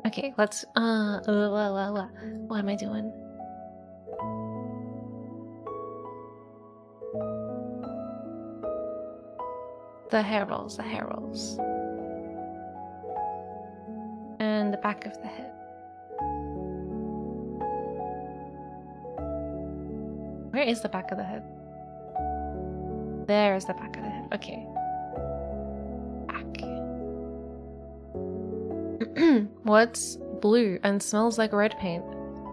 Okay, let's what am I doing? The hair rolls. And the back of the head. Where is the back of the head? There is the back of the head. Okay. Back. What's blue and smells like red paint?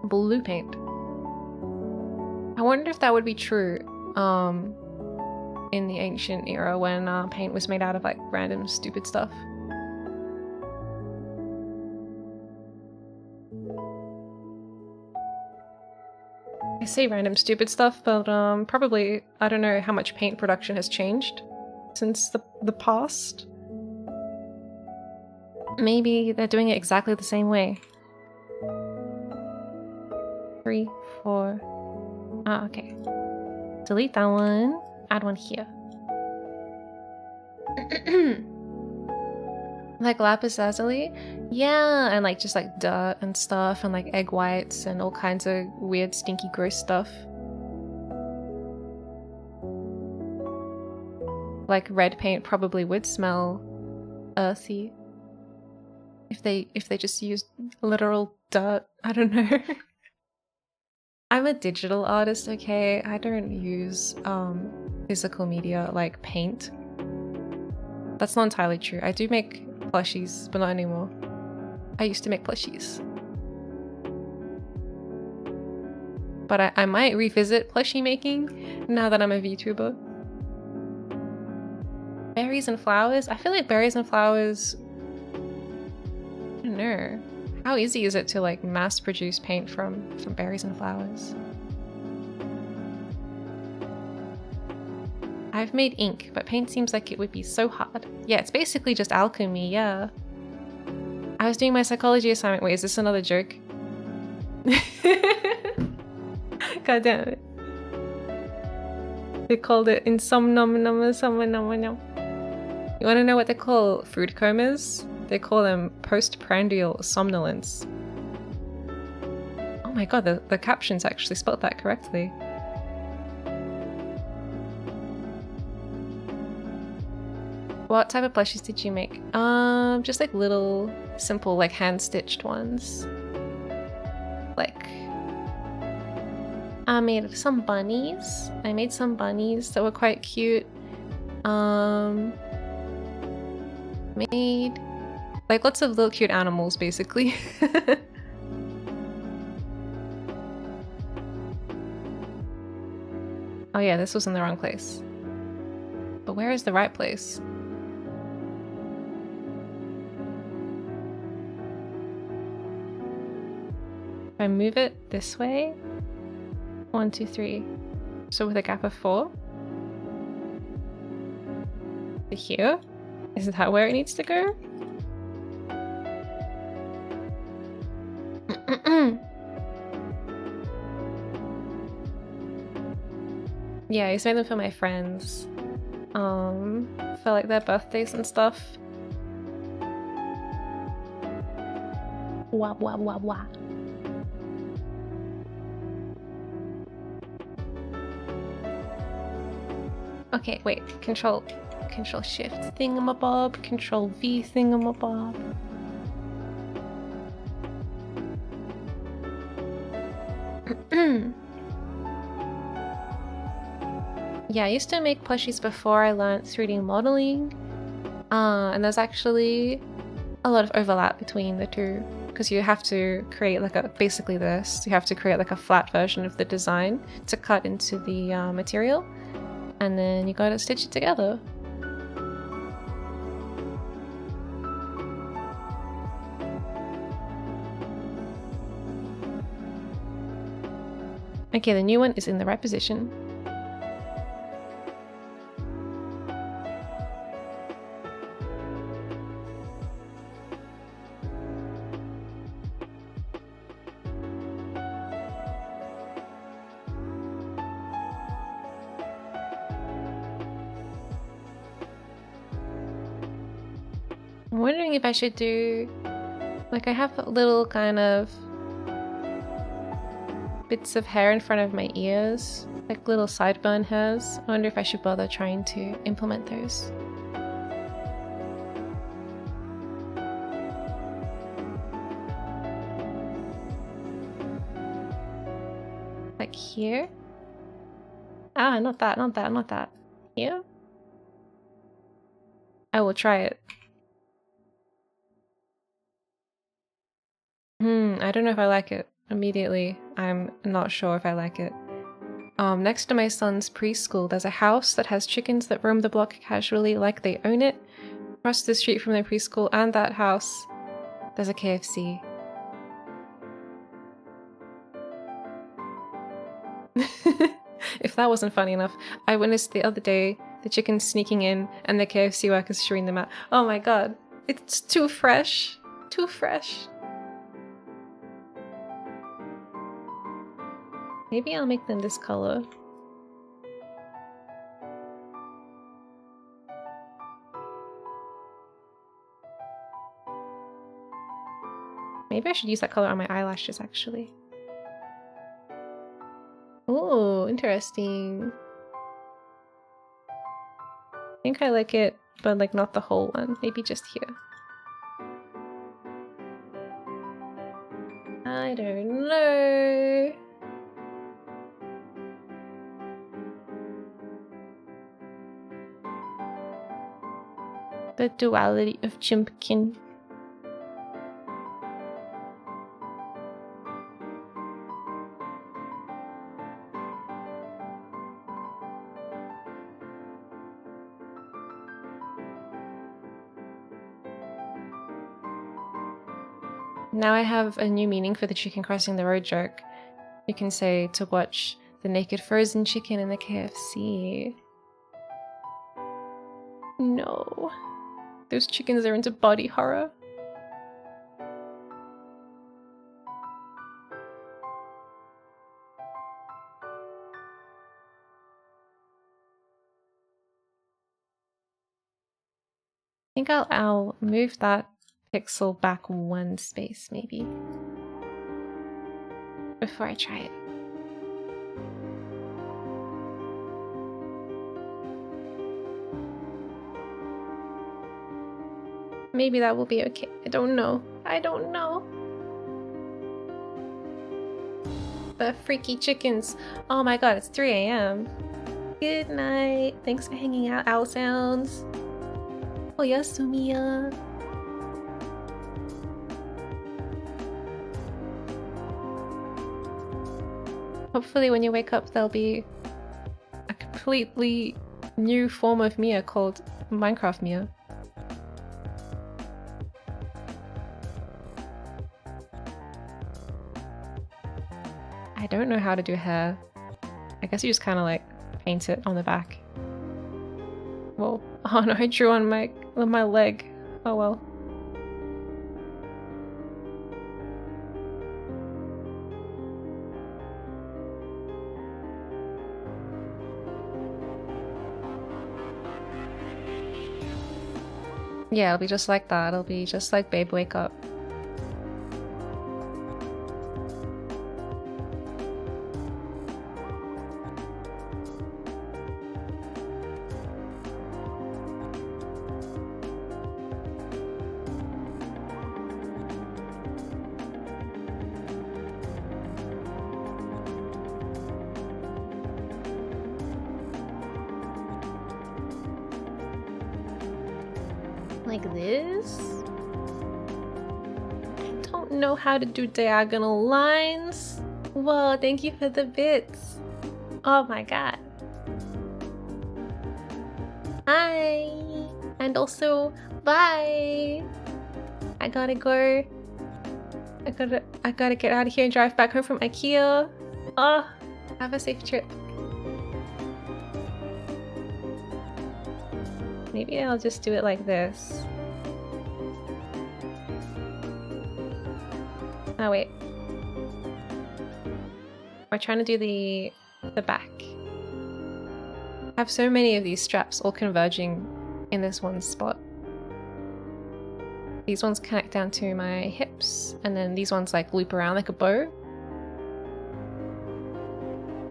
Blue paint. I wonder if that would be true in the ancient era when paint was made out of like random stupid stuff. I say random stupid stuff, but probably I don't know how much paint production has changed since the past. Maybe they're doing it exactly the same way. 3, 4. Ah, okay. Delete that one. Add one here. Like lapis lazuli? Yeah, and like just like dirt and stuff and like egg whites and all kinds of weird stinky gross stuff. Like red paint probably would smell earthy if they just used literal dirt. I don't know. I'm a digital artist, okay? I don't use physical media like paint. That's not entirely true. I do make plushies, but not anymore. I used to make plushies. But I might revisit plushie making now that I'm a VTuber. Berries and flowers? I feel like berries and flowers... I don't know. How easy is it to like mass produce paint from berries and flowers? I've made ink, but paint seems like it would be so hard. Yeah, it's basically just alchemy, yeah. I was doing my psychology assignment. Wait, is this another joke? God damn it. They called it insomnom. You want to know what they call food comas? They call them postprandial somnolence. Oh my god, the captions actually spelled that correctly. What type of plushies did you make? Just like little, simple, like hand-stitched ones. Like, I made some bunnies. I made some bunnies that were quite cute. Made like lots of little cute animals, basically. Oh yeah, this was in the wrong place. But where is the right place? If I move it this way, 1, 2, 3. So with a gap of 4. To here? Is that where it needs to go? Yeah, I used to make them for my friends. For like their birthdays and stuff. Wah wah wah wah. Okay, wait. Control shift thingamabob. Control V thingamabob. Yeah, I used to make plushies before I learned 3D modeling. And there's actually a lot of overlap between the two. Because you have to create like basically this. You have to create like a flat version of the design to cut into the material. And then you gotta stitch it together. Okay, the new one is in the right position. I'm wondering if I should do, like I have a little kind of bits of hair in front of my ears, like little sideburn hairs. I wonder if I should bother trying to implement those. Like here? Ah, not that, not that, not that. Here? I will try it. I don't know if I like it. Immediately, I'm not sure if I like it. Next to my son's preschool, there's a house that has chickens that roam the block casually like they own it. Across the street from the preschool and that house, there's a KFC. If that wasn't funny enough, I witnessed the other day the chickens sneaking in and the KFC workers shooing them out. Oh my god, it's too fresh. Too fresh. Maybe I'll make them this color. Maybe I should use that color on my eyelashes, actually. Oh, interesting. I think I like it, but like not the whole one. Maybe just here. I don't know. The duality of Chimpkin. Now I have a new meaning for the chicken crossing the road joke. You can say to watch the naked frozen chicken in the KFC. No. Those chickens are into body horror. I think I'll move that pixel back one space maybe before I try it. Maybe that will be okay. I don't know. I don't know. The freaky chickens. Oh my god, it's 3 AM. Good night. Thanks for hanging out, Owl Sounds. Oh yes, Miya. Hopefully when you wake up there'll be a completely new form of Miya called Minecraft Miya. I don't know how to do hair. I guess you just kind of like paint it on the back. Whoa. Oh no, I drew on my leg. Oh well. Yeah, it'll be just like that. It'll be just like Babe Wake Up. Like this? I don't know how to do diagonal lines. Whoa, thank you for the bits. Oh my god. Hi! And also, bye! I gotta go. I gotta get out of here and drive back home from IKEA. Oh, have a safe trip. Maybe I'll just do it like this. Oh wait. We're trying to do the back. I have so many of these straps all converging in this one spot. These ones connect down to my hips, and then these ones like loop around like a bow.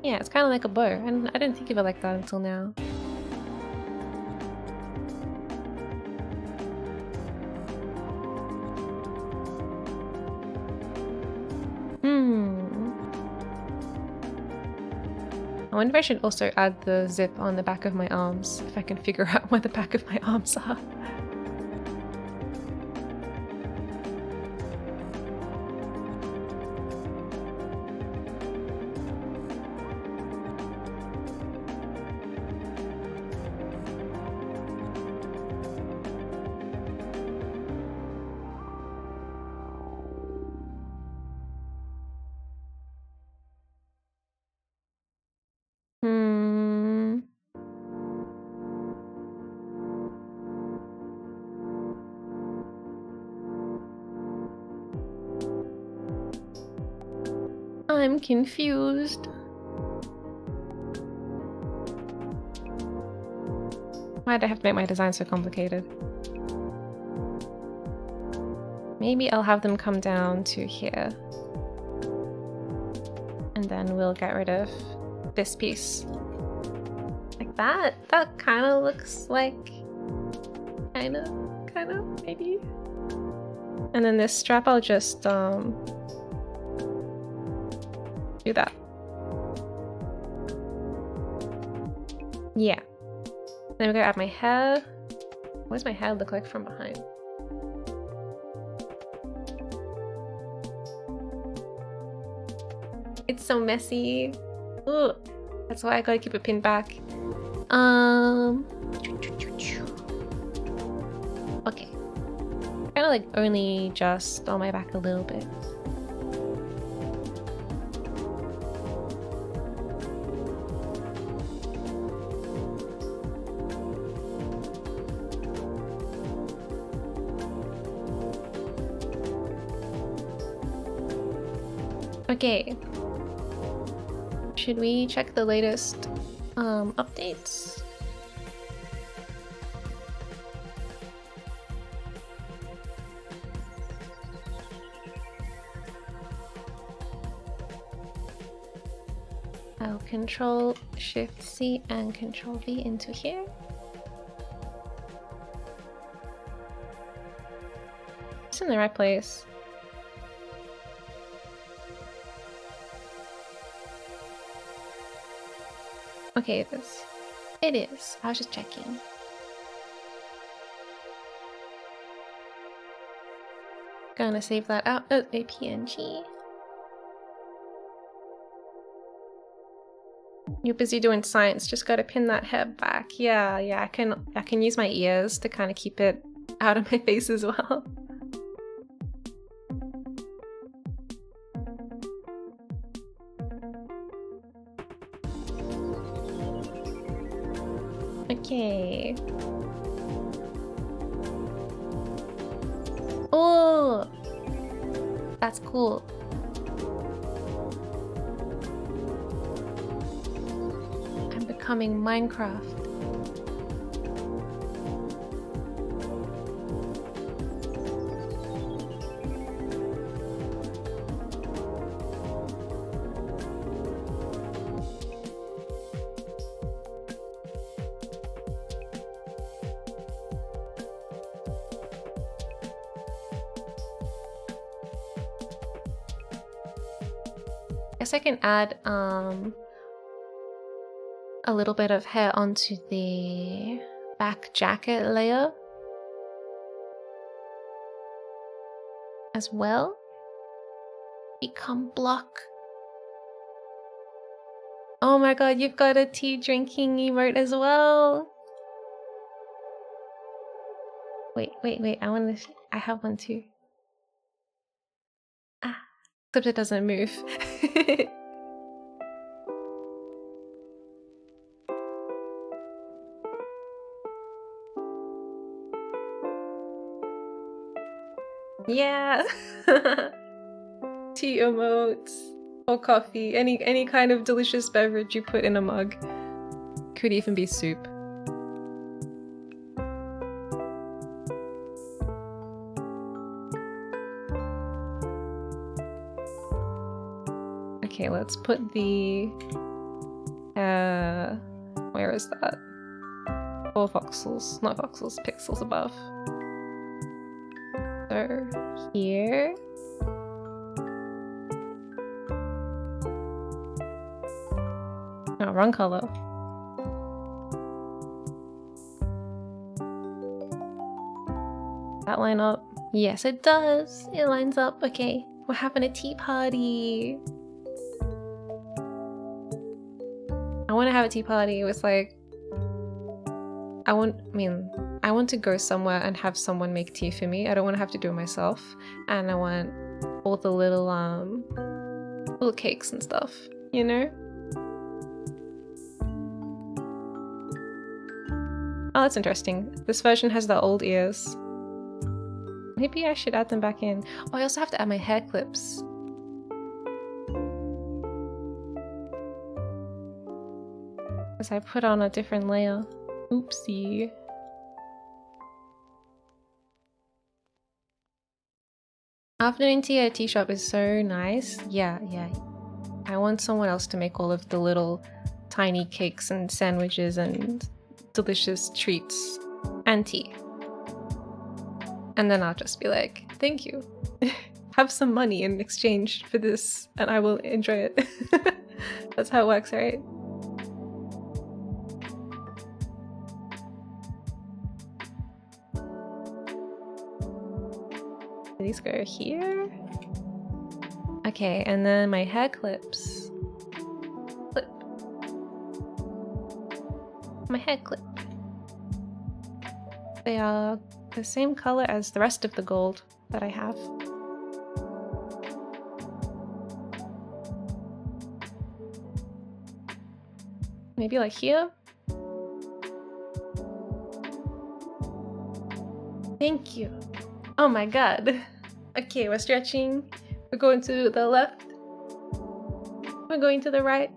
Yeah, it's kind of like a bow, and I didn't think of it like that until now. I wonder if I should also add the zip on the back of my arms, if I can figure out where the back of my arms are. I'm confused. Why'd I have to make my design so complicated? Maybe I'll have them come down to here. And then we'll get rid of this piece. Like that? That kind of looks like... Kind of, maybe? And then this strap I'll just, do that. Yeah. Then we're gonna add my hair. What does my hair look like from behind? It's so messy. Ugh. That's why I gotta keep it pinned back. Okay. Kind of like only just on my back a little bit. Okay. Should we check the latest updates? I'll Control Shift C and Control V into here. It's in the right place. Okay, it is. It is. I was just checking. Gonna save that out as a PNG. You're busy doing science, just gotta pin that head back. Yeah, I can use my ears to kind of keep it out of my face as well. Okay. Oh, that's cool. I'm becoming Minecraft. Guess I can add a little bit of hair onto the back jacket layer as well. Become block. Oh my god, you've got a tea drinking emote as well. Wait, I have one too. Ah, except it doesn't move. Yeah. Tea emotes or coffee, any kind of delicious beverage you put in a mug. Could even be soup. Okay, let's put the where is that? 4 voxels, not voxels, pixels above. So here. Oh, wrong color. That line up? Yes, it does. It lines up. Okay, we're having a tea party. I want to have a tea party with like. I want to go somewhere and have someone make tea for me. I don't want to have to do it myself, and I want all the little cakes and stuff, you know? Oh, that's interesting. This version has the old ears. Maybe I should add them back in. Oh, I also have to add my hair clips. Because I put on a different layer. Oopsie. Afternoon tea at a tea shop is so nice. Yeah. I want someone else to make all of the little tiny cakes and sandwiches and delicious treats and tea. And then I'll just be like, thank you. Have some money in exchange for this and I will enjoy it. That's how it works, right? These go here. Okay, and then my hair clips. Clip. My hair clip. They are the same color as the rest of the gold that I have. Maybe like here? Thank you. Oh my god. Okay, we're stretching. We're going to the left. We're going to the right.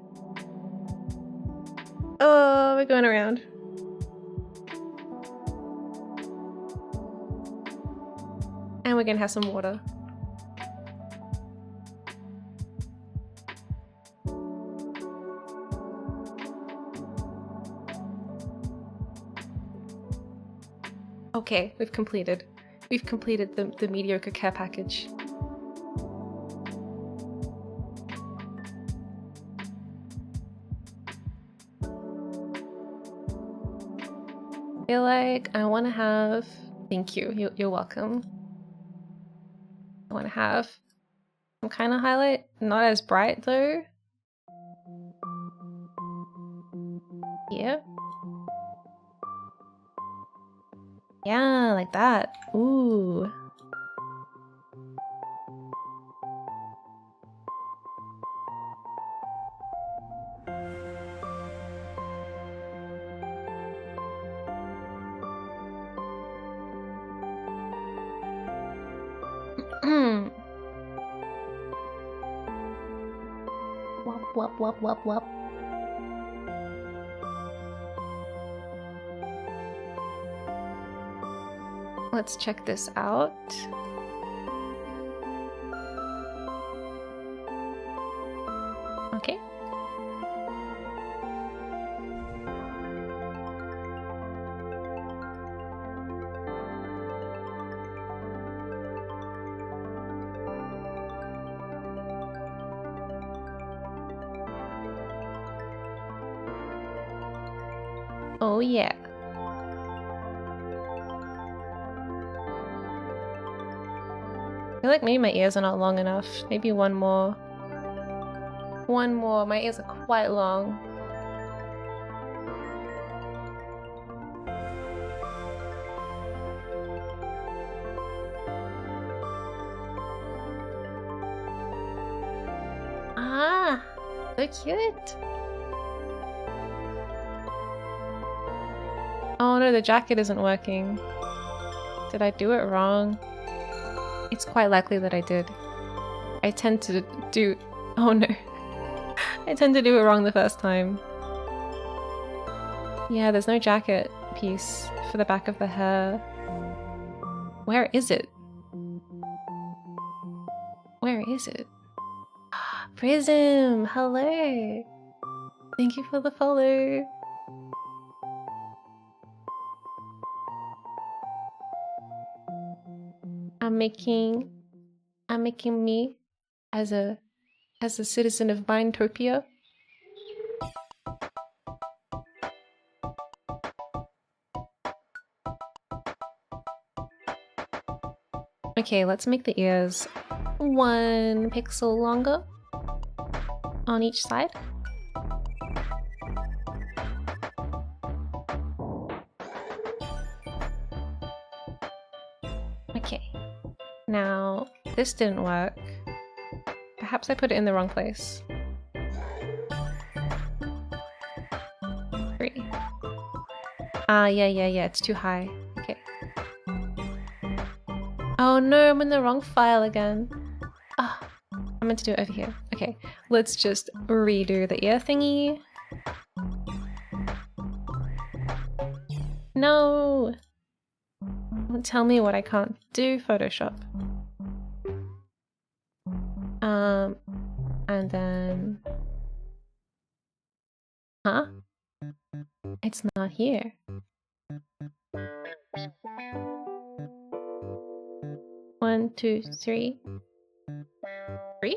Oh, we're going around. And we're gonna have some water. Okay, we've completed. We've completed the mediocre care package. I feel like I want to have... Thank you. You're welcome. I want to have some kind of highlight. Not as bright though. Yeah. Yeah, like that. Ooh. Wop, wop, wop, wop, wop. Let's check this out. Okay. Oh yeah. I feel like maybe my ears are not long enough. Maybe one more. One more. My ears are quite long. Ah, so cute. Oh no, the jacket isn't working. Did I do it wrong? It's quite likely that I did. I tend to do... Oh no. I tend to do it wrong the first time. Yeah, there's no jacket piece for the back of the hair. Where is it? Where is it? Prism! Hello! Thank you for the follow! I'm making me as a citizen of Mindtopia. Okay, let's make the ears 1 pixel longer on each side. Okay, now this didn't work. Perhaps I put it in the wrong place. 3. Yeah, it's too high. Okay. Oh no, I'm in the wrong file again. Ah, I meant to do it over here. Okay, let's just redo the ear thingy. No! Don't tell me what I can't do, Photoshop. And then... Huh? It's not here. One, two, three. 3?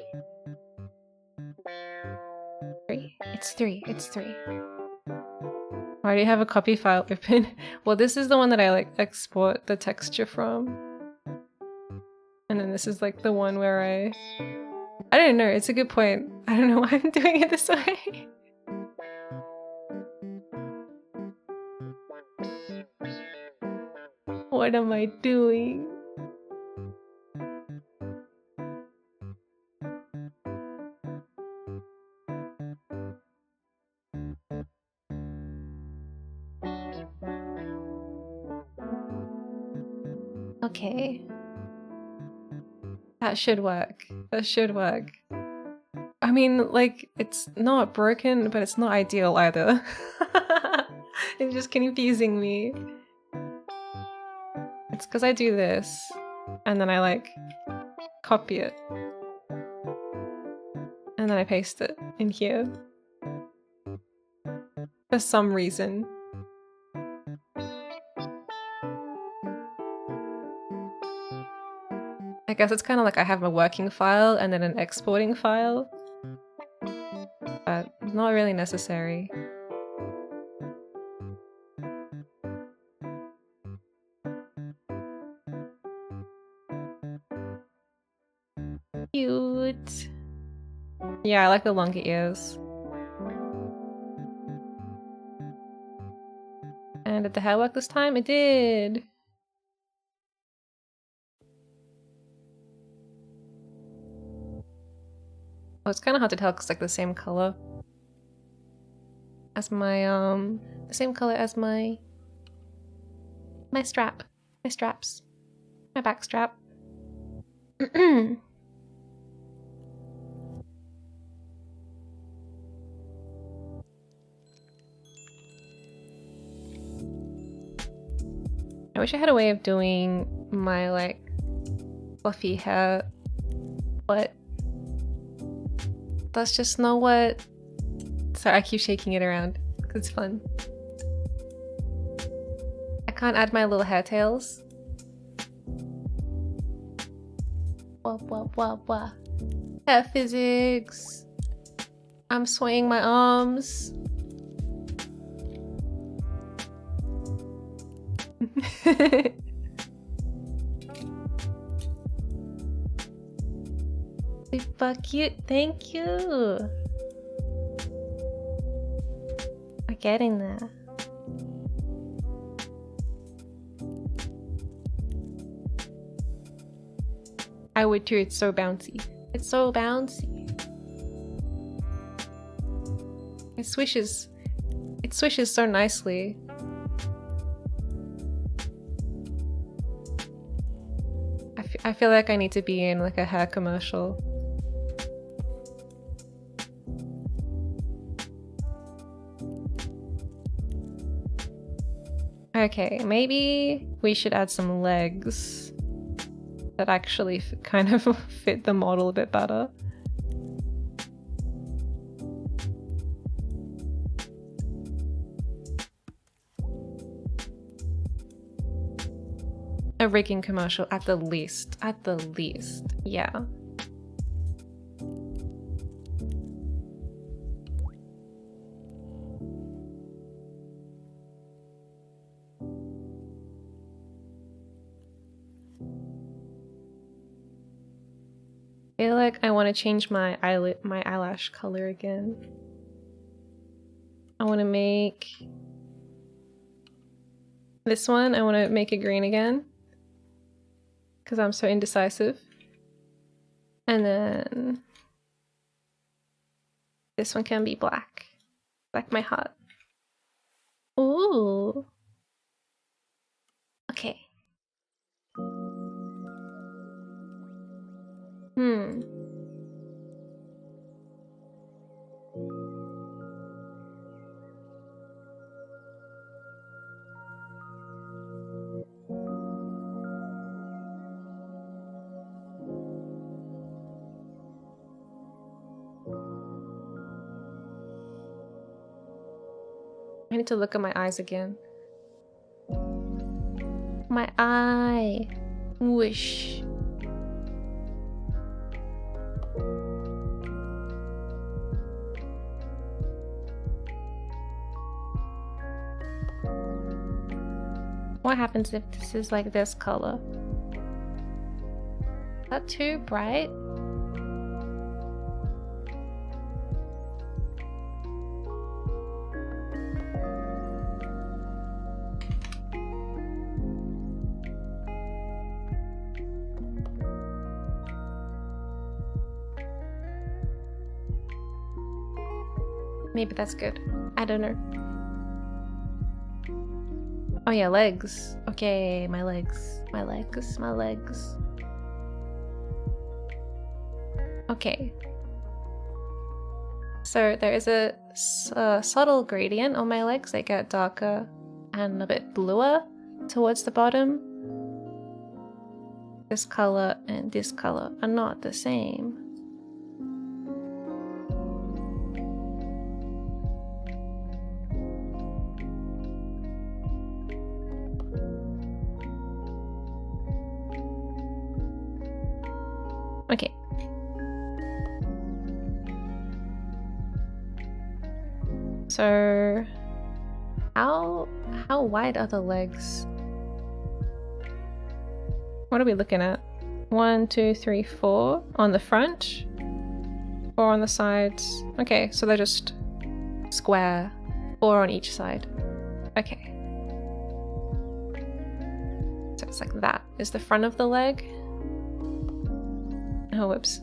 3. It's 3. It's 3. I already have a copy file open. Well, this is the one that I like export the texture from. And then this is like the one where I don't know, it's a good point. I don't know why I'm doing it this way. What am I doing? Okay. That should work. That should work. I mean, like, it's not broken, but it's not ideal either. It's just confusing me. It's because I do this, and then I, like, copy it. And then I paste it in here. For some reason. I guess it's kind of like I have a working file and then an exporting file. But not really necessary. Cute. Yeah, I like the longer ears. And did the hair work this time? It did! Oh, it's kind of hard to tell because it's like the same color as my the same color as my strap, my straps, my back strap. I wish I had a way of doing my like fluffy hair, but that's just not what. Sorry, I keep shaking it around because it's fun. I can't add my little hair tails. Wah. Hair physics. I'm swaying my arms. Super cute, thank you. We're getting there. I would too, it's so bouncy. It's so bouncy. It swishes so nicely. I feel like I need to be in like a hair commercial. Okay, maybe we should add some legs that actually kind of fit the model a bit better. A rigging commercial at the least. At the least. Yeah. I feel like I want to change my eyelash color again. I want to make this one, I want to make it green again. Because I'm so indecisive. And then this one can be black. Like my heart. Ooh. Okay. I need to look at my eyes again. My eye. Whoosh. What happens if this is like this color? Is that too bright? Maybe that's good. I don't know. Oh yeah, legs. Okay, my legs. My legs. My legs. Okay. So there is a subtle gradient on my legs. They get darker and a bit bluer towards the bottom. This color and this color are not the same. Okay. So how wide are the legs? What are we looking at? 1, 2, 3, 4 on the front, 4 on the sides. Okay, so they're just square, 4 on each side. Okay. So it's like that is the front of the leg. Oh, whoops.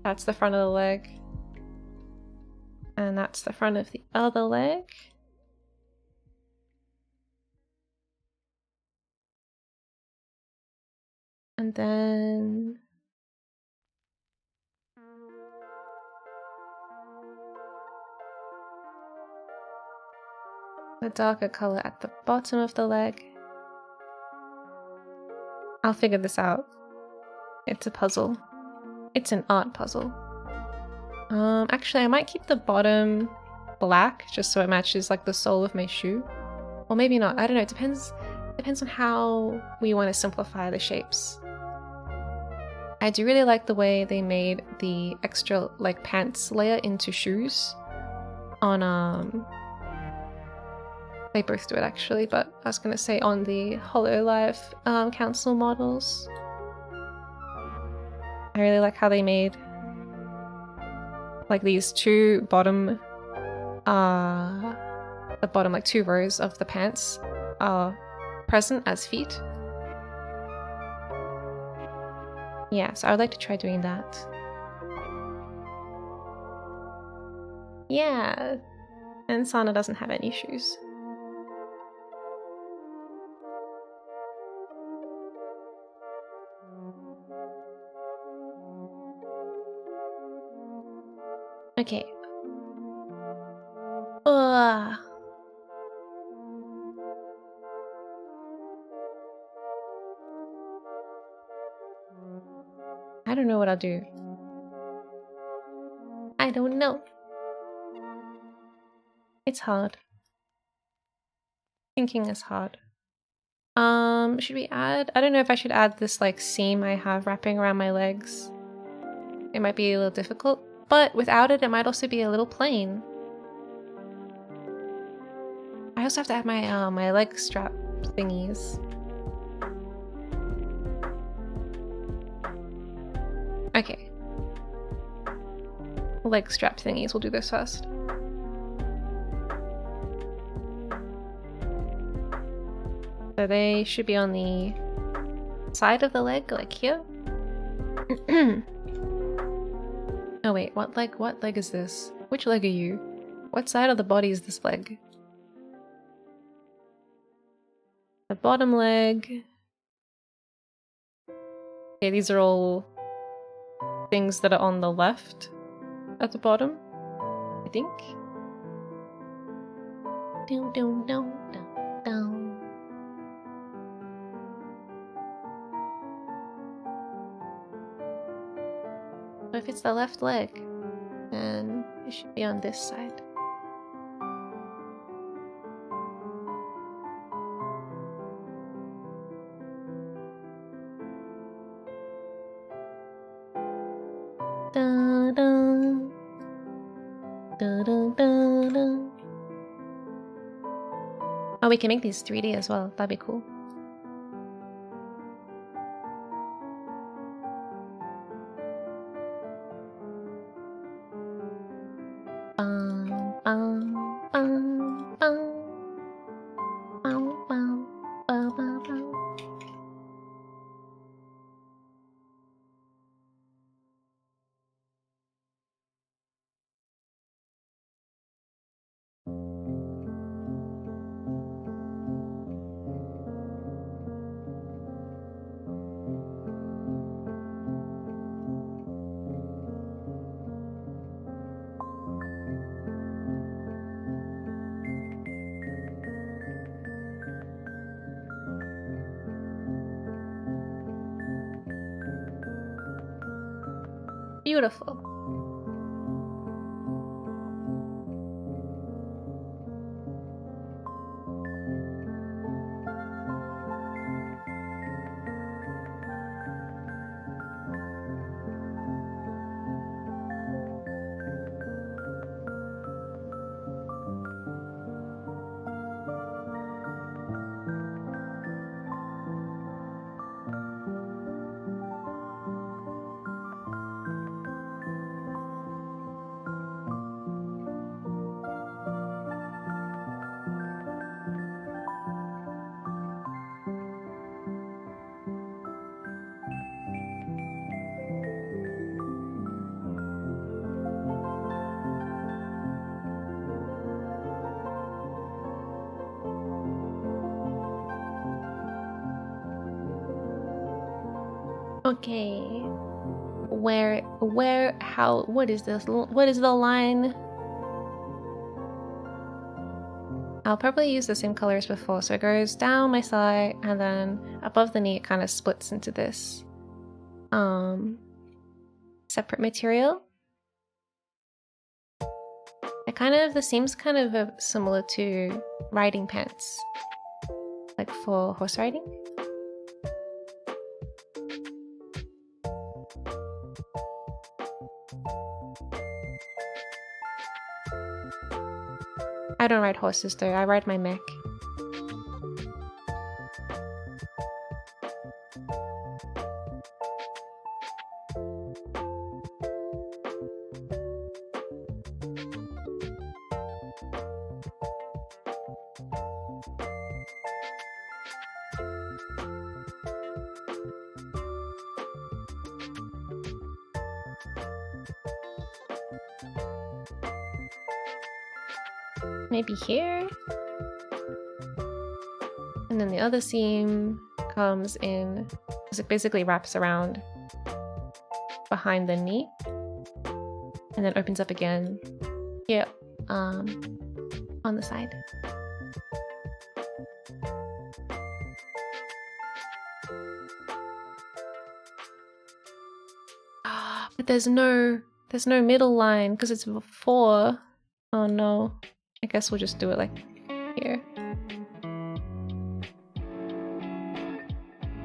That's the front of the leg. And that's the front of the other leg. And then the darker color at the bottom of the leg. I'll figure this out. It's a puzzle. It's an art puzzle. Actually I might keep the bottom black just so it matches like the sole of my shoe. Or maybe not, I don't know, it depends on how we want to simplify the shapes. I do really like the way they made the extra like pants layer into shoes on they both do it actually, but I was gonna say on the HoloLive council models. I really like how they made like these two bottom the bottom like 2 rows of the pants are present as feet. Yeah, so I would like to try doing that. Yeah, and Sana doesn't have any shoes. Okay. Ugh. I don't know what I'll do. I don't know. It's hard. Thinking is hard. Should we add? I don't know if I should add this like seam I have wrapping around my legs. It might be a little difficult, but without it, it might also be a little plain. I also have to add my my leg strap thingies. Okay. Leg strap thingies, we'll do this first. So they should be on the side of the leg, like here. Oh wait, what leg is this? Which leg are you? What side of the body is this leg? The bottom leg. Okay, these are all things that are on the left at the bottom, I think. Down, down, down, down, down. So if it's the left leg, then it should be on this side. Da, da. Da, da, da, da. Oh, we can make these 3D as well. That'd be cool. Beautiful. Okay. What is this? What is the line? I'll probably use the same color as before. So it goes down my side and then above the knee it kind of splits into this separate material. The seam's kind of similar to riding pants, like for horse riding. I don't ride horses though, I ride my mech. Maybe here, and then the other seam comes in because it basically wraps around behind the knee and then opens up again here on the side. But there's no middle line because it's before. Oh no. I guess we'll just do it like here.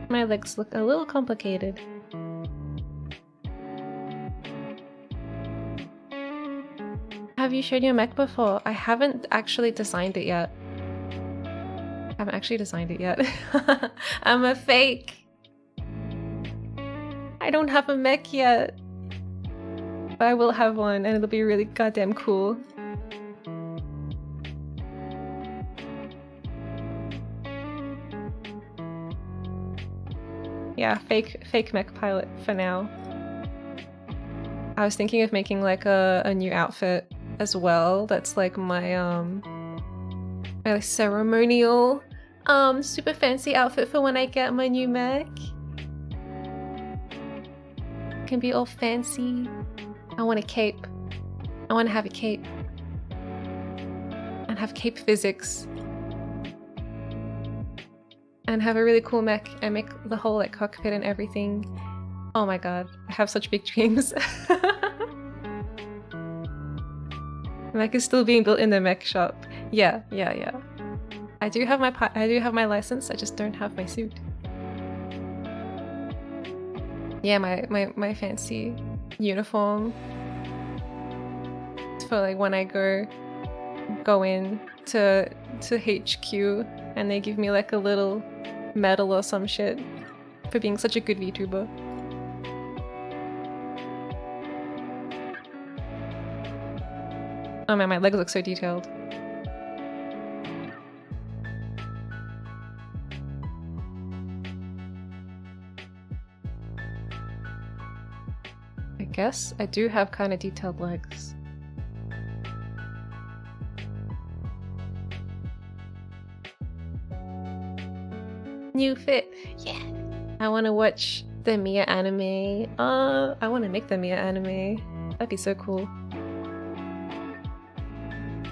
My legs look a little complicated. Have you showed your mech before? I haven't actually designed it yet. I'm a fake. I don't have a mech yet. But I will have one and it'll be really goddamn cool. Yeah, fake mech pilot for now. I was thinking of making like a new outfit as well. That's like my my ceremonial super fancy outfit for when I get my new mech. Can be all fancy. I want a cape. I want to have a cape. And have cape physics. And have a really cool mech and make the whole like cockpit and everything. Oh my god, I have such big dreams. Mech is still being built in the mech shop. Yeah. I do have my license, I just don't have my suit. Yeah, my fancy uniform. It's for like when I go in to HQ and they give me like a little medal or some shit for being such a good VTuber. Oh man, my legs look so detailed. I guess I do have kind of detailed legs. New fit. Yeah. I want to watch the Miya anime. I want to make the Miya anime. That'd be so cool.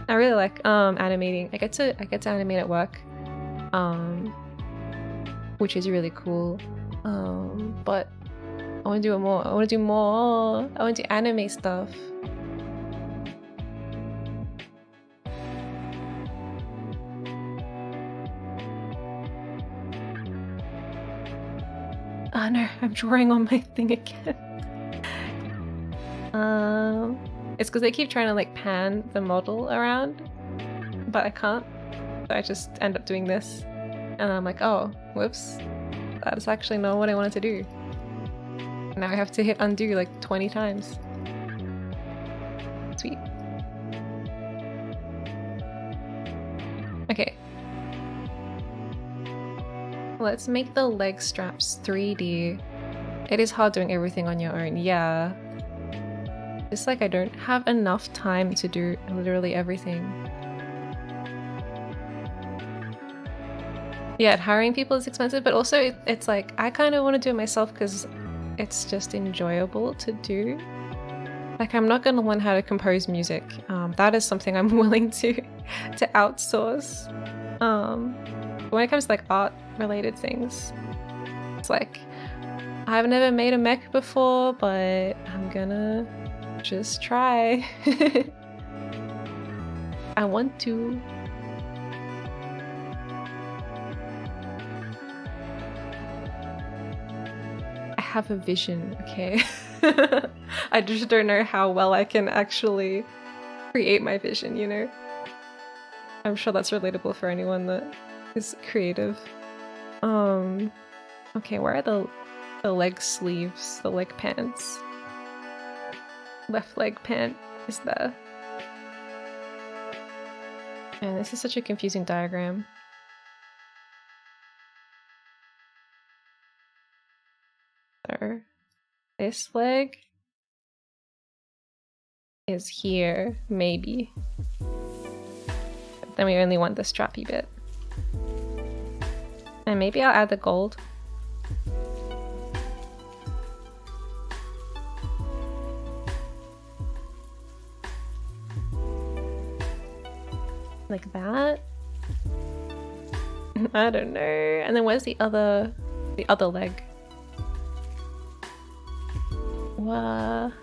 I really like animating. I get to animate at work, which is really cool. But I want to do more. I want to do more. I want to anime stuff. Oh no, I'm drawing on my thing again. It's because I keep trying to like pan the model around, but I can't. So I just end up doing this. And I'm like, oh, whoops. That's actually not what I wanted to do. Now I have to hit undo like 20 times. Sweet. Okay. Let's make the leg straps 3D. It is hard doing everything on your own, yeah. It's like I don't have enough time to do literally everything. Yeah, hiring people is expensive, but also it's like I kind of want to do it myself because it's just enjoyable to do. Like I'm not gonna learn how to compose music. That is something I'm willing to outsource. But when it comes to like art related things, it's like I've never made a mech before, but I'm gonna just try. I want to. I have a vision, okay? I just don't know how well I can actually create my vision, you know? I'm sure that's relatable for anyone that is creative. Okay, where are the leg sleeves, the leg pants? Left leg pant is there. Man, this is such a confusing diagram. So, this leg is here, maybe. But then we only want the strappy bit. And maybe I'll add the gold. Like that? I don't know. And then where's the other leg? What?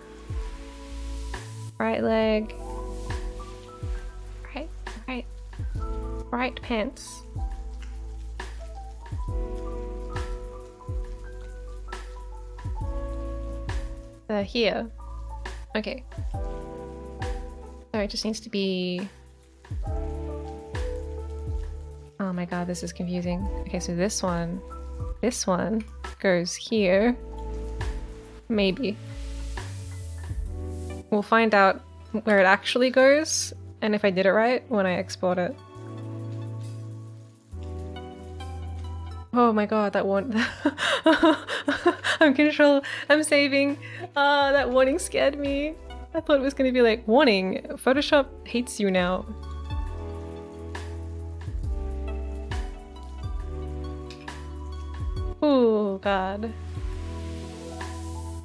Right leg. Right pants. They're here. Okay. So it just needs to be... Oh my god, this is confusing. Okay, so this one goes here. Maybe. We'll find out where it actually goes, and if I did it right when I export it. Oh my god, that one. I'm saving. That warning scared me. I thought it was gonna be like, warning, Photoshop hates you now. Oh god.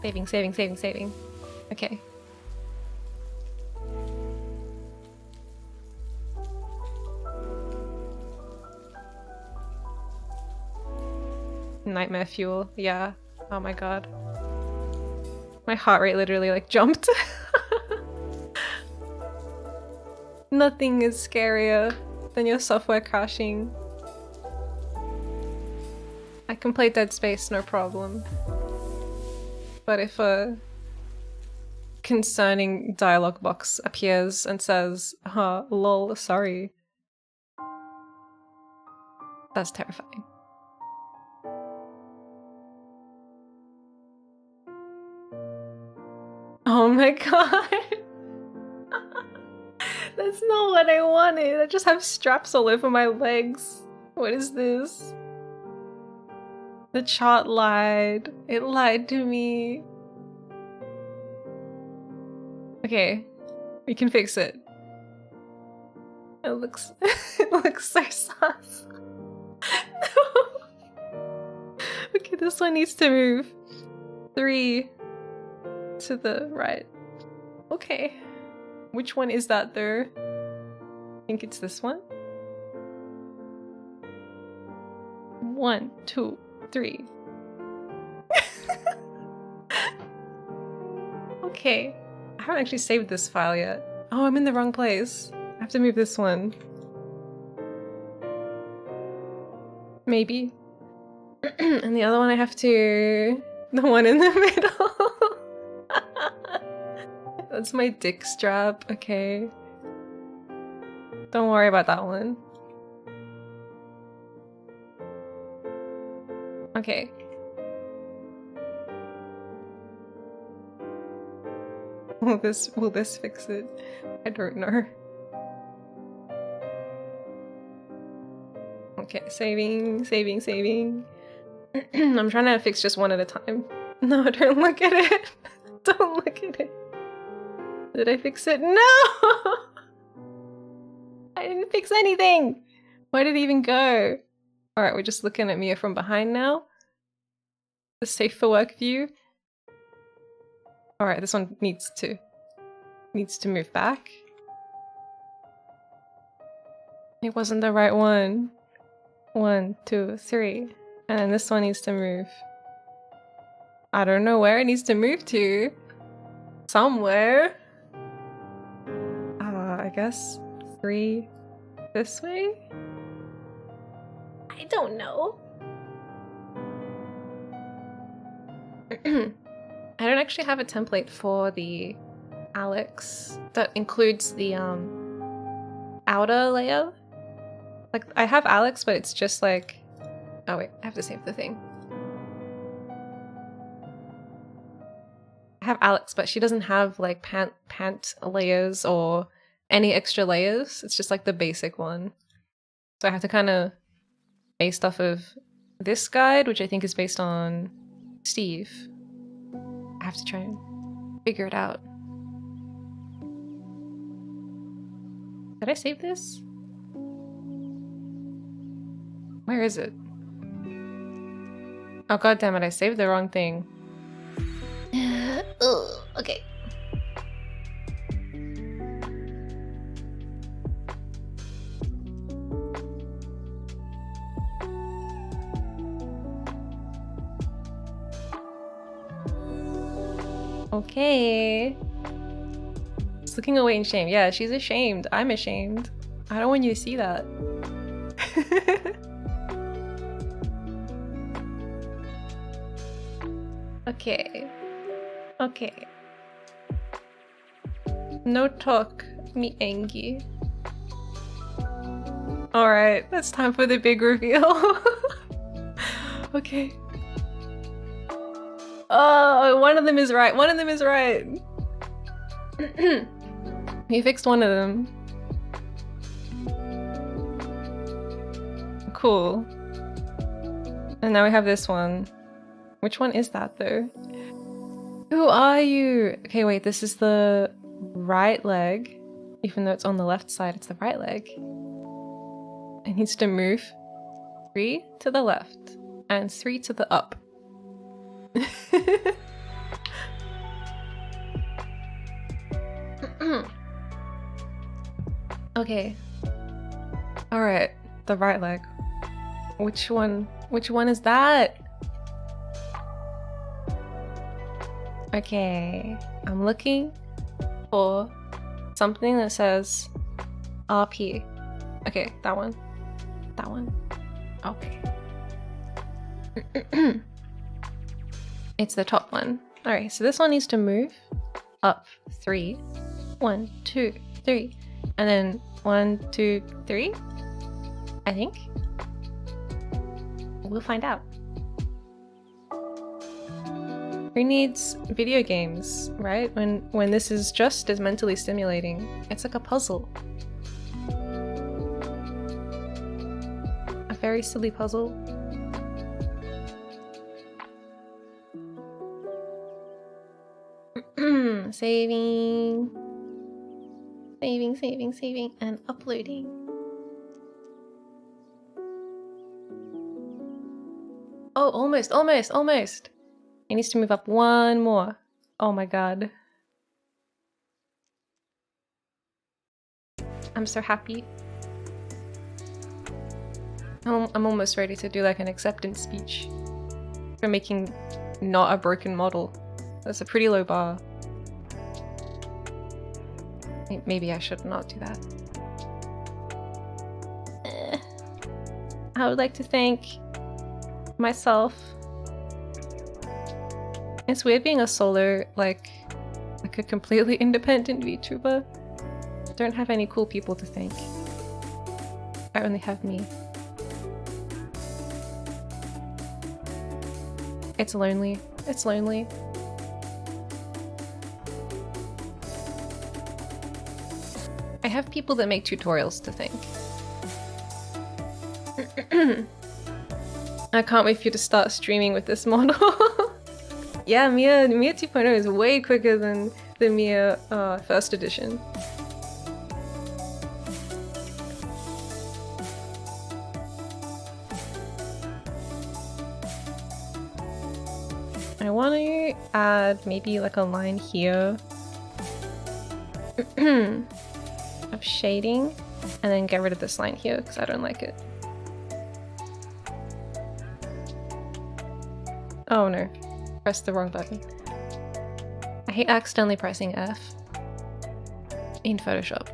Saving. Okay. Nightmare fuel, yeah. Oh my god. My heart rate literally like jumped. Nothing is scarier than your software crashing. I can play Dead Space, no problem. But if a concerning dialogue box appears and says, lol, sorry. That's terrifying. Oh my god. That's not what I wanted. I just have straps all over my legs. What is this? The chart lied. It lied to me. Okay, we can fix it. It looks it looks so sus. No. Okay, this one needs to move 3 to the right. Okay. Which one is that though? I think it's this one. 1, 2, 3. Okay. I haven't actually saved this file yet. Oh, I'm in the wrong place. I have to move this one. Maybe. And the other one I have to... The one in the middle. That's my dick strap. Okay. Don't worry about that one. Okay. Will this fix it? I don't know. Okay, saving. I'm trying to fix just one at a time. No, don't look at it. Don't look at it. Did I fix it? No! I didn't fix anything! Where did it even go? Alright, we're just looking at Miya from behind now. The safe for work view. Alright, this one needs to move back. It wasn't the right one. 1, 2, 3. And then this one needs to move. I don't know where it needs to move to. Somewhere. I guess 3 this way? I don't know. I don't actually have a template for the Alex that includes the outer layer. Like, I have Alex, but it's just like... Oh wait, I have to save the thing. I have Alex, but she doesn't have like pant layers or any extra layers. It's just like the basic one. So I have to kind of based off of this guide, which I think is based on Steve. I have to try and figure it out. Did I save this? Where is it? Oh god damn it, I saved the wrong thing. Okay. Okay. She's looking away in shame. Yeah, she's ashamed. I'm ashamed. I don't want you to see that. Okay. Okay. No talk, me angry. Alright, it's time for the big reveal. Okay. Oh, one of them is right. One of them is right. We fixed one of them. Cool. And now we have this one. Which one is that though? Who are you? Okay, wait, this is the right leg. Even though it's on the left side, it's the right leg. It needs to move 3 to the left and 3 to the up. Okay. Alright, the right leg. Which one is that? Okay, I'm looking for something that says RP. Okay, that one. That one. Okay. It's the top one. Alright, so this one needs to move up 3. 1, 2, 3. And then 1, 2, 3. I think. We'll find out. Who needs video games, right? When this is just as mentally stimulating. It's like a puzzle. A very silly puzzle. Saving, and uploading. Oh, almost. It needs to move up one more. Oh my god. I'm so happy. I'm almost ready to do like an acceptance speech for making not a broken model. That's a pretty low bar. Maybe I should not do that. I would like to thank myself. It's weird being a solo, like a completely independent VTuber. I don't have any cool people to thank. I only have me. It's lonely. It's lonely. I have people that make tutorials to thank. I can't wait for you to start streaming with this model. Yeah, Miya 2.0 is way quicker than the Miya first edition. I want to add maybe like a line here of shading and then get rid of this line here because I don't like it. Oh no, pressed the wrong button. I hate accidentally pressing F in Photoshop.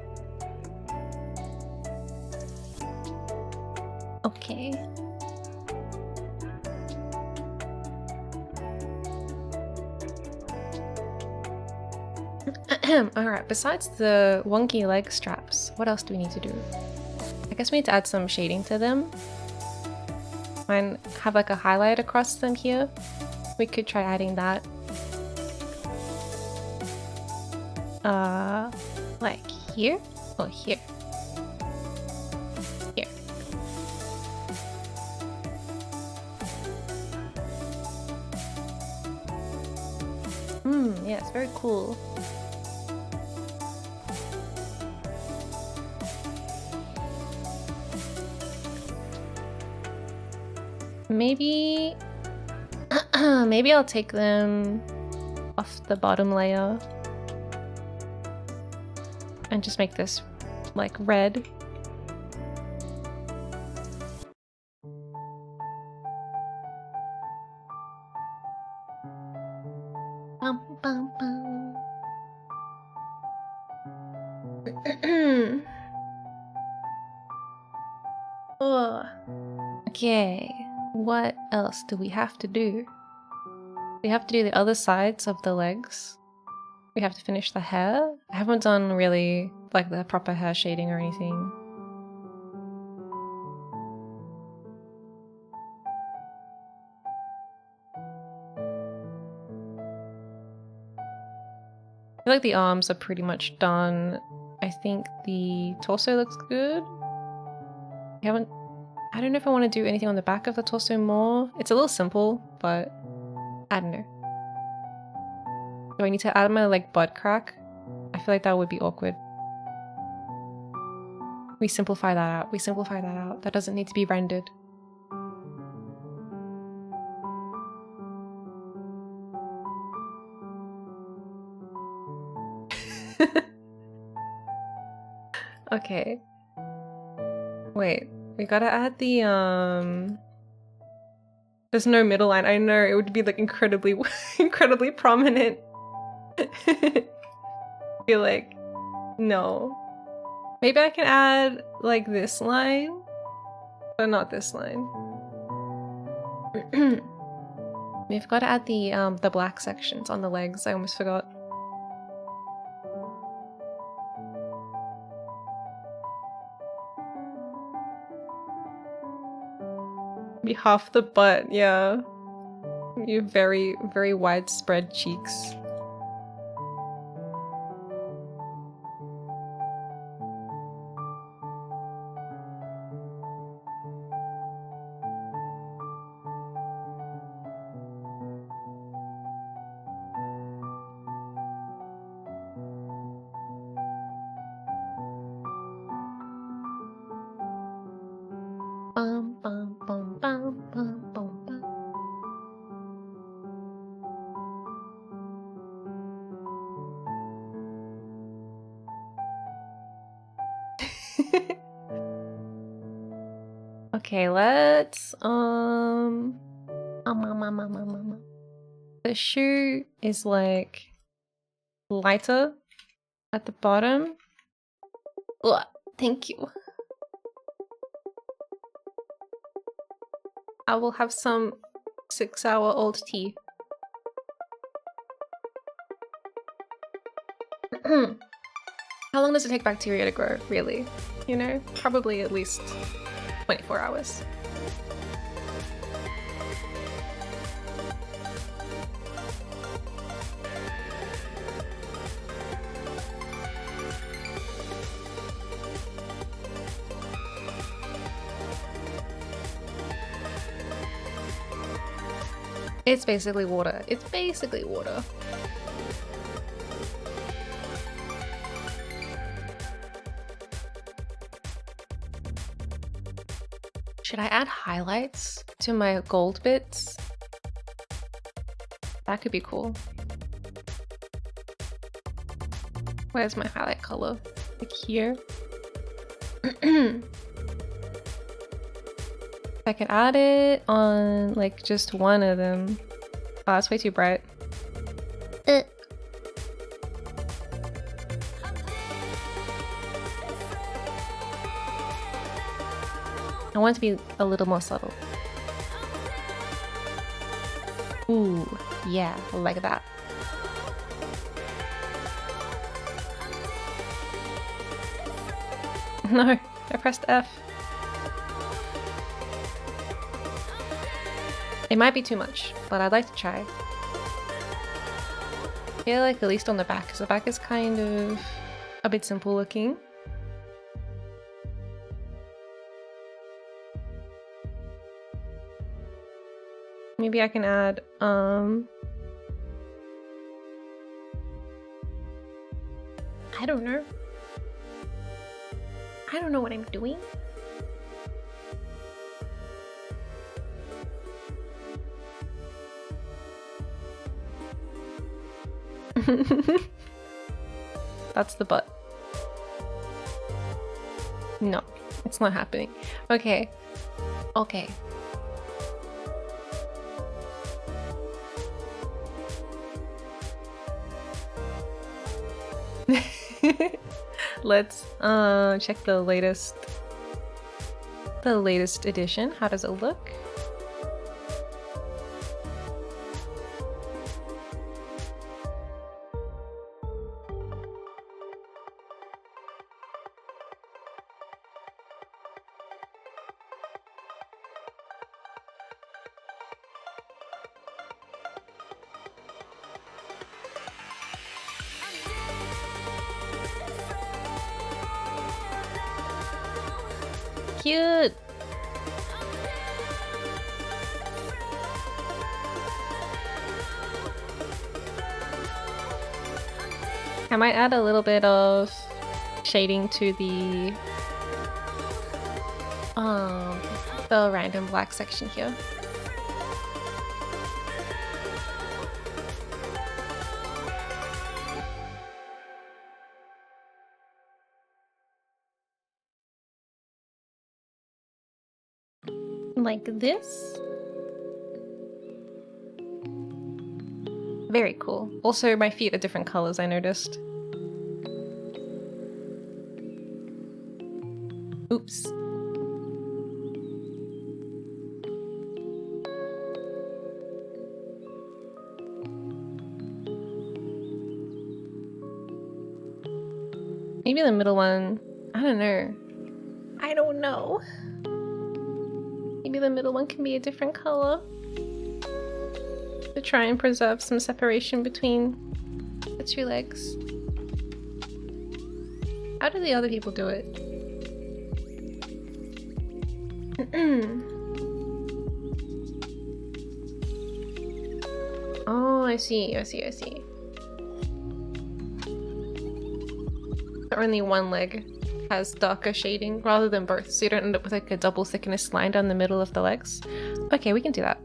Okay. Alright, besides the wonky leg straps, what else do we need to do? I guess we need to add some shading to them. And have like a highlight across them here. We could try adding that. Like here? Or here? Here. Yeah, it's very cool. Maybe maybe I'll take them off the bottom layer and just make this like red. Bum, bum, bum. Oh. Okay, what else do we have to do? We have to do the other sides of the legs. We have to finish the hair. I haven't done really like the proper hair shading or anything. I feel like the arms are pretty much done. I think the torso looks good. I don't know if I want to do anything on the back of the torso more. It's a little simple, but I don't know. Do I need to add my like butt crack? I feel like that would be awkward. We simplify that out. We simplify that out. That doesn't need to be rendered. Okay. Wait, we gotta add the there's no middle line. I know it would be like incredibly incredibly prominent. Feel like no. Maybe I can add like this line, but not this line. We've got to add the black sections on the legs. I almost forgot. Be half the butt, yeah. You have very, very widespread cheeks. Bum, bum, bum, bum, bum, bum, bum. Okay, let's the shoe is like lighter at the bottom, Ugh, thank you. I will have some 6-hour-old tea. How long does it take bacteria to grow, really? You know, probably at least 24 hours. It's basically water. It's basically water. Should I add highlights to my gold bits? That could be cool. Where's my highlight color? Like here? I could add it on like just one of them. Oh, that's way too bright. I want it to be a little more subtle. Ooh, yeah, like that. No, I pressed F. It might be too much, but I'd like to try. I feel like at least on the back, because the back is kind of a bit simple looking. Maybe I can add, I don't know. I don't know what I'm doing. That's the butt. No, it's not happening. Okay. Okay. Let's check the latest edition. How does it look? Cute. I might add a little bit of shading to the random black section here. Like this. Very cool. Also, my feet are different colors, I noticed. Oops. Maybe the middle one. I don't know. I don't know. Maybe the middle one can be a different color to try and preserve some separation between the two legs. How do the other people do it? Oh, I see. Only one leg has darker shading rather than both, so you don't end up with like a double thickness line down the middle of the legs. Okay, we can do that.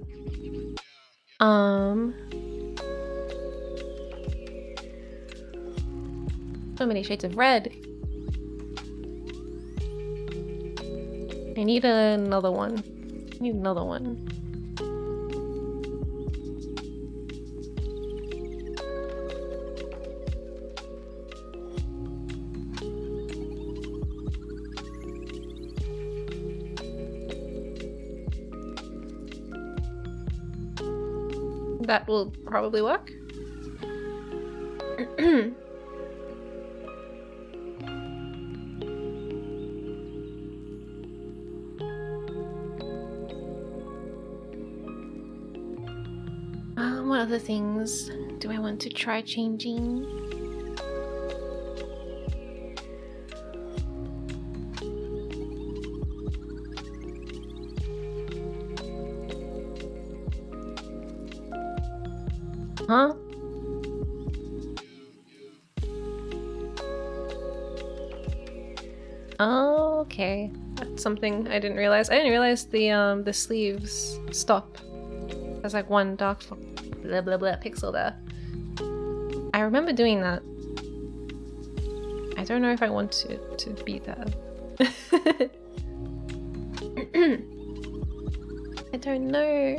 So many shades of red. I need another one. That will probably work. What other things do I want to try changing? Huh? Oh, okay. That's something I didn't realize. I didn't realize the sleeves stop. There's like one dark blah blah blah pixel there. I remember doing that. I don't know if I want to beat that. I don't know.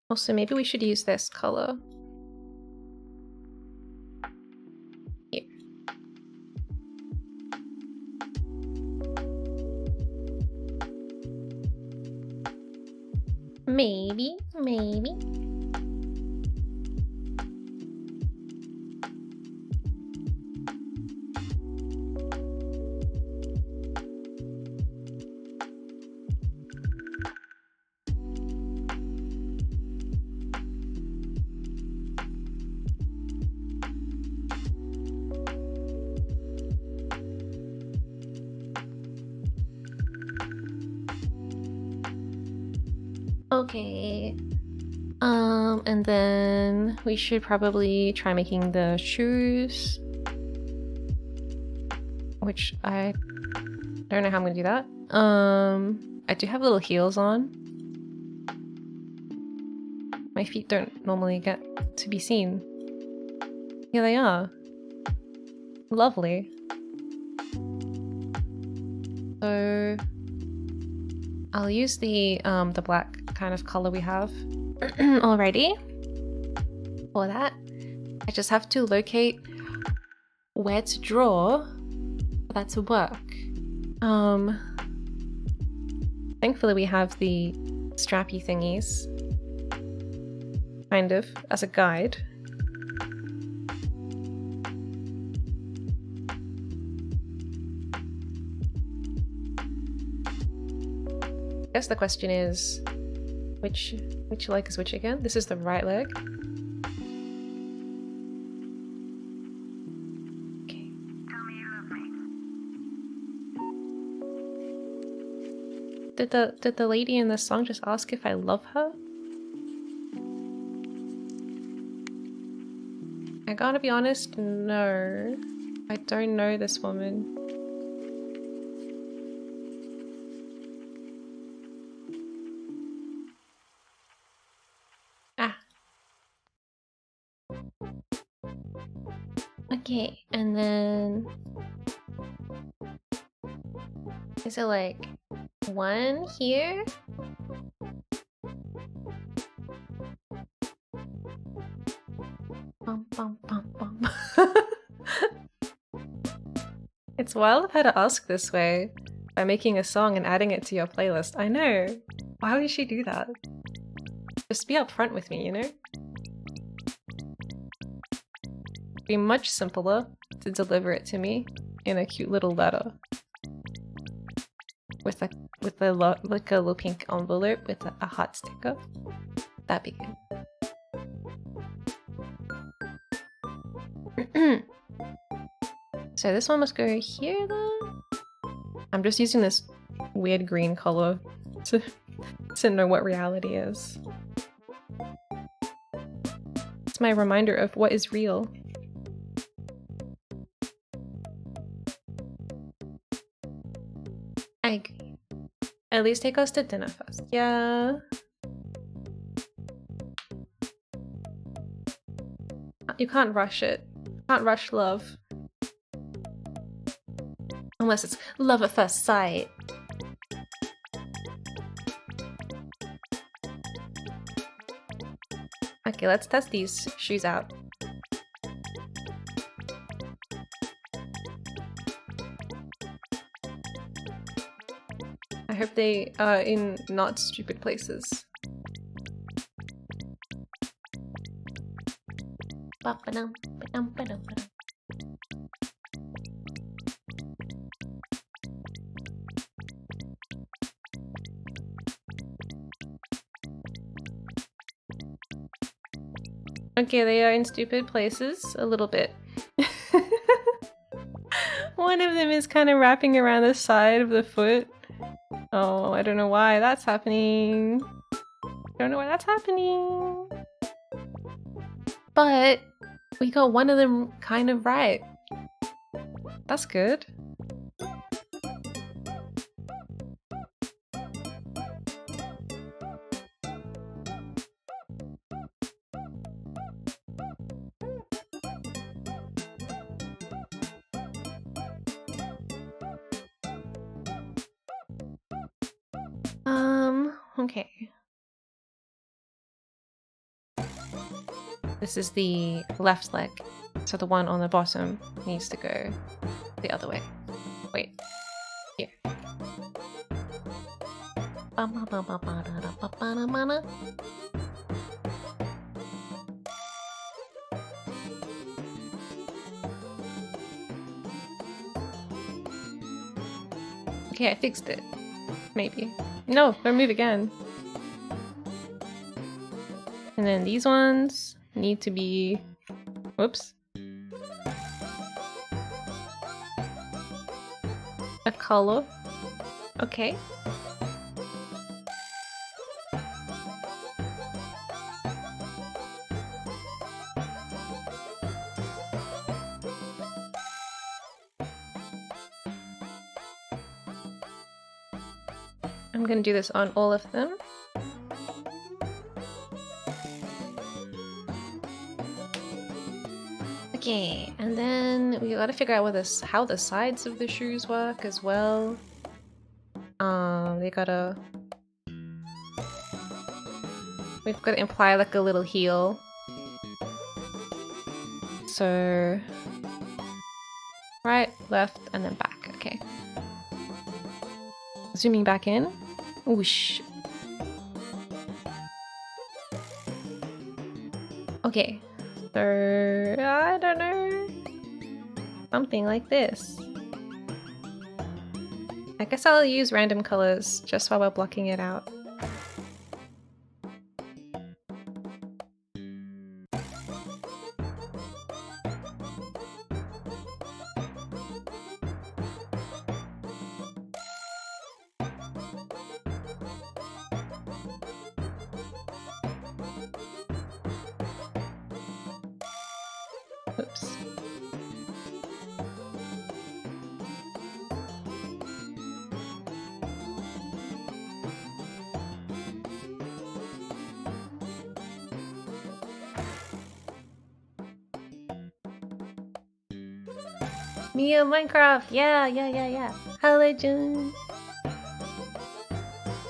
Also, maybe we should use this color. Here. Maybe. Okay. And then we should probably try making the shoes. Which I don't know how I'm gonna do that. I do have little heels on. My feet don't normally get to be seen. Here they are. Lovely. So I'll use the black kind of color we have already. For that, I just have to locate where to draw for that to work. Thankfully we have the strappy thingies, kind of, as a guide. I guess the question is, which leg is which again? This is the right leg. Okay. Tell me you love me. Did the lady in the song just ask if I love her? I gotta be honest, no. I don't know this woman. Okay, and then is it like one here? Bum, bum, bum, bum. It's wild of her to ask this way by making a song and adding it to your playlist. I know. Why would she do that? Just be upfront with me, you know? Be much simpler to deliver it to me in a cute little letter with a like a little pink envelope with a heart sticker. That'd be good. So this one must go here then. I'm just using this weird green color to know what reality is. It's my reminder of what is real. I agree. At least take us to dinner first. Yeah. You can't rush it. You can't rush love. Unless it's love at first sight. Okay, let's test these shoes out. I hope they are in not stupid places. Okay, they are in stupid places a little bit. One of them is kind of wrapping around the side of the foot. Oh, I don't know why that's happening. Don't know why that's happening. But we got one of them kind of right. That's good. Okay. This is the left leg, so the one on the bottom needs to go the other way. Wait, here. Okay, I fixed it. Maybe. No, don't move again. And then these ones need to be... Whoops. A color. Okay. I'm gonna do this on all of them. Okay, and then we gotta figure out how the sides of the shoes work as well. We've gotta imply like a little heel. So right, left, and then back. Okay. Zooming back in. Whoosh. Okay. So, I don't know. Something like this. I guess I'll use random colors just while we're blocking it out. Oops. Miya Minecraft! Yeah! Hello, Jun!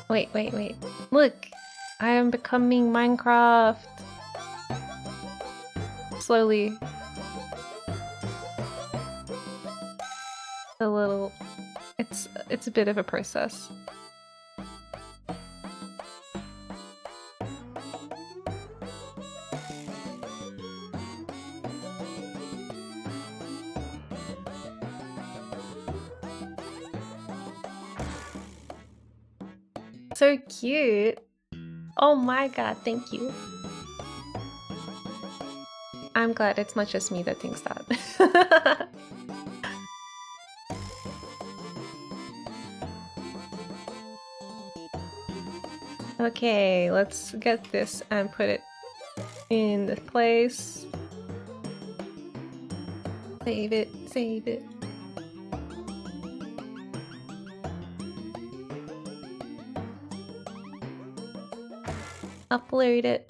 Wait. Look! I am becoming Minecraft! Slowly. A little... It's a bit of a process. So cute! Oh my god, thank you. I'm glad it's not just me that thinks that. Okay, let's get this and put it in the place. Save it. Upload it.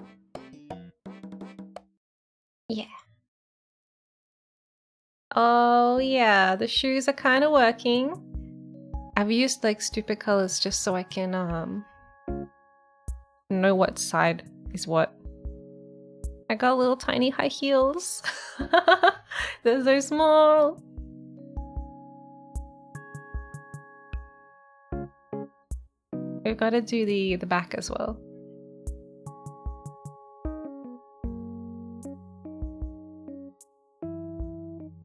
Yeah. Oh yeah, the shoes are kind of working. I've used like stupid colors just so I can know what side is what. I got little tiny high heels. Those are small. We've got to do the back as well.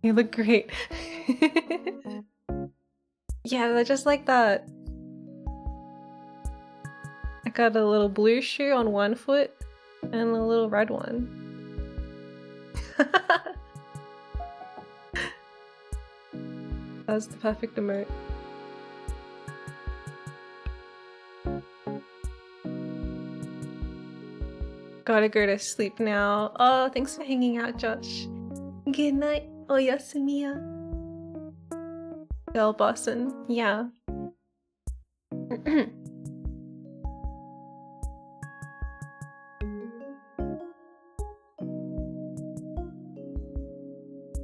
You look great. Yeah, they're just like that. I got a little blue shoe on one foot and a little red one. That's the perfect emote. Gotta go to sleep now. Oh, thanks for hanging out, Josh. Good night. Oyasumiya. Girl bossin'. Yeah.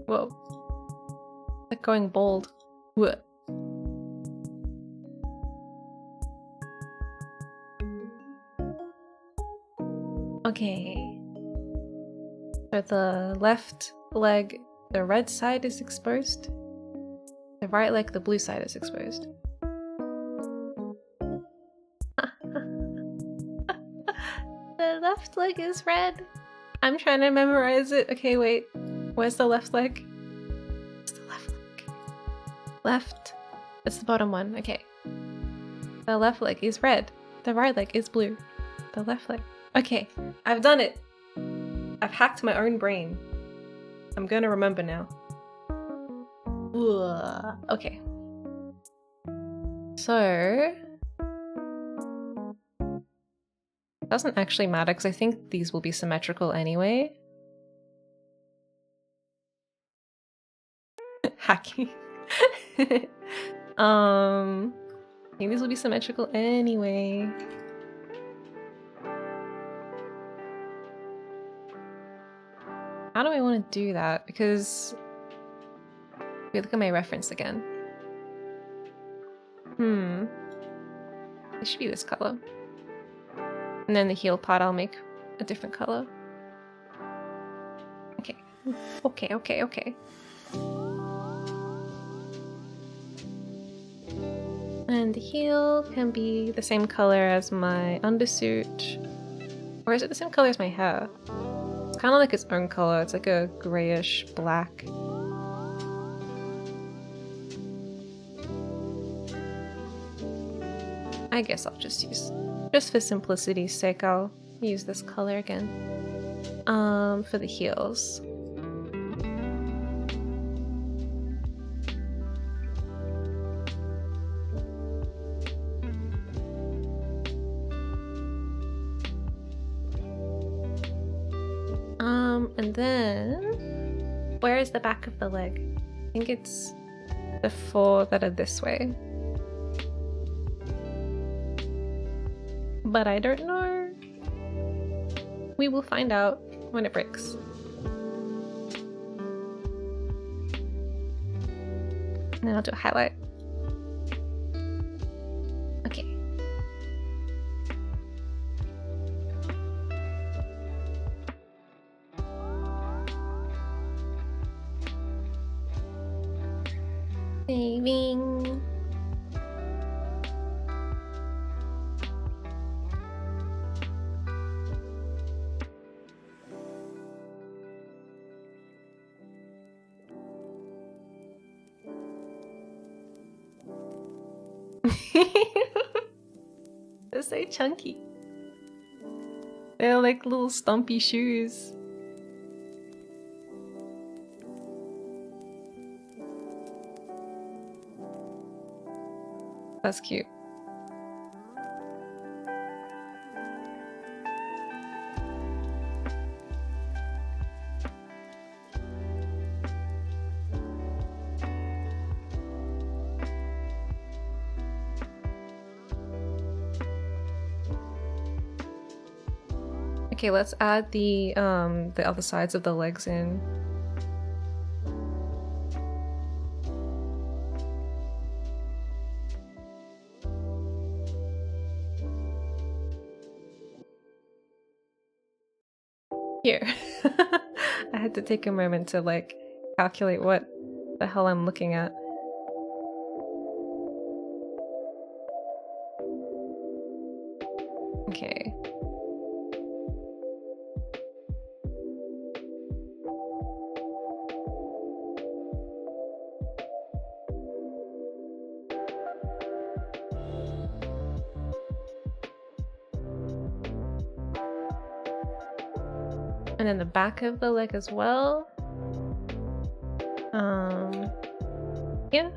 Whoa. Like going bold. What? Okay. So the left leg, the red side is exposed. The right leg, the blue side is exposed. The left leg is red. I'm trying to memorize it. Okay, wait. Where's the left leg? Where's the left leg? Left. It's the bottom one. Okay. The left leg is red. The right leg is blue. The left leg. Okay, I've done it. I've hacked my own brain. I'm gonna remember now. Ugh. Okay. So... it doesn't actually matter because I think these will be symmetrical anyway. Hacking. I think these will be symmetrical anyway. How do I want to do that? Because... wait, look at my reference again. It should be this color. And then the heel part I'll make a different color. Okay. Okay. And the heel can be the same color as my undersuit. Or is it the same color as my hair? It's kind of like its own color. It's like a grayish black. I guess I'll just use, just for simplicity's sake, I'll use this color again. For the heels. And then, where is the back of the leg? I think it's the four that are this way. But I don't know. We will find out when it breaks. And then I'll do a highlight. Okay. Saving. They're so chunky. They're like little stumpy shoes. That's cute. Okay, let's add the other sides of the legs in. Here. I had to take a moment to like calculate what the hell I'm looking at. Okay. And then the back of the leg as well. Yeah.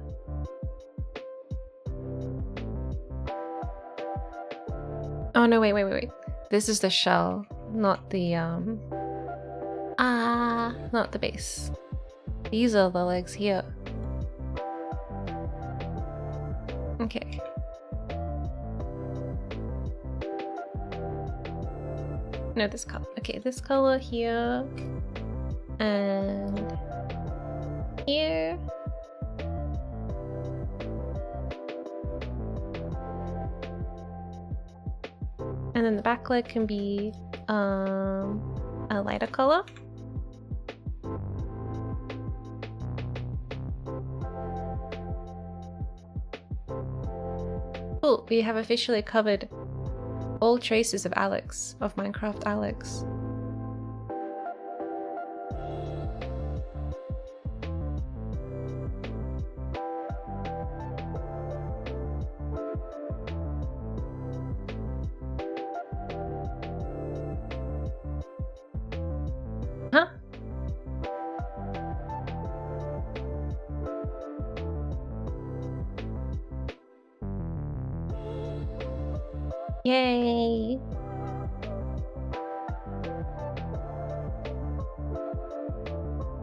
Oh no, wait. This is the shell, not the not the base. These are the legs here. Okay. No, this color. Okay, this color here. And here. And then the back leg can be a lighter color. Cool, we have officially covered all traces of Alex, of Minecraft Alex. Huh? Yay!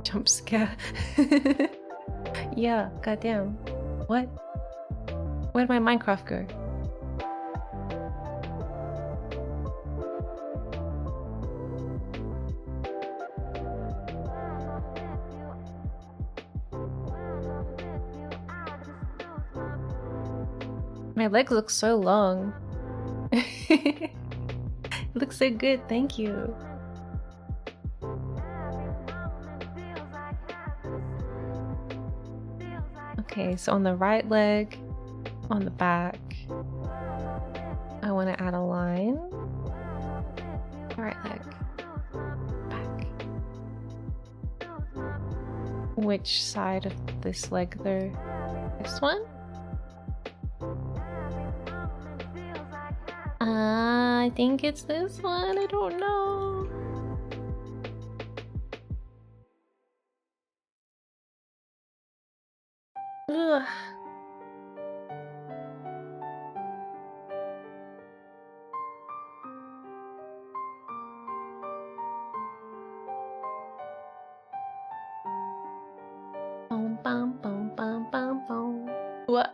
Jump scare. Yeah, goddamn. What? Where'd my Minecraft go? My legs look so long. It looks so good, thank you. Okay, so on the right leg, on the back, I want to add a line. Right leg, back. Which side of this leg though? This one? I think it's this one, I don't know. Ugh. Boom, bum, bum, bum, bum, bum. What?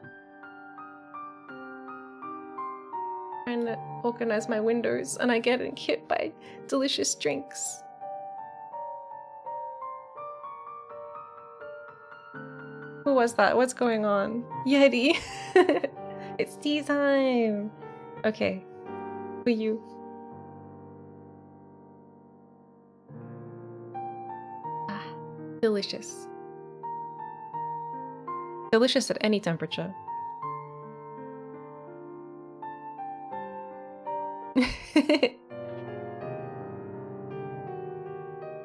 Trying to organize my windows and I get hit by delicious drinks. Who was that? What's going on? Yeti! It's tea time! Okay. For you. Ah, delicious. Delicious at any temperature.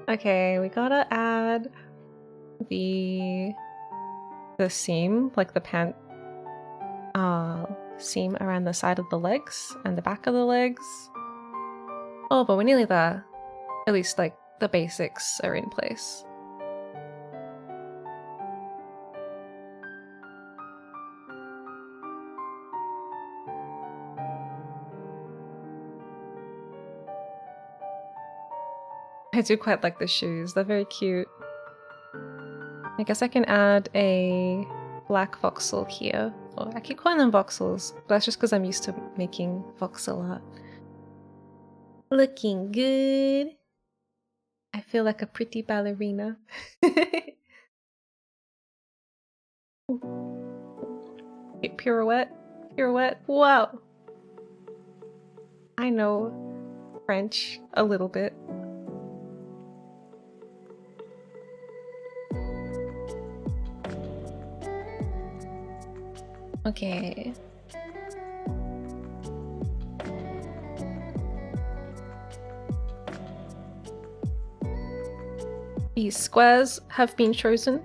Okay, we gotta add the seam, like the pant seam around the side of the legs and the back of the legs. Oh, but we're nearly there. At least like the basics are in place. I do quite like the shoes, they're very cute. I guess I can add a black voxel here. Oh, I keep calling them voxels, but that's just because I'm used to making voxel art. Looking good. I feel like a pretty ballerina. Pirouette, pirouette, wow. I know French a little bit. Okay. These squares have been chosen.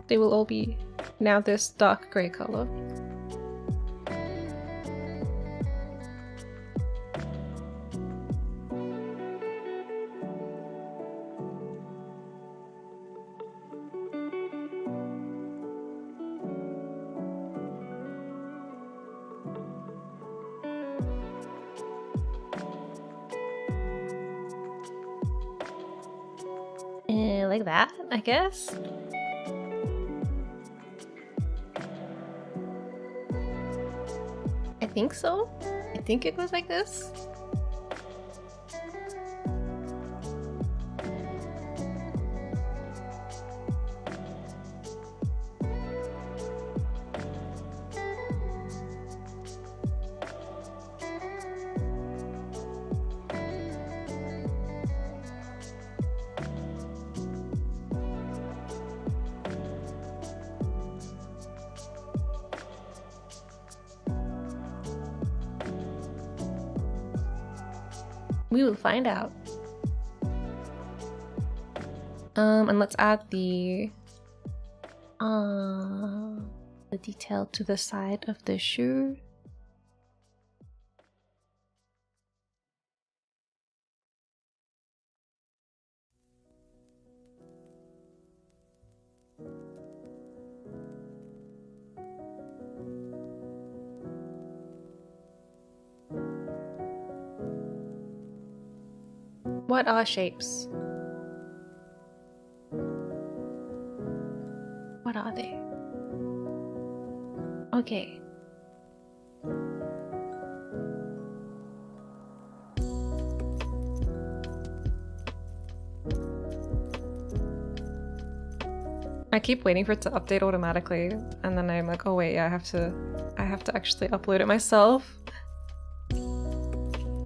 They will all be now this dark grey color. Like that, I guess. I think so. I think it goes like this. We will find out. And let's add the detail to the side of the shoe. What are shapes? What are they? Okay. I keep waiting for it to update automatically, and then I'm like, oh wait, yeah, I have to actually upload it myself.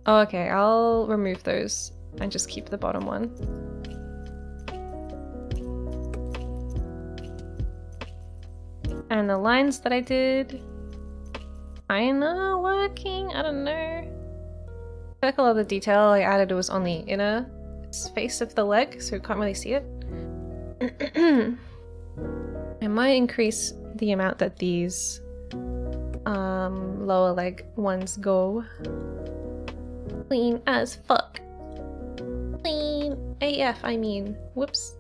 Oh, okay, I'll remove those and just keep the bottom one. And the lines that I did, kinda working, I don't know. I feel like a lot of the detail I added was on the inner face of the leg, so you can't really see it. I might increase the amount that these lower leg ones go. Clean as fuck. Clean AF, I mean. Whoops.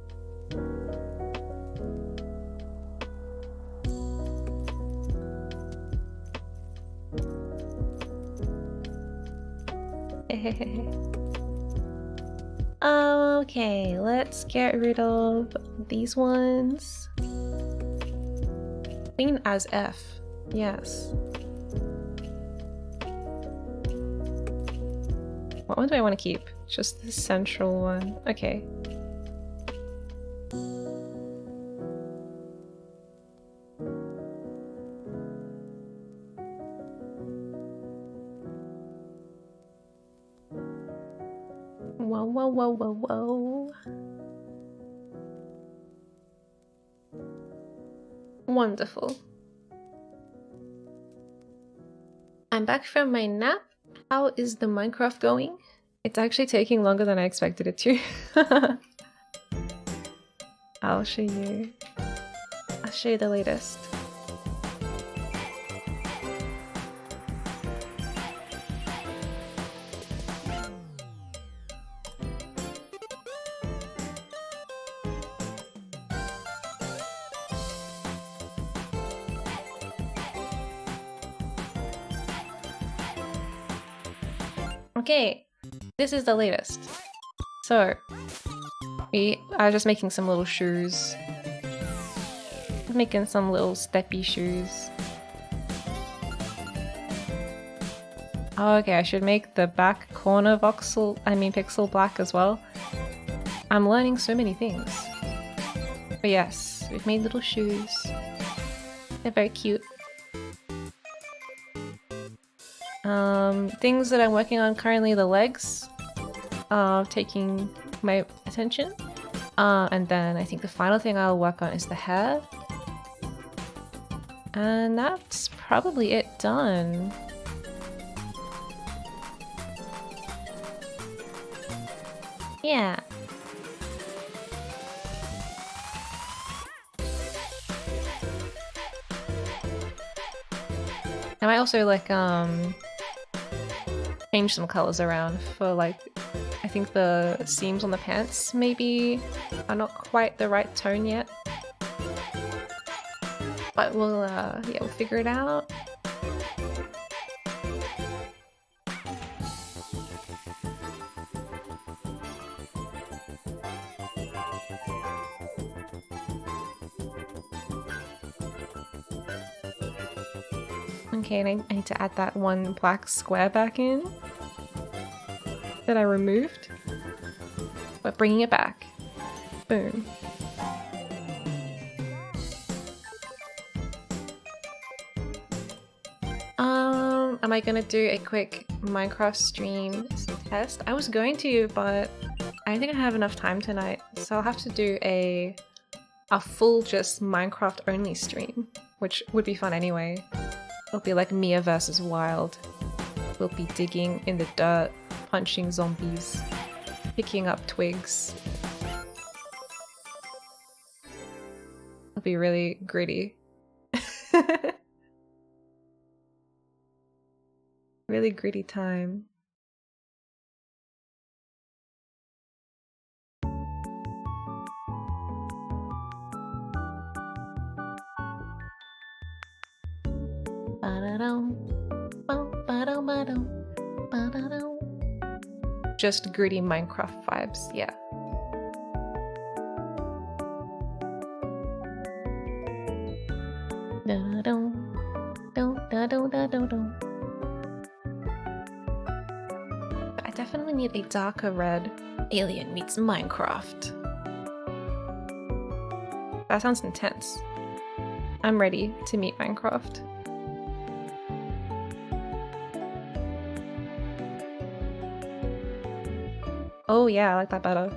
Okay, let's get rid of these ones. Clean as F. Yes. What one do I want to keep? Just the central one. Okay. Whoa, whoa, whoa, whoa, whoa. Wonderful. I'm back from my nap. How is the Minecraft going? It's actually taking longer than I expected it to. I'll show you the latest. Okay, this is the latest. So, I was just making some little shoes. Making some little steppy shoes. Oh, okay, I should make the back corner pixel black as well. I'm learning so many things. But yes, we've made little shoes. They're very cute. Things that I'm working on currently, the legs taking my attention. And then I think the final thing I'll work on is the hair. And that's probably it done. Yeah. I might also like change some colors around for like, I think the seams on the pants maybe are not quite the right tone yet. But we'll yeah, we'll figure it out. Okay, and I need to add that one black square back in that I removed, but bringing it back. Boom. Am I gonna do a quick Minecraft stream test? I was going to, but I don't think I have enough time tonight, so I'll have to do a full just Minecraft only stream, which would be fun anyway. It'll be like Miya versus Wild. We'll be digging in the dirt, punching zombies, picking up twigs. It'll be really gritty. Really gritty time. Just gritty Minecraft vibes, yeah. I definitely need a darker red. Alien meets Minecraft. That sounds intense. I'm ready to meet Minecraft. Oh yeah, I like that better.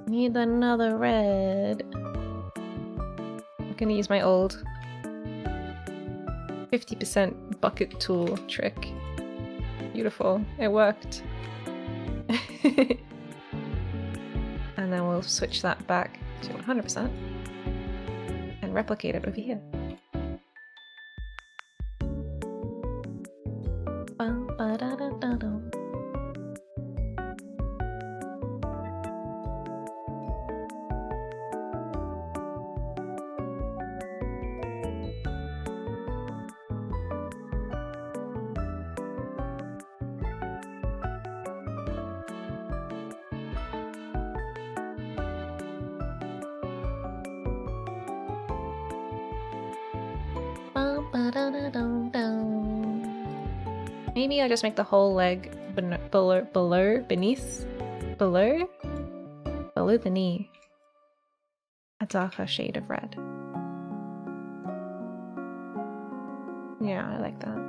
Need another red. I'm gonna use my old 50% bucket tool trick. Beautiful, it worked. And then we'll switch that back to 100% and replicate it over here. Maybe I just make the whole leg below the knee a darker shade of red. Yeah, I like that.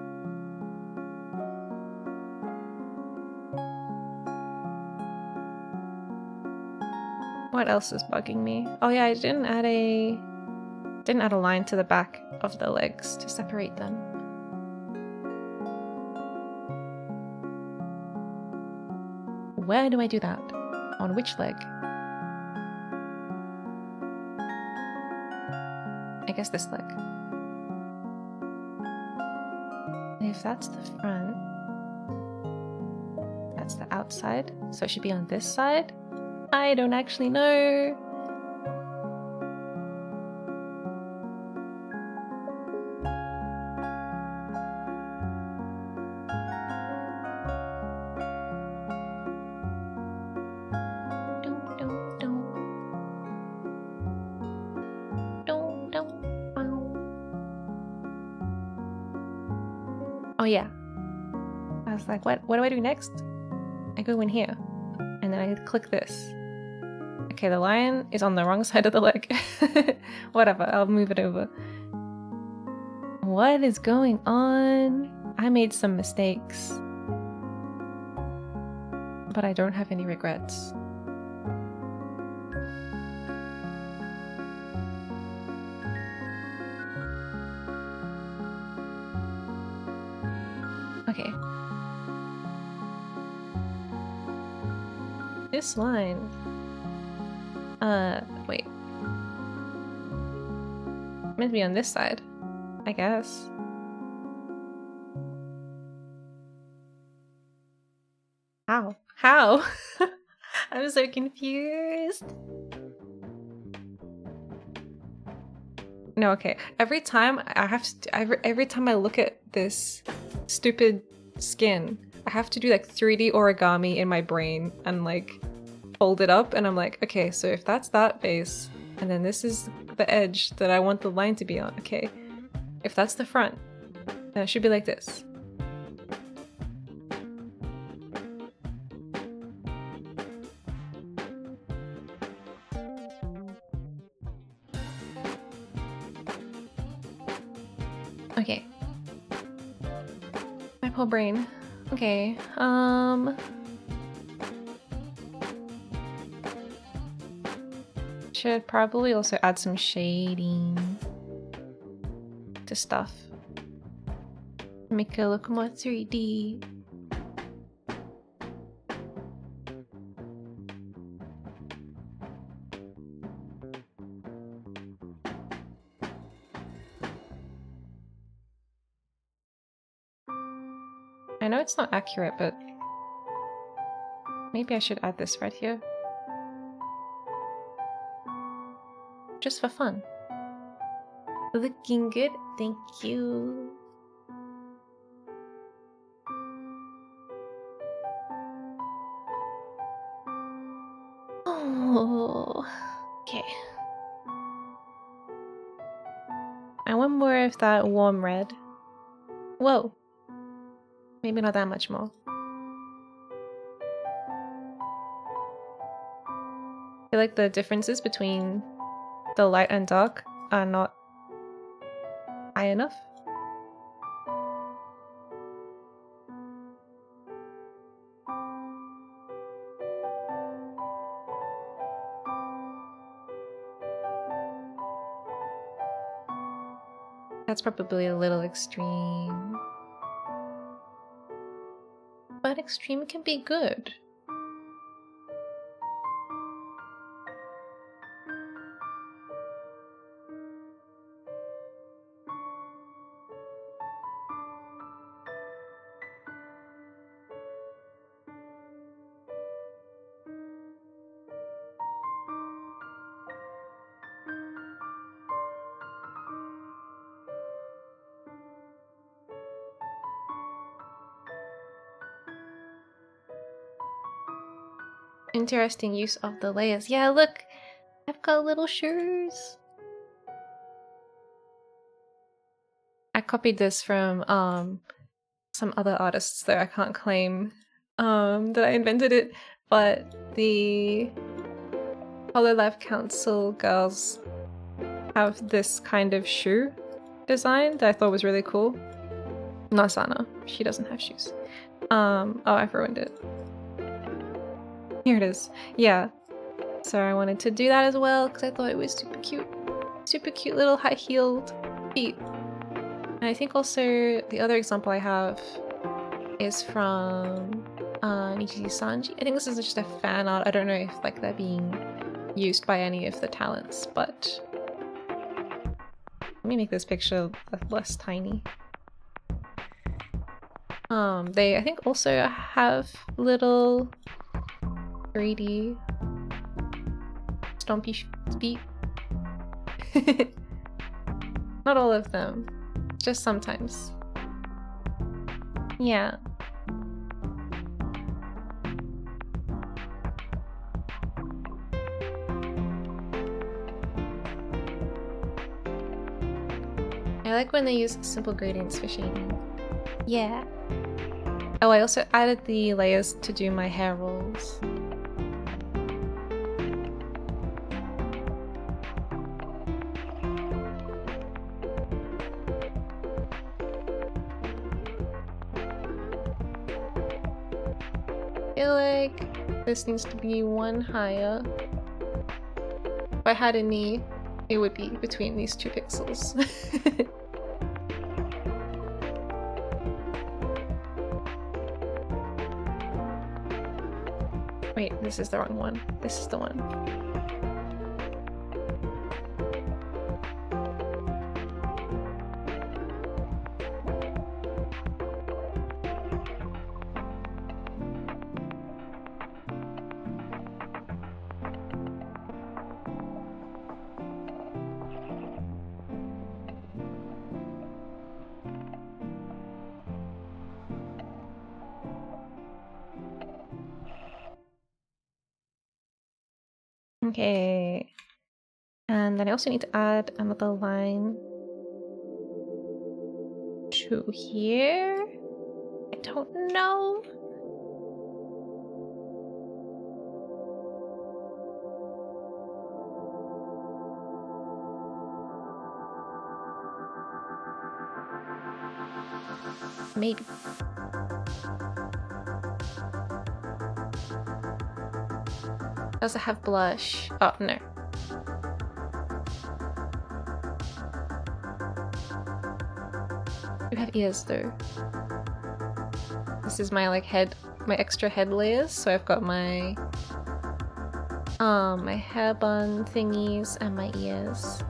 What else is bugging me? Oh yeah, I didn't add a line to the back of the legs to separate them. Where do I do that? On which leg? I guess this leg. If that's the front, that's the outside, so it should be on this side? I don't actually know. Oh yeah. I was like, what do I do next? I go in here, and then I click this. I Okay, the lion is on the wrong side of the leg. Whatever, I'll move it over. What is going on? I made some mistakes. But I don't have any regrets. Okay. This line. Wait. Meant to be on this side, I guess. How? How? I'm so confused. No, okay. Every time I have to, every time I look at this stupid skin, I have to do like 3D origami in my brain and like fold it up, and I'm like, okay, so if that's that face, and then this is the edge that I want the line to be on, okay. If that's the front, then it should be like this. Okay. My poor brain. Okay, should probably also add some shading to stuff. Make it look more 3D. I know it's not accurate, but maybe I should add this right here. Just for fun. Looking good, thank you. Oh, okay. I want more of that warm red. Whoa. Maybe not that much more. I feel like the differences between the light and dark are not high enough. That's probably a little extreme. But extreme can be good. Interesting use of the layers. Yeah, look! I've got little shoes! I copied this from some other artists that I can't claim that I invented it, but the Hololive Council girls have this kind of shoe design that I thought was really cool. Not Sana, she doesn't have shoes. Oh, I've ruined it. Here it is. Yeah. So I wanted to do that as well because I thought it was super cute. Super cute little high-heeled feet. And I think also the other example I have is from Nichiji Sanji. I think this is just a fan art. I don't know if like they're being used by any of the talents, but let me make this picture less tiny. They I think also have little 3D stompy feet. Not all of them, just sometimes. Yeah. I like when they use simple gradients for shading. Yeah. Oh, I also added the layers to do my hair rolls. feel like this needs to be one higher. If I had a knee, it would be between these 2 pixels. Wait, this is the wrong one. This is the one. Okay, and then I also need to add another line to here. I don't know. Maybe. Does it have blush? Oh, no. You have ears though. This is my like head, my extra head layers. So I've got my my hair bun thingies and my ears.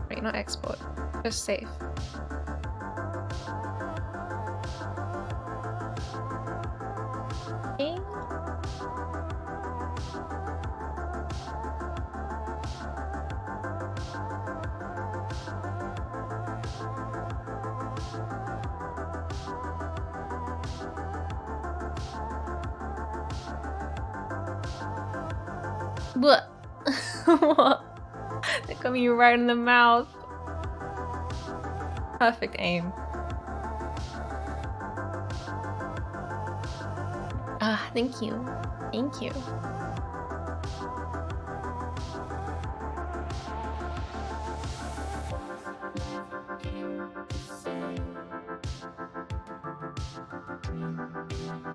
Wait, not export, just save. Okay. What? What? They got me right in the mouth. Perfect aim. Ah, thank you. Thank you.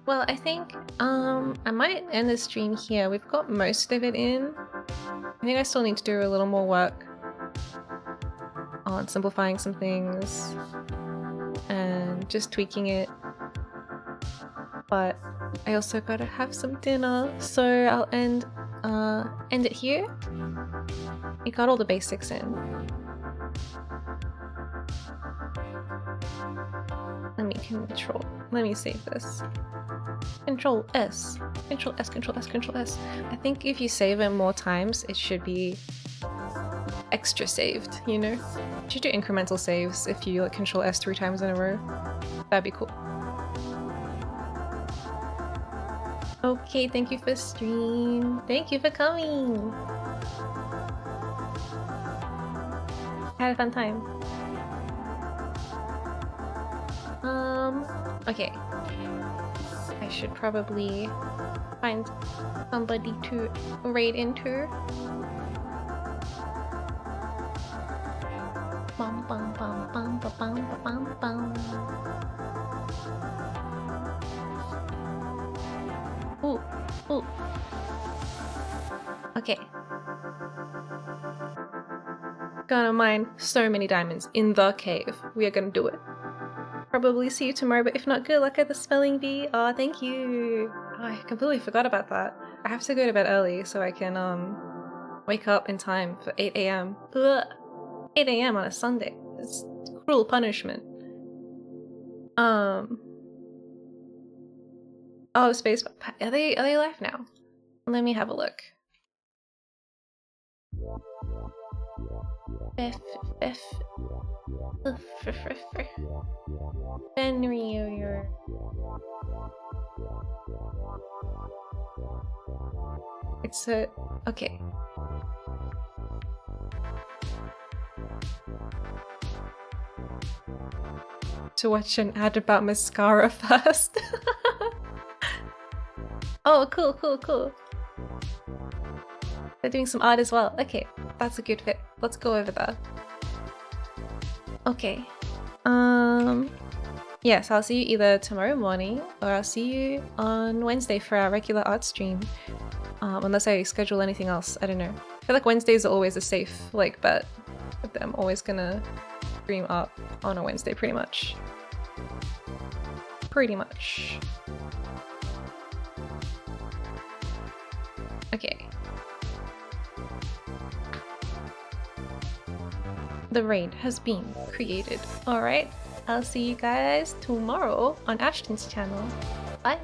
Well, I think I might end the stream here. We've got most of it in. I think I still need to do a little more work on simplifying some things and just tweaking it. But I also gotta have some dinner, so I'll end it here. We got all the basics in. Let me save this. Control S. Control S, Control S, Control S. I think if you save it more times, it should be extra saved, you know? You should do incremental saves if you like Control S 3 times in a row. That'd be cool. Okay, thank you for stream. Thank you for coming. I had a fun time. Okay. I should probably find somebody to raid into. Bum bum bum bum bum bum bum bum. Ooh, ooh. Okay. Gonna mine so many diamonds in the cave. We are gonna do it. Probably see you tomorrow, but if not, good luck at the spelling bee. Oh, thank you. Oh, I completely forgot about that. I have to go to bed early so I can wake up in time for 8 AM. Ugh. 8 AM on a Sunday. It's cruel punishment. Oh, space. Are they live now? Let me have a look. Benrio. It's a okay. To watch an ad about mascara first. Oh, cool, cool, cool. They're doing some art as well. Okay, that's a good fit. Let's go over there. Okay. Yes, I'll see you either tomorrow morning or I'll see you on Wednesday for our regular art stream. Unless I schedule anything else, I don't know. I feel like Wednesdays are always a safe bet. I'm always gonna stream art on a Wednesday pretty much. Pretty much. Okay. The raid has been created. Alright, I'll see you guys tomorrow on Ashton's channel. Bye!